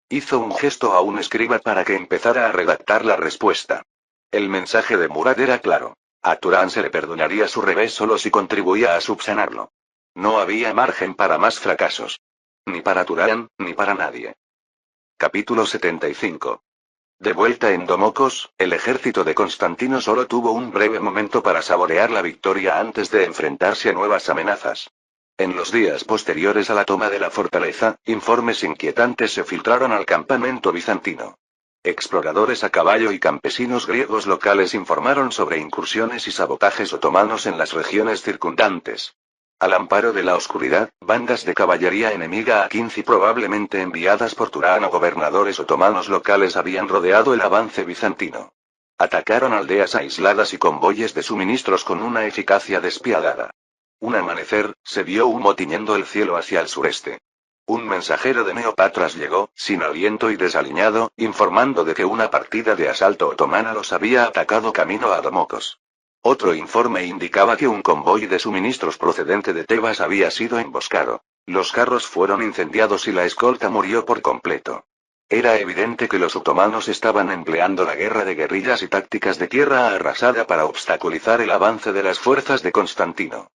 Hizo un gesto a un escriba para que empezara a redactar la respuesta. El mensaje de Murad era claro. A Turán se le perdonaría su revés solo si contribuía a subsanarlo. No había margen para más fracasos. Ni para Turán, ni para nadie. Capítulo 75. De vuelta en Domocos, el ejército de Constantino solo tuvo un breve momento para saborear la victoria antes de enfrentarse a nuevas amenazas. En los días posteriores a la toma de la fortaleza, informes inquietantes se filtraron al campamento bizantino. Exploradores a caballo y campesinos griegos locales informaron sobre incursiones y sabotajes otomanos en las regiones circundantes. Al amparo de la oscuridad, bandas de caballería enemiga a 15 probablemente enviadas por Turán o gobernadores otomanos locales habían rodeado el avance bizantino. Atacaron aldeas aisladas y convoyes de suministros con una eficacia despiadada. Un amanecer, se vio humo tiñendo el cielo hacia el sureste. Un mensajero de Neopatras llegó, sin aliento y desaliñado, informando de que una partida de asalto otomana los había atacado camino a Domocos. Otro informe indicaba que un convoy de suministros procedente de Tebas había sido emboscado. Los carros fueron incendiados y la escolta murió por completo. Era evidente que los otomanos estaban empleando la guerra de guerrillas y tácticas de tierra arrasada para obstaculizar el avance de las fuerzas de Constantino.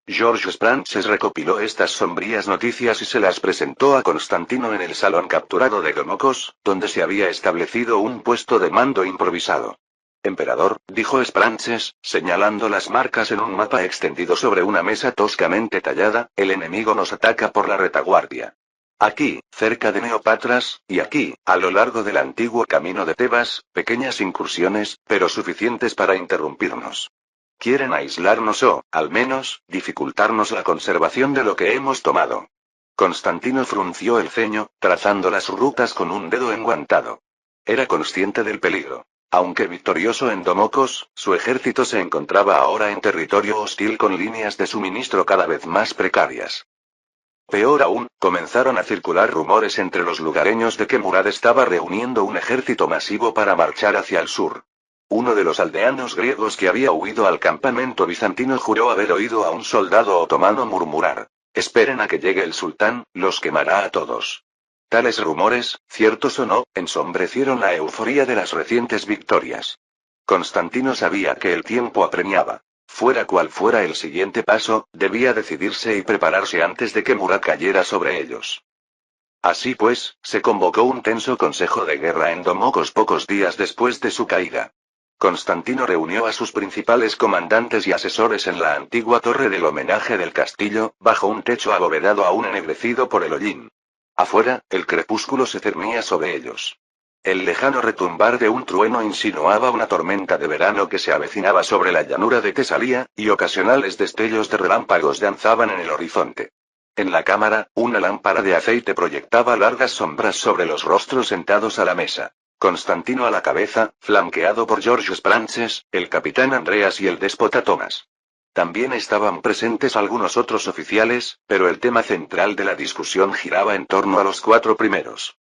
George Sprances recopiló estas sombrías noticias y se las presentó a Constantino en el salón capturado de Domocos, donde se había establecido un puesto de mando improvisado. Emperador, dijo Sprances, señalando las marcas en un mapa extendido sobre una mesa toscamente tallada, el enemigo nos ataca por la retaguardia. Aquí, cerca de Neopatras, y aquí, a lo largo del antiguo camino de Tebas, pequeñas incursiones, pero suficientes para interrumpirnos. Quieren aislarnos o, al menos, dificultarnos la conservación de lo que hemos tomado. Constantino frunció el ceño, trazando las rutas con un dedo enguantado. Era consciente del peligro. Aunque victorioso en Domocos, su ejército se encontraba ahora en territorio hostil con líneas de suministro cada vez más precarias. Peor aún, comenzaron a circular rumores entre los lugareños de que Murad estaba reuniendo un ejército masivo para marchar hacia el sur. Uno de los aldeanos griegos que había huido al campamento bizantino juró haber oído a un soldado otomano murmurar: «Esperen a que llegue el sultán, los quemará a todos». Tales rumores, ciertos o no, ensombrecieron la euforía de las recientes victorias. Constantino sabía que el tiempo apremiaba. Fuera cual fuera el siguiente paso, debía decidirse y prepararse antes de que Murad cayera sobre ellos. Así pues, se convocó un tenso consejo de guerra en Domocos pocos días después de su caída. Constantino reunió a sus principales comandantes y asesores en la antigua torre del homenaje del castillo, bajo un techo abovedado aún ennegrecido por el hollín. Afuera, el crepúsculo se cernía sobre ellos. El lejano retumbar de un trueno insinuaba una tormenta de verano que se avecinaba sobre la llanura de Tesalía, y ocasionales destellos de relámpagos danzaban en el horizonte. En la cámara, una lámpara de aceite proyectaba largas sombras sobre los rostros sentados a la mesa. Constantino a la cabeza, flanqueado por George Sprances, el capitán Andreas y el déspota Tomás. También estaban presentes algunos otros oficiales, pero el tema central de la discusión giraba en torno a los 4 primeros.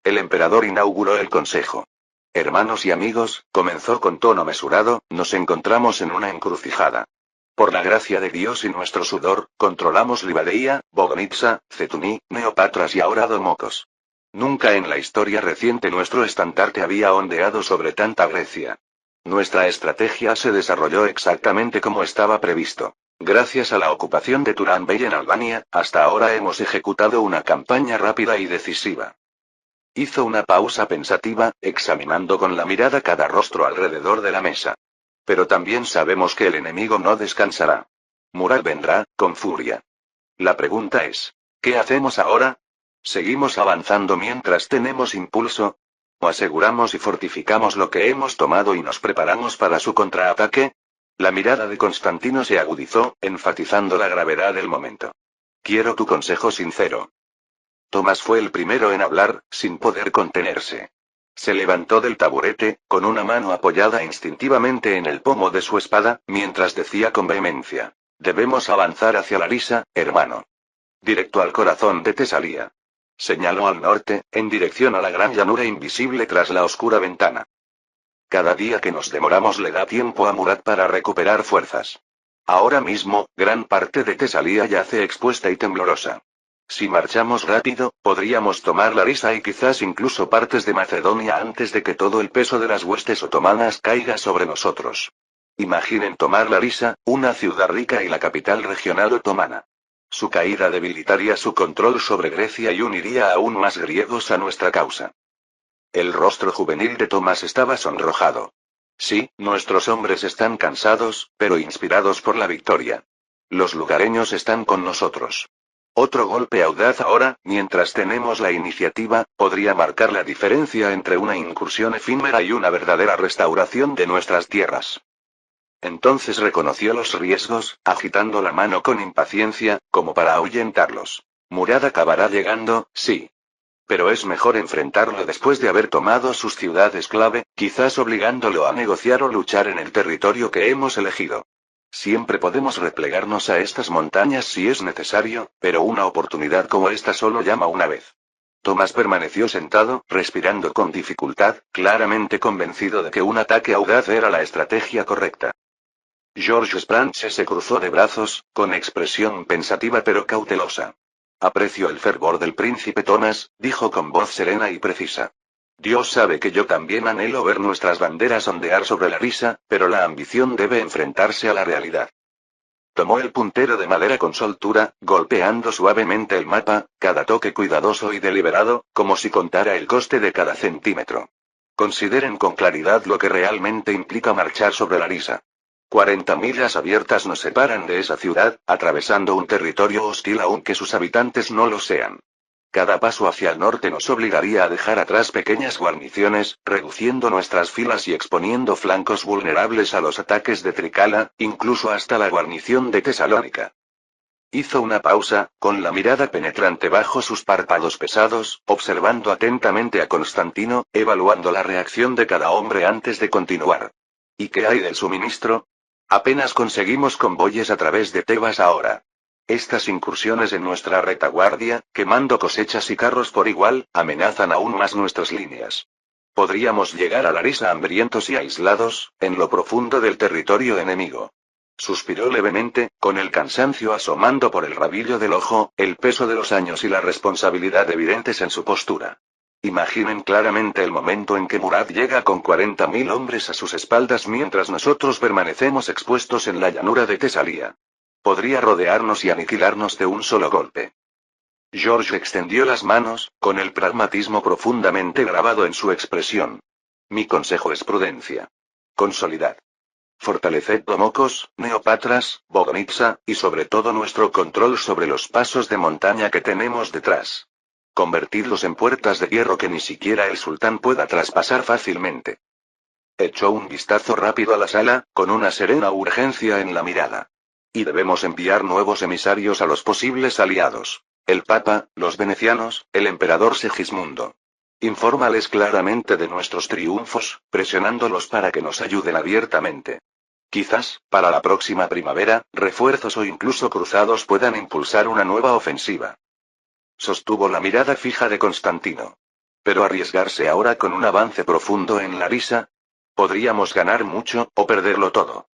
El emperador inauguró el consejo. «Hermanos y amigos», comenzó con tono mesurado, «nos encontramos en una encrucijada. Por la gracia de Dios y nuestro sudor, controlamos Livadeia, Bogonitsa, Cetuni, Neopatras y ahora Domocos. Nunca en la historia reciente nuestro estandarte había ondeado sobre tanta Grecia. Nuestra estrategia se desarrolló exactamente como estaba previsto. Gracias a la ocupación de Turán Bey en Albania, hasta ahora hemos ejecutado una campaña rápida y decisiva». Hizo una pausa pensativa, examinando con la mirada cada rostro alrededor de la mesa. «Pero también sabemos que el enemigo no descansará. Murad vendrá, con furia. La pregunta es, ¿qué hacemos ahora? ¿Seguimos avanzando mientras tenemos impulso? ¿O aseguramos y fortificamos lo que hemos tomado y nos preparamos para su contraataque?» La mirada de Constantino se agudizó, enfatizando la gravedad del momento. «Quiero tu consejo sincero». Tomás fue el primero en hablar, sin poder contenerse. Se levantó del taburete, con una mano apoyada instintivamente en el pomo de su espada, mientras decía con vehemencia: «Debemos avanzar hacia Larisa, hermano. Directo al corazón de Tesalía». Señaló al norte, en dirección a la gran llanura invisible tras la oscura ventana. «Cada día que nos demoramos le da tiempo a Murad para recuperar fuerzas. Ahora mismo, gran parte de Tesalía yace expuesta y temblorosa. Si marchamos rápido, podríamos tomar Larisa y quizás incluso partes de Macedonia antes de que todo el peso de las huestes otomanas caiga sobre nosotros. Imaginen tomar Larisa, una ciudad rica y la capital regional otomana. Su caída debilitaría su control sobre Grecia y uniría aún más griegos a nuestra causa». El rostro juvenil de Tomás estaba sonrojado. «Sí, nuestros hombres están cansados, pero inspirados por la victoria. Los lugareños están con nosotros. Otro golpe audaz ahora, mientras tenemos la iniciativa, podría marcar la diferencia entre una incursión efímera y una verdadera restauración de nuestras tierras». Entonces reconoció los riesgos, agitando la mano con impaciencia, como para ahuyentarlos. «Murad acabará llegando, sí. Pero es mejor enfrentarlo después de haber tomado sus ciudades clave, quizás obligándolo a negociar o luchar en el territorio que hemos elegido. Siempre podemos replegarnos a estas montañas si es necesario, pero una oportunidad como esta solo llama una vez». Tomás permaneció sentado, respirando con dificultad, claramente convencido de que un ataque audaz era la estrategia correcta. George Sprances se cruzó de brazos, con expresión pensativa pero cautelosa. «Aprecio el fervor del príncipe Tomás», dijo con voz serena y precisa. «Dios sabe que yo también anhelo ver nuestras banderas ondear sobre Larisa, pero la ambición debe enfrentarse a la realidad». Tomó el puntero de madera con soltura, golpeando suavemente el mapa, cada toque cuidadoso y deliberado, como si contara el coste de cada centímetro. «Consideren con claridad lo que realmente implica marchar sobre Larisa. 40 millas abiertas nos separan de esa ciudad, atravesando un territorio hostil aunque sus habitantes no lo sean. Cada paso hacia el norte nos obligaría a dejar atrás pequeñas guarniciones, reduciendo nuestras filas y exponiendo flancos vulnerables a los ataques de Tricala, incluso hasta la guarnición de Tesalónica. Hizo una pausa, con la mirada penetrante bajo sus párpados pesados, observando atentamente a Constantino, evaluando la reacción de cada hombre antes de continuar. ¿Y qué hay del suministro? Apenas conseguimos convoyes a través de Tebas ahora. Estas incursiones en nuestra retaguardia, quemando cosechas y carros por igual, amenazan aún más nuestras líneas. Podríamos llegar a Larisa hambrientos y aislados, en lo profundo del territorio enemigo. Suspiró levemente, con el cansancio asomando por el rabillo del ojo, el peso de los años y la responsabilidad evidentes en su postura. Imaginen claramente el momento en que Murad llega con 40.000 hombres a sus espaldas mientras nosotros permanecemos expuestos en la llanura de Tesalia. Podría rodearnos y aniquilarnos de un solo golpe. George extendió las manos, con el pragmatismo profundamente grabado en su expresión. Mi consejo es prudencia. Consolidad. Fortaleced Domocos, Neopatras, Bogonitsa, y sobre todo nuestro control sobre los pasos de montaña que tenemos detrás. Convertidlos en puertas de hierro que ni siquiera el sultán pueda traspasar fácilmente. Echó un vistazo rápido a la sala, con una serena urgencia en la mirada. Y debemos enviar nuevos emisarios a los posibles aliados. El Papa, los venecianos, el emperador Segismundo. Infórmales claramente de nuestros triunfos, presionándolos para que nos ayuden abiertamente. Quizás, para la próxima primavera, refuerzos o incluso cruzados puedan impulsar una nueva ofensiva. Sostuvo la mirada fija de Constantino. Pero arriesgarse ahora con un avance profundo en Larisa. Podríamos ganar mucho, o perderlo todo.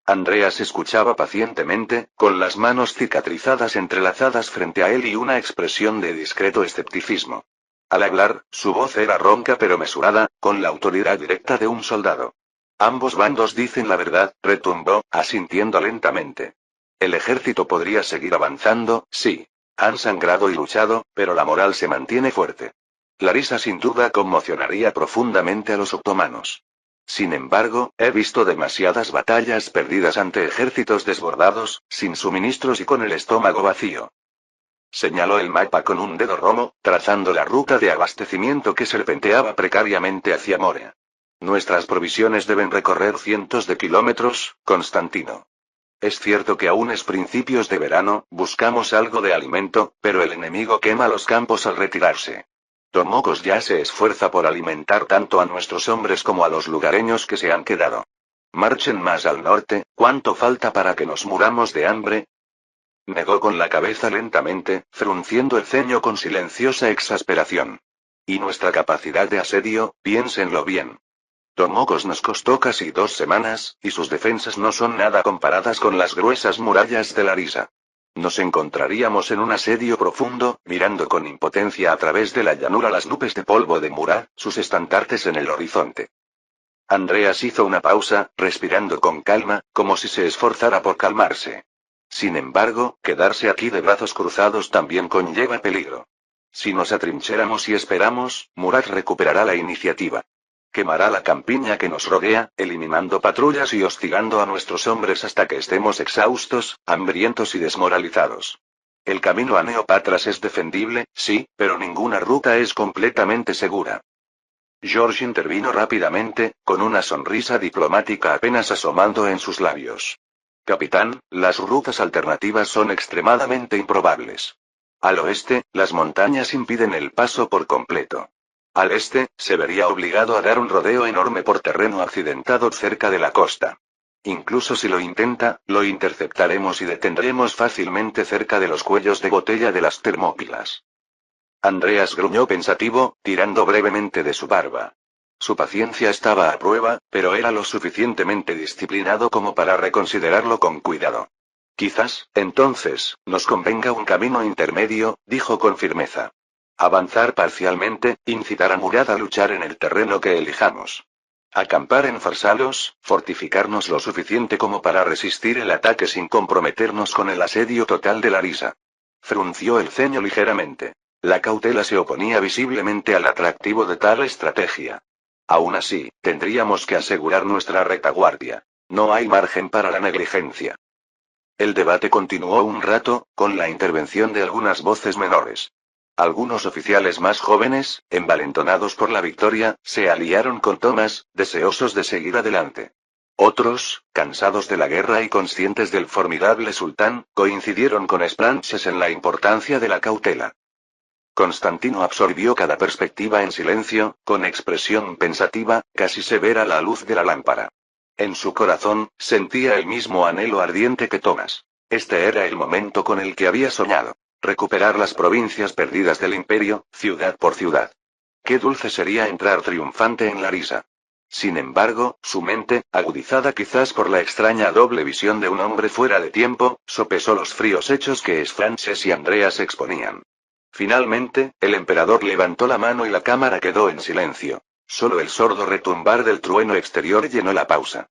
Andreas escuchaba pacientemente, con las manos cicatrizadas entrelazadas frente a él y una expresión de discreto escepticismo. Al hablar, su voz era ronca pero mesurada, con la autoridad directa de un soldado. Ambos bandos dicen la verdad, retumbó, asintiendo lentamente. El ejército podría seguir avanzando, sí. Han sangrado y luchado, pero la moral se mantiene fuerte. Larisa sin duda conmocionaría profundamente a los otomanos. Sin embargo, he visto demasiadas batallas perdidas ante ejércitos desbordados, sin suministros y con el estómago vacío. Señaló el mapa con un dedo romo, trazando la ruta de abastecimiento que serpenteaba precariamente hacia Morea. Nuestras provisiones deben recorrer cientos de kilómetros, Constantino. Es cierto que aún es principios de verano, buscamos algo de alimento, pero el enemigo quema los campos al retirarse. Domocos ya se esfuerza por alimentar tanto a nuestros hombres como a los lugareños que se han quedado. Marchen más al norte, ¿cuánto falta para que nos muramos de hambre? Negó con la cabeza lentamente, frunciendo el ceño con silenciosa exasperación. ¿Y nuestra capacidad de asedio? Piénsenlo bien. Domocos nos costó casi 2 semanas, y sus defensas no son nada comparadas con las gruesas murallas de Larisa. Nos encontraríamos en un asedio profundo, mirando con impotencia a través de la llanura las nubes de polvo de Murad, sus estandartes en el horizonte. Andreas hizo una pausa, respirando con calma, como si se esforzara por calmarse. Sin embargo, quedarse aquí de brazos cruzados también conlleva peligro. Si nos atrincheramos y esperamos, Murad recuperará la iniciativa. Quemará la campiña que nos rodea, eliminando patrullas y hostigando a nuestros hombres hasta que estemos exhaustos, hambrientos y desmoralizados. El camino a Neopatras es defendible, sí, pero ninguna ruta es completamente segura. George intervino rápidamente, con una sonrisa diplomática apenas asomando en sus labios. Capitán, las rutas alternativas son extremadamente improbables. Al oeste, las montañas impiden el paso por completo. Al este, se vería obligado a dar un rodeo enorme por terreno accidentado cerca de la costa. Incluso si lo intenta, lo interceptaremos y detendremos fácilmente cerca de los cuellos de botella de las Termópilas. Andreas gruñó pensativo, tirando brevemente de su barba. Su paciencia estaba a prueba, pero era lo suficientemente disciplinado como para reconsiderarlo con cuidado. Quizás, entonces, nos convenga un camino intermedio, dijo con firmeza. Avanzar parcialmente, incitar a Murad a luchar en el terreno que elijamos. Acampar en Farsalos, fortificarnos lo suficiente como para resistir el ataque sin comprometernos con el asedio total de Larisa. Frunció el ceño ligeramente. La cautela se oponía visiblemente al atractivo de tal estrategia. Aún así, tendríamos que asegurar nuestra retaguardia. No hay margen para la negligencia. El debate continuó un rato, con la intervención de algunas voces menores. Algunos oficiales más jóvenes, envalentonados por la victoria, se aliaron con Thomas, deseosos de seguir adelante. Otros, cansados de la guerra y conscientes del formidable sultán, coincidieron con Spranches en la importancia de la cautela. Constantino absorbió cada perspectiva en silencio, con expresión pensativa, casi severa a la luz de la lámpara. En su corazón, sentía el mismo anhelo ardiente que Tomás. Este era el momento con el que había soñado. Recuperar las provincias perdidas del imperio, ciudad por ciudad. Qué dulce sería entrar triunfante en Larisa. Sin embargo, su mente, agudizada quizás por la extraña doble visión de un hombre fuera de tiempo, sopesó los fríos hechos que Spranches y Andreas exponían. Finalmente, el emperador levantó la mano y la cámara quedó en silencio. Solo el sordo retumbar del trueno exterior llenó la pausa.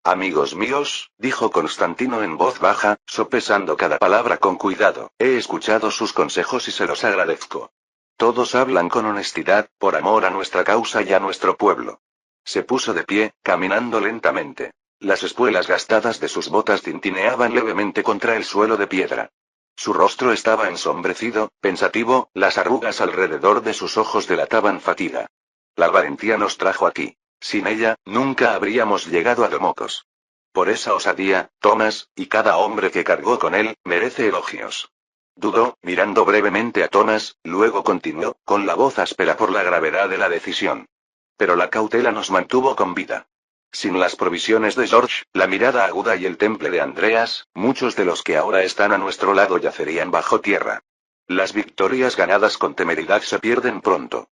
Amigos míos, dijo Constantino en voz baja, sopesando cada palabra con cuidado, he escuchado sus consejos y se los agradezco. Todos hablan con honestidad, por amor a nuestra causa y a nuestro pueblo. Se puso de pie, caminando lentamente. Las espuelas gastadas de sus botas tintineaban levemente contra el suelo de piedra. Su rostro estaba ensombrecido, pensativo, las arrugas alrededor de sus ojos delataban fatiga. La valentía nos trajo aquí. Sin ella, nunca habríamos llegado a Domocos. Por esa osadía, Tomás, y cada hombre que cargó con él, merece elogios. Dudó, mirando brevemente a Tomás, luego continuó, con la voz áspera por la gravedad de la decisión. Pero la cautela nos mantuvo con vida. Sin las provisiones de George, la mirada aguda y el temple de Andreas, muchos de los que ahora están a nuestro lado yacerían bajo tierra. Las victorias ganadas con temeridad se pierden pronto.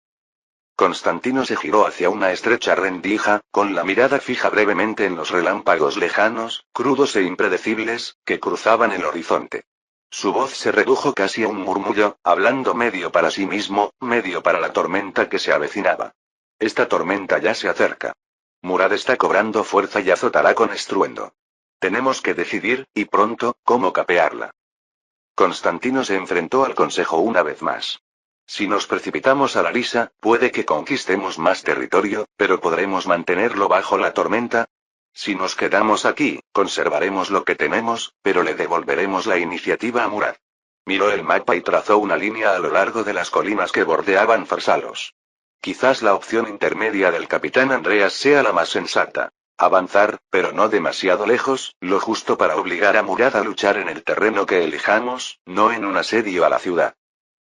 Constantino se giró hacia una estrecha rendija, con la mirada fija brevemente en los relámpagos lejanos, crudos e impredecibles, que cruzaban el horizonte. Su voz se redujo casi a un murmullo, hablando medio para sí mismo, medio para la tormenta que se avecinaba. Esta tormenta ya se acerca. Murad está cobrando fuerza y azotará con estruendo. Tenemos que decidir, y pronto, cómo capearla. Constantino se enfrentó al consejo una vez más. Si nos precipitamos a Larisa, puede que conquistemos más territorio, pero ¿podremos mantenerlo bajo la tormenta? Si nos quedamos aquí, conservaremos lo que tenemos, pero le devolveremos la iniciativa a Murad. Miró el mapa y trazó una línea a lo largo de las colinas que bordeaban Farsalos. Quizás la opción intermedia del capitán Andreas sea la más sensata. Avanzar, pero no demasiado lejos, lo justo para obligar a Murad a luchar en el terreno que elijamos, no en un asedio a la ciudad.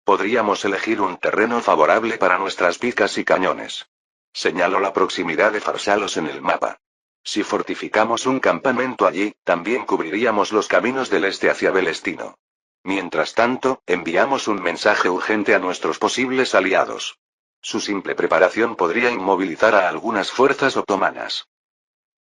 Podríamos elegir un terreno favorable para nuestras picas y cañones. Señaló la proximidad de Farsalos en el mapa. Si fortificamos un campamento allí, también cubriríamos los caminos del este hacia Belestino. Mientras tanto, enviamos un mensaje urgente a nuestros posibles aliados. Su simple preparación podría inmovilizar a algunas fuerzas otomanas.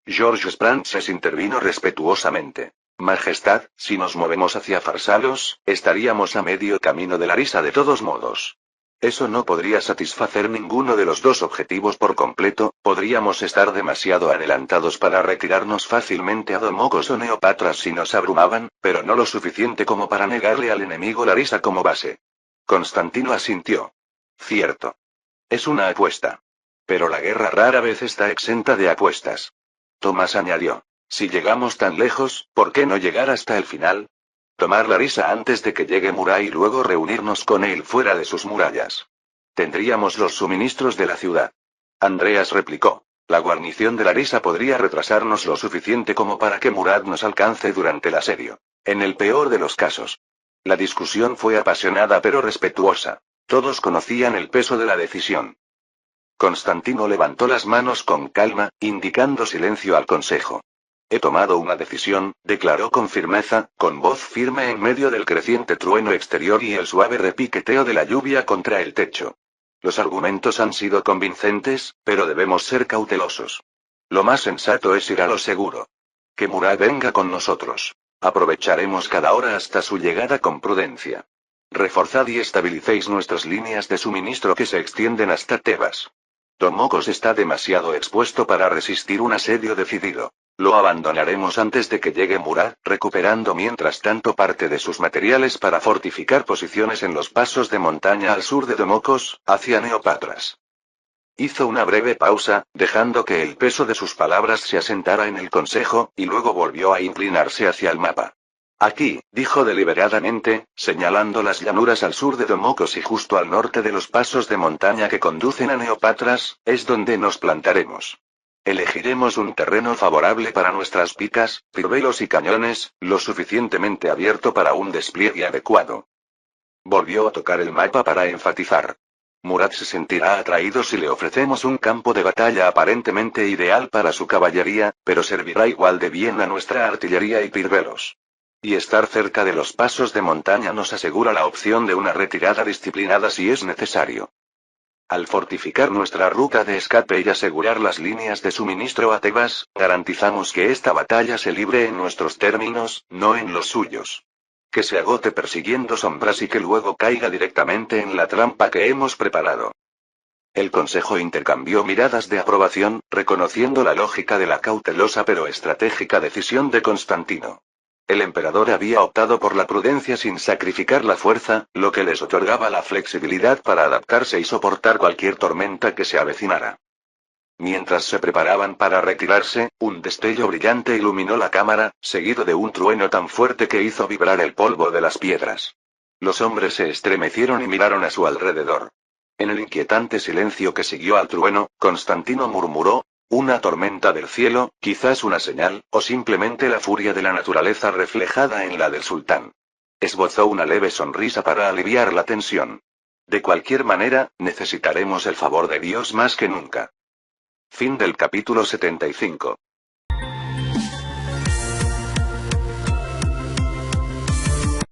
George Spranches intervino respetuosamente. Majestad, si nos movemos hacia Farsalos, estaríamos a medio camino de Larisa de todos modos. Eso no podría satisfacer ninguno de los dos objetivos por completo, podríamos estar demasiado adelantados para retirarnos fácilmente a Domocos o Neopatras si nos abrumaban, pero no lo suficiente como para negarle al enemigo Larisa como base. Constantino asintió. Cierto. Es una apuesta. Pero la guerra rara vez está exenta de apuestas. Tomás añadió. Si llegamos tan lejos, ¿por qué no llegar hasta el final? Tomar Larisa antes de que llegue Murad y luego reunirnos con él fuera de sus murallas. Tendríamos los suministros de la ciudad. Andreas replicó. La guarnición de Larisa podría retrasarnos lo suficiente como para que Murad nos alcance durante el asedio. En el peor de los casos. La discusión fue apasionada pero respetuosa. Todos conocían el peso de la decisión. Constantino levantó las manos con calma, indicando silencio al consejo. He tomado una decisión, declaró con firmeza, con voz firme en medio del creciente trueno exterior y el suave repiqueteo de la lluvia contra el techo. Los argumentos han sido convincentes, pero debemos ser cautelosos. Lo más sensato es ir a lo seguro. Que Murad venga con nosotros. Aprovecharemos cada hora hasta su llegada con prudencia. Reforzad y estabilicéis nuestras líneas de suministro que se extienden hasta Tebas. Domocos está demasiado expuesto para resistir un asedio decidido. Lo abandonaremos antes de que llegue Murad, recuperando mientras tanto parte de sus materiales para fortificar posiciones en los pasos de montaña al sur de Domocos, hacia Neopatras. Hizo una breve pausa, dejando que el peso de sus palabras se asentara en el consejo, y luego volvió a inclinarse hacia el mapa. Aquí, dijo deliberadamente, señalando las llanuras al sur de Domocos y justo al norte de los pasos de montaña que conducen a Neopatras, es donde nos plantaremos. Elegiremos un terreno favorable para nuestras picas, ciruelos y cañones, lo suficientemente abierto para un despliegue adecuado. Volvió a tocar el mapa para enfatizar. Murat se sentirá atraído si le ofrecemos un campo de batalla aparentemente ideal para su caballería, pero servirá igual de bien a nuestra artillería y ciruelos. Y estar cerca de los pasos de montaña nos asegura la opción de una retirada disciplinada si es necesario. Al fortificar nuestra ruta de escape y asegurar las líneas de suministro a Tebas, garantizamos que esta batalla se libre en nuestros términos, no en los suyos. Que se agote persiguiendo sombras y que luego caiga directamente en la trampa que hemos preparado. El consejo intercambió miradas de aprobación, reconociendo la lógica de la cautelosa pero estratégica decisión de Constantino. El emperador había optado por la prudencia sin sacrificar la fuerza, lo que les otorgaba la flexibilidad para adaptarse y soportar cualquier tormenta que se avecinara. Mientras se preparaban para retirarse, un destello brillante iluminó la cámara, seguido de un trueno tan fuerte que hizo vibrar el polvo de las piedras. Los hombres se estremecieron y miraron a su alrededor. En el inquietante silencio que siguió al trueno, Constantino murmuró: una tormenta del cielo, quizás una señal, o simplemente la furia de la naturaleza reflejada en la del sultán. Esbozó una leve sonrisa para aliviar la tensión. De cualquier manera, necesitaremos el favor de Dios más que nunca. Fin del capítulo 75.